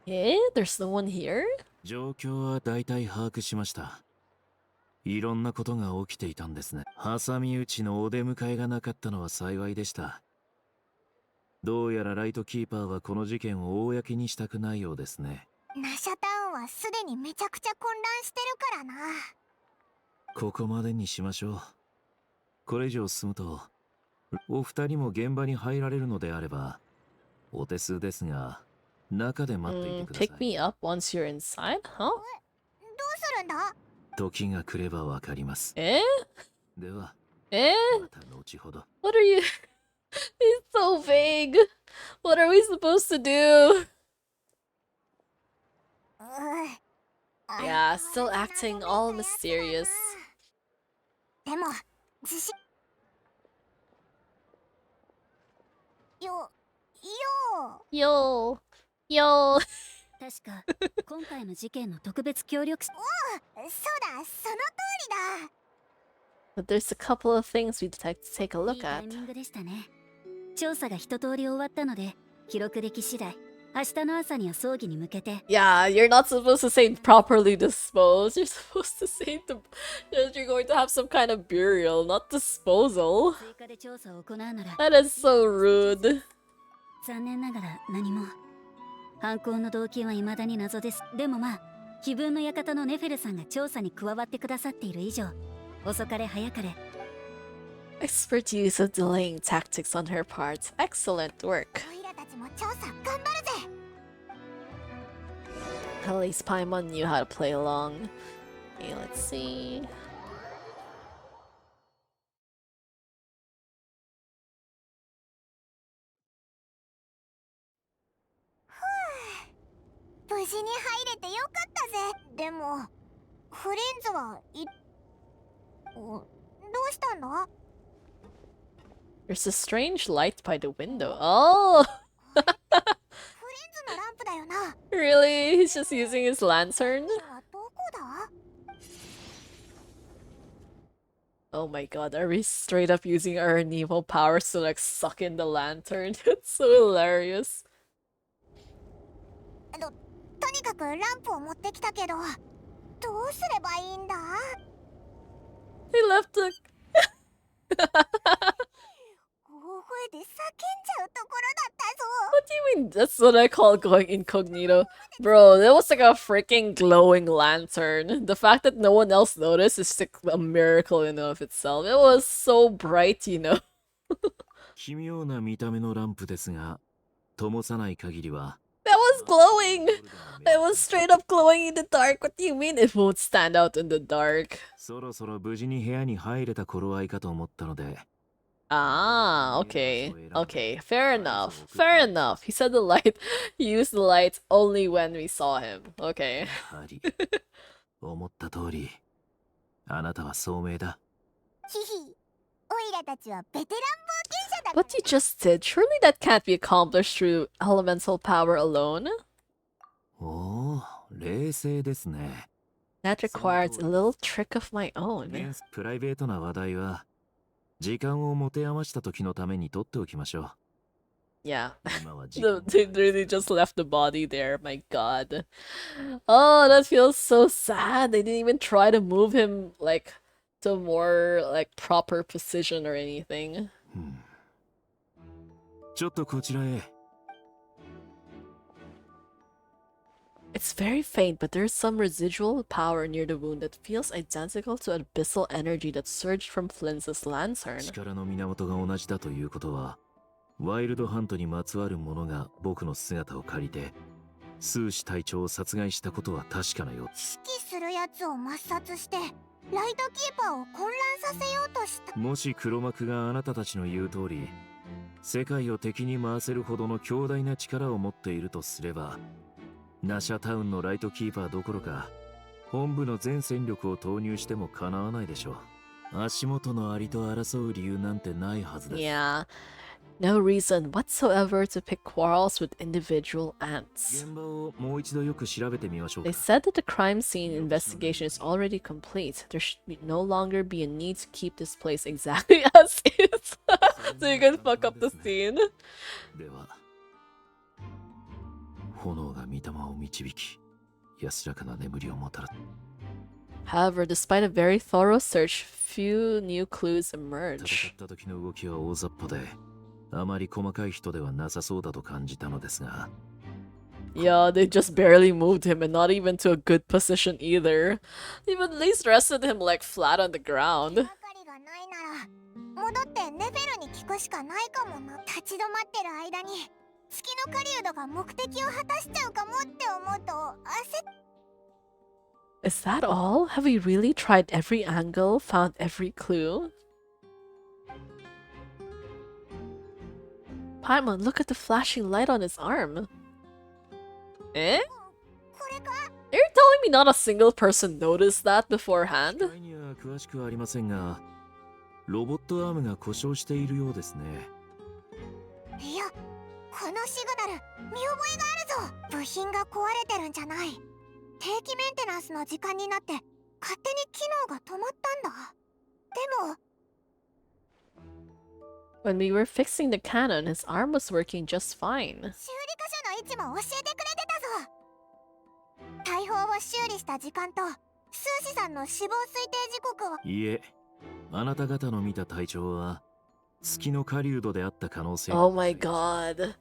Eh? There's no one here? 状況は大体把握しました。いろんなことが起きていたんですね。挟み撃ちのお出迎えがなかったのは幸いでした。どうやらライトキーパーはこの事件を公にしたくないようですね。ナシャタウンはすでにめちゃくちゃ混乱してるからな。ここまでにしましょう。これ以上進むと、お二人も現場に入られるのであれば、お手数ですが、中で待っていてください。Pick me up once you're inside? Huh? どうするんだ？時が来ればわかります。え？では、また後ほど。What are you... He's so vague. What are we supposed to do? Yeah, still acting all mysterious. でも、自信よ、Yo. Yo. 確か、今回の事件の特別協力者。おう、そうだ、その通りだ。But there's a couple of things we'd like to take a い look いタイ at. ミングでしたね。調査が一通り終わったので、記録でき次第、明日の朝には葬儀に向けて。Yeah, you're not supposed to say properly disposed. You're supposed to say that you're going to have some kind of burial, not disposal. 追加で調査を行うなら。That is so rude. 残念ながら何も。犯行の動機は未だに謎です。でもまあ、気分の館のネフェルさんが調査に加わってくださっている以上、遅かれ早かれ。Expert use of delaying tactics on her part. Excellent work. オイラたちも調査頑張るぜ。At least Paimon knew how to play along. Okay, let's see. Huh. 無事に入れてよかったぜ。でも、フレンズどうしたんだ？ There's a strange light by the window. Oh! フレンズのランプだよな。 Really? He's just using his lantern? 今どこだ？ Oh my god, are we straight up using our Nemo powers to like suck in the lantern? It's so hilarious. とにかくランプを持ってきたけど、どうすればいいんだ？ He left the... 大声で叫んじゃうところだったぞ。 What do you mean? That's what I call going incognito. Bro, that was like a freaking glowing lantern. The fact that no one else noticed is like a miracle in and of itself. It was so bright, you know? 奇妙な見た目のランプですが、灯さない限りは。That was glowing! It was straight up glowing in the dark. What do you mean it won't stand out in the dark? そろそろ無事に部屋に入れた頃合いかと思ったので、Ah, okay. Okay, fair enough. Fair enough. He said the light, he used the lights only when we saw him. Okay. やはり思った通りあなたは聡明だ。ヒヒオイラたちはベテラン冒険者だから What you just did, surely that can't be accomplished through elemental power alone? おお、冷静ですね。 That requires a little trick of my own. プライベートな話題は時間を持て余した時のために取っておきましょう。 Yeah. 今は時間 They really just left the body there, my god. Oh, that feels so sad. They didn't even try to move him like to more like proper position or anything. ちょっとこちらへ。 It's very faint, but there's some residual power near the wound that feels identical to abyssal energy that surged from Flynn's lantern. 力の源が同じだということは、ワイルドハントにまつわる者が僕の姿を借りて数士隊長を殺害したことは確かなよ。指揮するやつを抹殺してライトキーパーを混乱させようとした。もし黒幕があなたたちの言う通り世界を敵に回せるほどの強大な力を持っているとすれば、ナシャタウンのライトキーパーどころか本部の全戦力を投入してもかなわないでしょう。足元のアリと争う理由なんてないはずです。 Yeah, no reason whatsoever to pick quarrels with individual ants. 現場をもう一度よく調べてみましょう They か。 said that the crime scene investigation is already complete. There should no longer be a need to keep this place exactly as is. So you can fuck up the scene. では炎が御霊を導き安らかな眠りをもたら However, despite a very thorough search, few new clues 戦 emerge. った時の動きは大雑把であまり細かい人ではなさそうだと感じたのですが、 Yeah, they just barely moved him and not even to a good position either. Even at least rested him like flat on the ground. 手がかりがないなら戻ってネフェルに聞くしかないかもな。立ち止まってる間に月の狩人が目的を果たしちゃうかもって思うと焦っ Is that all? Have we really tried every angle, found every clue? Paimon, look at the flashing light on his arm. Eh? これか You're telling me not a single person noticed that 機 beforehand? 械には詳しくはありませんがロボットアームが故障しているようですね。いやこのシグナル見覚えがあるぞ。部品が壊れてるんじゃない。定期メンテナンスの時間になって勝手に機能が止まったんだ。でも When we were fixing the cannon, his arm was working just fine. 修理箇所の位置も教えてくれてたぞ。大砲を修理した時間とスーシさんの死亡推定時刻は。いえ、あなた方の見た隊長は月の狩人であった可能性 Oh my god.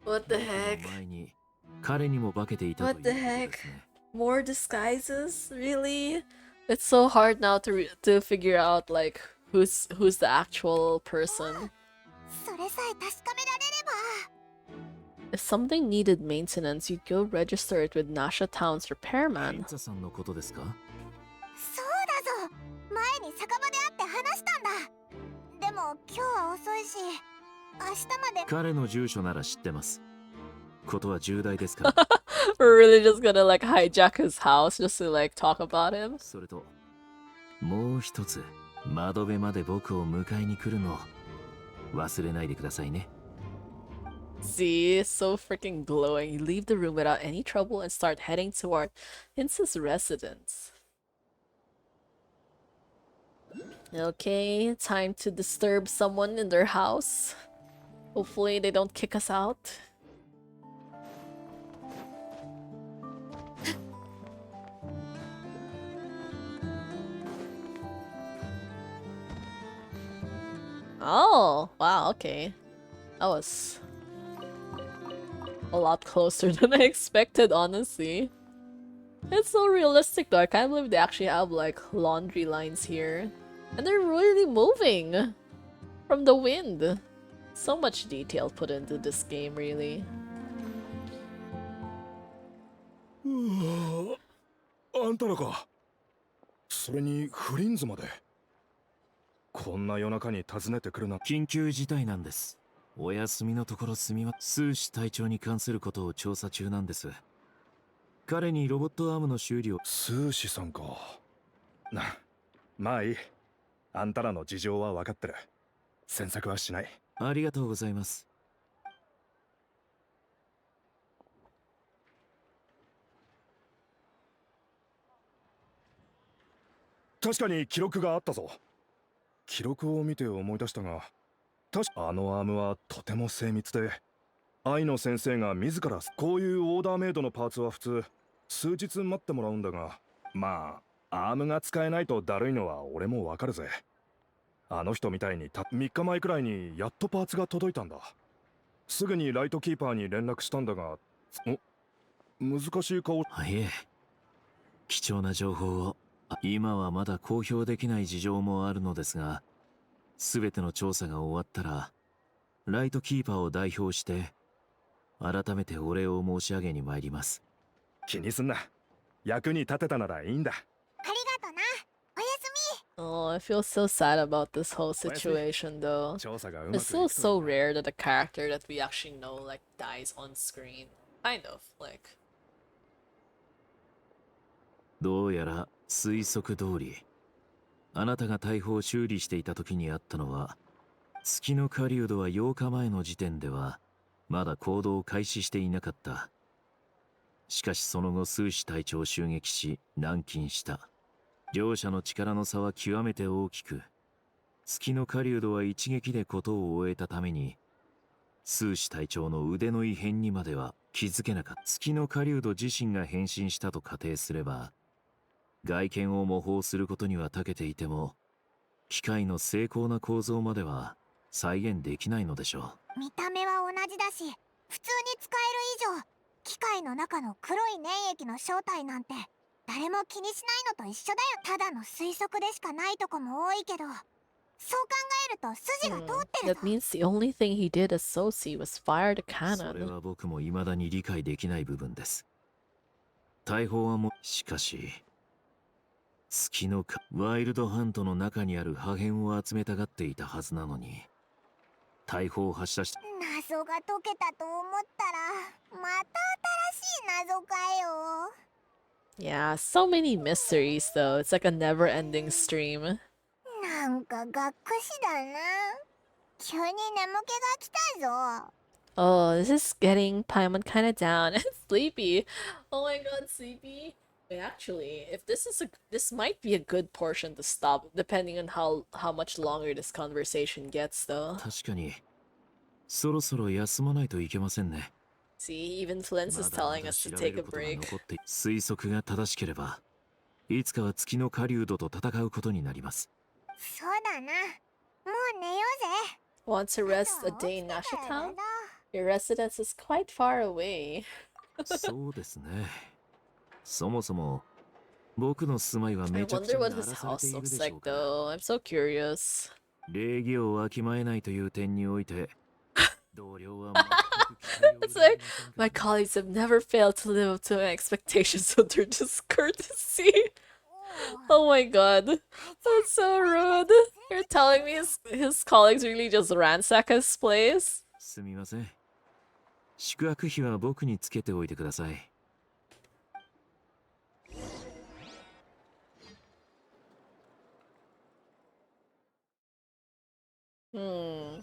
What the heck? 前に彼にも化けていたという What こと the で heck? すね。 More disguises? Really? It's so hard now to figure out like who's the actual person. それさえ確かめられれば。 If something needed maintenance, you'd go register it with Nasha Town's リ repairman. ンツァさんのことですか。そうだぞ。前に酒場で会って話したんだ。でも今日は遅いし明日まで。彼の住所なら知ってます。ことは重大ですから。 We're really just gonna like hijack his house just to like talk about him. それともう一つ窓辺まで僕を迎えに来るの忘れないでくださいね。 See, so freaking glowing. You leave the room without any trouble and start heading toward Hince's residence. Okay, time to disturb someone in their house. Hopefully they don't kick us out. Oh, wow, okay. That was a lot closer than I expected, honestly. It's so realistic though. I can't believe they actually have like laundry lines here. And they're really moving from the wind. So much detail put into this game, really. あんたらか。それにフリンズまで。こんな夜中に訪ねてくるな。緊急事態なんです。お休みのところすみません。スーシ隊長に関することを調査中なんです。彼にロボットアームの修理を。スーシさんか。まあいい。あんたらの事情は分かってる。詮索はしない。ありがとうございます。確かに記録があったぞ。記録を見て思い出したが、あのアームはとても精密で、愛の先生が自らこういうオーダーメイドのパーツは普通数日待ってもらうんだが、まあアームが使えないとだるいのは俺もわかるぜ。あの人みたいに3日前くらいにやっとパーツが届いたんだ。すぐにライトキーパーに連絡したんだが、難しい顔。いえ、貴重な情報を。今はまだ公表できない事情もあるのですが、全ての調査が終わったらライトキーパーを代表して改めてお礼を申し上げに参ります。気にすんな。役に立てたならいいんだ。ありがとな。おやすみ。 Oh, I feel so sad about this whole situation though. 調査がう It's まくい still くと so rare that a character that we actually know like dies on screen. Kind of, like. どうやら推測通り、あなたが大砲を修理していた時にあったのは、月の狩人は8日前の時点ではまだ行動を開始していなかった。しかしその後スーシ隊長を襲撃し軟禁した。両者の力の差は極めて大きく、月の狩人は一撃で事を終えたためにスーシ隊長の腕の異変にまでは気づけなかった。月の狩人自身が変身したと仮定すれば、外見を模倣することには長けていても、機械の精巧な構造までは再現できないのでしょう。見た目は同じだし、普通に使える以上、機械の中の黒い粘液の正体なんて誰も気にしないのと一緒だよ。ただの推測でしかないとこも多いけど、そう考えると筋が通ってる That ぞ。 means the only thing he did as Sosi was fire the それ cannon. は僕も未だに理解できない部分です。大砲はも、しかし月のワイルドハントの中にある破片を集めたがっていたはずなのに、大砲を発射した。謎が解けたと思ったらまた新しい謎かよ。 Yeah, so many mysteries though. It's like a never-ending stream. なんかがっかしだな。急に眠気が来たぞ。 Oh, this is getting Paimon kind of down and sleepy. Oh my god, sleepy. Wait, actually, if this might be a good portion to stop, depending on how much longer this conversation gets, though. 確かにそろそろ休まないといけませんね。 See, even Flint's is telling us to take a break. 推測が正しければ、いつかは月の狩人と戦うことになります。そうだな。もう寝ようぜ。 Want to rest a day in Nashitown? Your residence is quite far away. そうですね。そもそも僕の住まいは I めちゃくち wonder ゃ what 荒 his らされ house ているで looks しょ like うか。 though. I'm so curious. 礼儀をわきまえないという点において、同僚は It's like my colleagues have never failed to live up to my expectations of their discourtesy. Oh my god, that's so rude. You're telling me his colleagues really just ransack his place? すみません。宿泊費は僕につけておいてください。Hmm.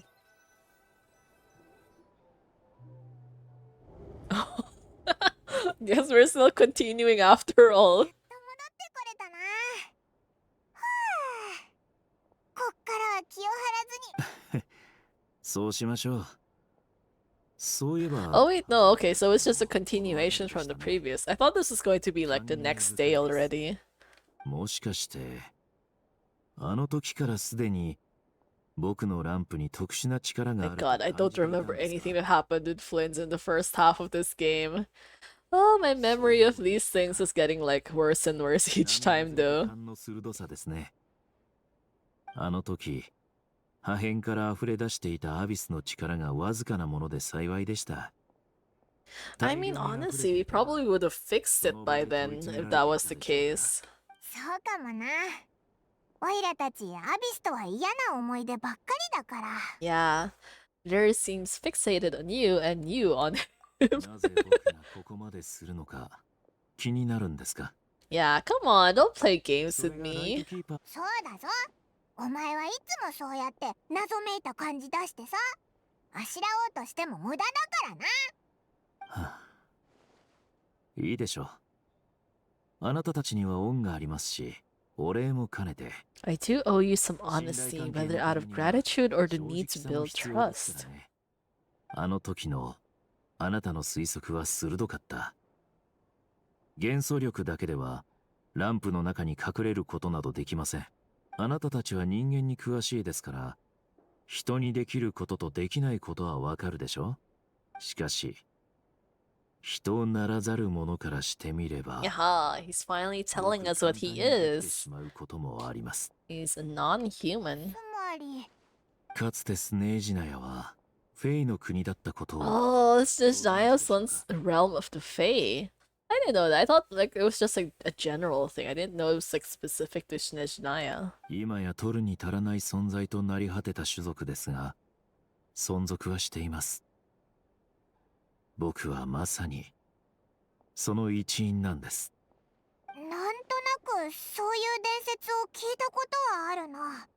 Guess we're still continuing after all. 戻ってこれたな。はあ、こっからは気を張らずに。そうしましょう。そういえば、 Oh wait, no, okay, so it's just a continuation from the previous. I thought this was going to be like the next day already. もしかしてあの時からすでに僕のランプに特殊な力があ My ると god, I 感 don't じていたん remember ですか？ anything that happened with Flynn's in the first half of this game. Oh, my memory of these things is getting like worse and worse each time though. 感の鋭さですね。あの時破片から溢れ出していたアビスの力がわずかなもので幸いでした。 I mean, honestly, we probably would have fixed it by then if that was the case. そうかもな。オイラたちアビスとは嫌な思い出ばっかりだから。 Yeah, Larry seems fixated on you and you on him. なぜ僕がここまでするのか気になるんですか？ Yeah, come on, don't play games それ with がライト me. キーパー。そうだぞ。お前はいつもそうやって謎めいた感じ出してさ、あしらおうとしても無駄だからな。はあ、いいでしょう。あなたたちには恩がありますし、お礼も兼ねて。I do owe you some 信 honesty, 頼関係 whether の out た of めには gratitude or the 正 need 直 to さも build 必要ですか trust. らね。あの時のあなたの推測は鋭かった。元素力だけではランプの中に隠れることなどできません。あなたたちは人間に詳しいですから、人にできることとできないことはわかるでしょ。しかし、人ならざる者からしてみれば、 Yeah, he's finally ご telling く us 簡 what 単 he にできて is. しまうこともあります。 He's a non-human. つまりかつてスネージナヤはフェイの国だったことを Oh, it's just Naya's once realm of the Fae. I didn't know that. I thought like it was just like a general thing. I didn't know it was like specific to Snezhnaya. 今や取るに足らない存在となり果てた種族ですが、存続はしています。僕はまさにその一員なんです。なんとなくそういう伝説を聞いたことはあるな。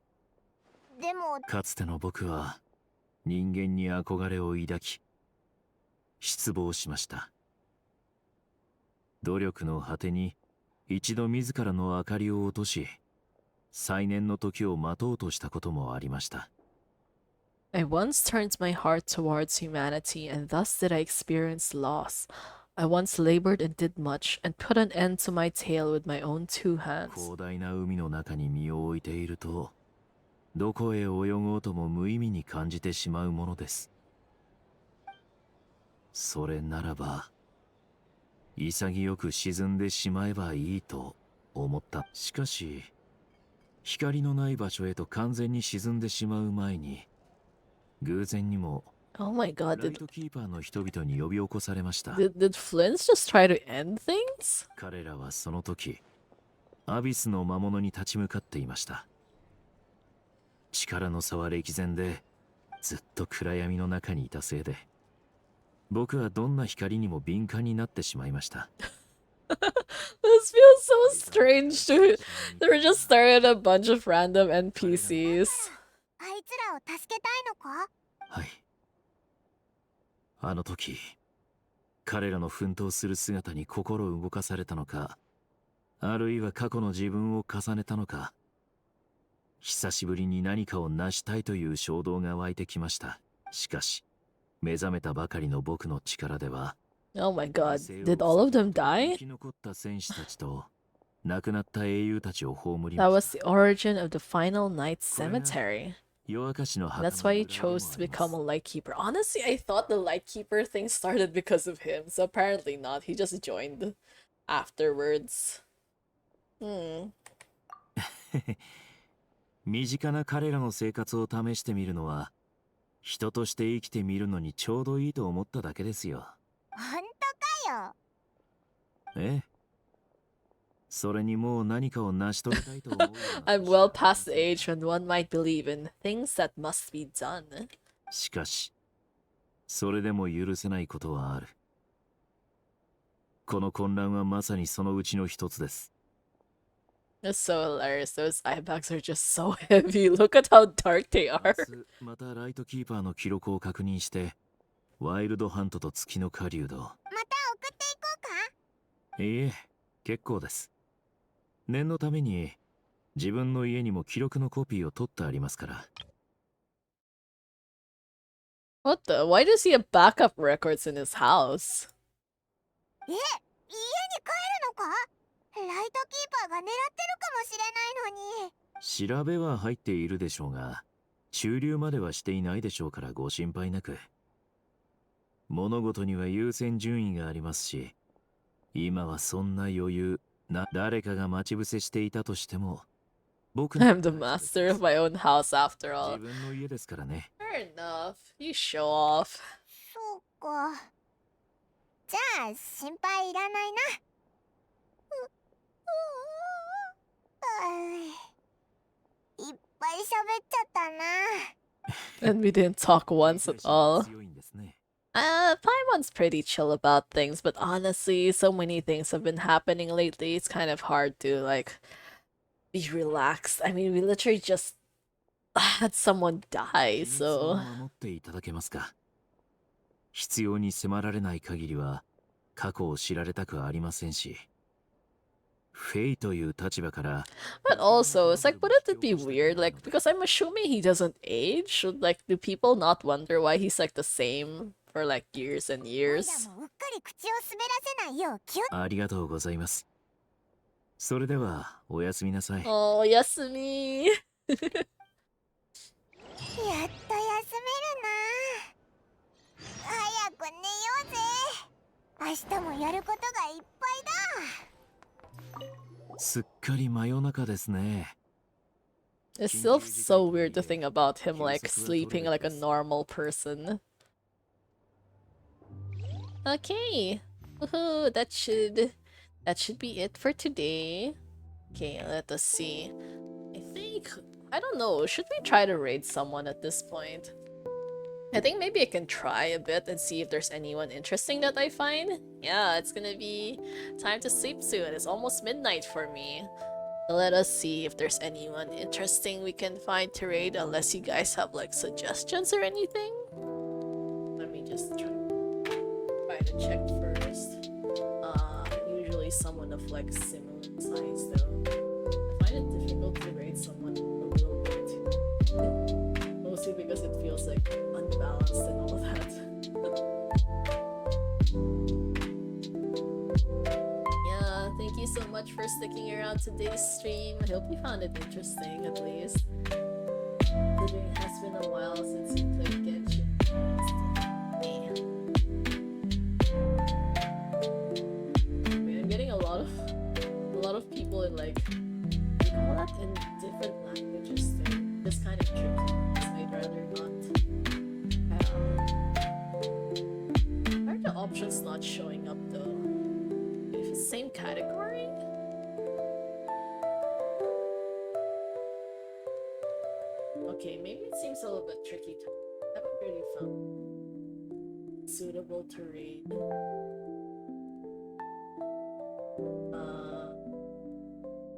でもかつての僕は人間に憧れを抱き失望しました。努力の果てに一度自らの明かりを落とし、再燃の時を待とうとしたこともありました。 I once turned my heart towards humanity, and thus did I experience loss. I once labored and did much, and put an end to my tale with my own two hands. 広大な海の中に身を置いていると、どこへ泳ごうとも無意味に感じてしまうものです。それならば潔く沈んでしまえばいいと思った。しかし光のない場所へと完全に沈んでしまう前に、偶然にも Oh my ラ god, イトキーパーの人々に呼び起こされました。 did Flint's just try to end things? 彼らはその時アビスの魔物に立ち向かっていました。力の差は歴然で、ずっと暗闇の中にいたせいで、僕はどんな光にも敏感になってしまいました。 This feels so strange to they were just staring at a bunch of random NPCs. あいつらを助けたいのか？はい。あの時彼らの奮闘する姿に心動かされたのか、あるいは過去の自分を重ねたのか、久しぶりに何かを成したいという衝動が湧いてきました。しかし目覚めたばかりの僕の力では、 Oh my god, did all of them 生 die? き残った戦士たちと亡くなった英雄たちを葬り That ま was した。 the origin of the final night's cemetery. 夜明かしの墓 That's の why he 裏でも chose to ありま become す。 a lightkeeper. Honestly, I thought the lightkeeper thing started because of him, so apparently not. He just joined afterwards. Hmm. 身近な彼らの生活を試してみるのは、人として生きてみるのにちょうどいいと思っただけですよ。本当かよ。ええ。それにもう何かを成し遂げたいと思うような I'm well past the age when one might believe in things that must be done. しかし、それでも許せないことはある。この混乱はまさにそのうちの一つです。 It's so hilarious. Those eye bags are just so heavy. Look at how dark they 明 are. 日またライトキーパーの記録を確認して、ワイルドハントと月の狩人。また送っていこうか？いいえ、結構です。念のために自分の家にも記録のコピーを取ってありますから。 What the? Why does he have backup records in his house? え、家に帰るのか？ライトキーパーが狙ってるかもしれないのに。調べは入っているでしょうが、駐留まではしていないでしょうからご心配なく。物事には優先順位がありますし、今はそんな余裕な、誰かが待ち伏せしていたとしても、僕 I'm the master of my own house after 自 all. 分の家ですからね。 Fair enough. You show off. そうか。じゃあ心配いらないな。うう喋っちゃったな。 And we didn't talk once at all. 強いんですね。Paimon's pretty chill about things, but honestly, so many things have been happening lately. It's kind of hard to like be relaxed. I mean, we literally just had someone die, 秘密を so 守っていただけますか。必要に迫られない限りは過去を知られたくはありませんし、フェイという立場から。 but also it's like, wouldn't it be weird? Like, because I'm assuming he doesn't age. Like, do people not wonder why he's like the same for like years and おい years? らもうっかり口を滑らせないよう気を。ありがとうございます。それではおやすみなさい。 Oh, Yasumi. やっと休めるな。早く寝ようぜ。明日もやることがいっぱいだ。すっかり真夜中ですね。 It's still so weird to think about him like sleeping like a normal person. Okay. Woohoo, that should be it for today. Okay, let us see. I don't know, should we try to raid someone at this point? I think maybe I can try a bit and see if there's anyone interesting that I find. Yeah, it's gonna be time to sleep soon. It's almost midnight for me. Let us see if there's anyone interesting we can find to raid, unless you guys have like suggestions or anything. Let me just try to check first. Usually someone of like similar size though. I find it difficult to raid someone a little bit too. Mostly because it feels like unbalanced and all that. Yeah, thank you so much for sticking around today's stream. I hope you found it interesting at least. It has been a while since you played Genshin. I'm getting a lot of people in like, they call that in different languages too. It's kind of tricky. I'd rather not. Why are the options not showing up though? If it's same category? Okay, maybe it seems a little bit tricky to. I haven't really found suitable to raid.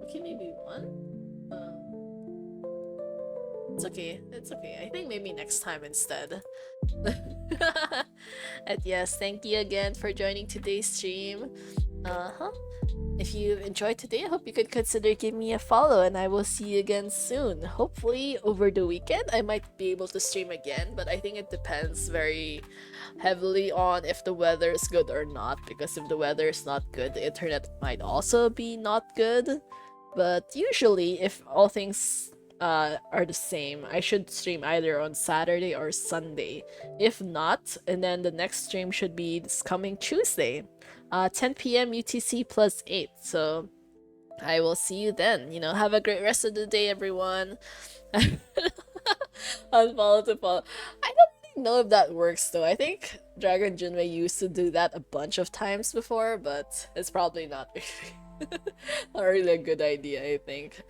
Okay, maybe one. It's okay. It's okay. I think maybe next time instead. And yes, thank you again for joining today's stream. If you enjoyed today, I hope you could consider giving me a follow, and I will see you again soon. Hopefully over the weekend I might be able to stream again, but I think it depends very heavily on if the weather is good or not, because if the weather is not good, the internet might also be not good. But usually, if all things are the same, I should stream either on Saturday or Sunday. If not, and then the next stream should be this coming Tuesday, 10 p.m. UTC plus 8. So I will see you then. You know, have a great rest of the day, everyone. Unfollow to follow. I don't really know if that works though. I think Dragon Junwei used to do that a bunch of times before, but it's probably not not really a good idea, I think.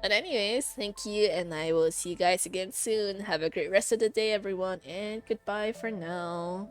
But anyways, thank you, and I will see you guys again soon. Have a great rest of the day, everyone, and goodbye for now.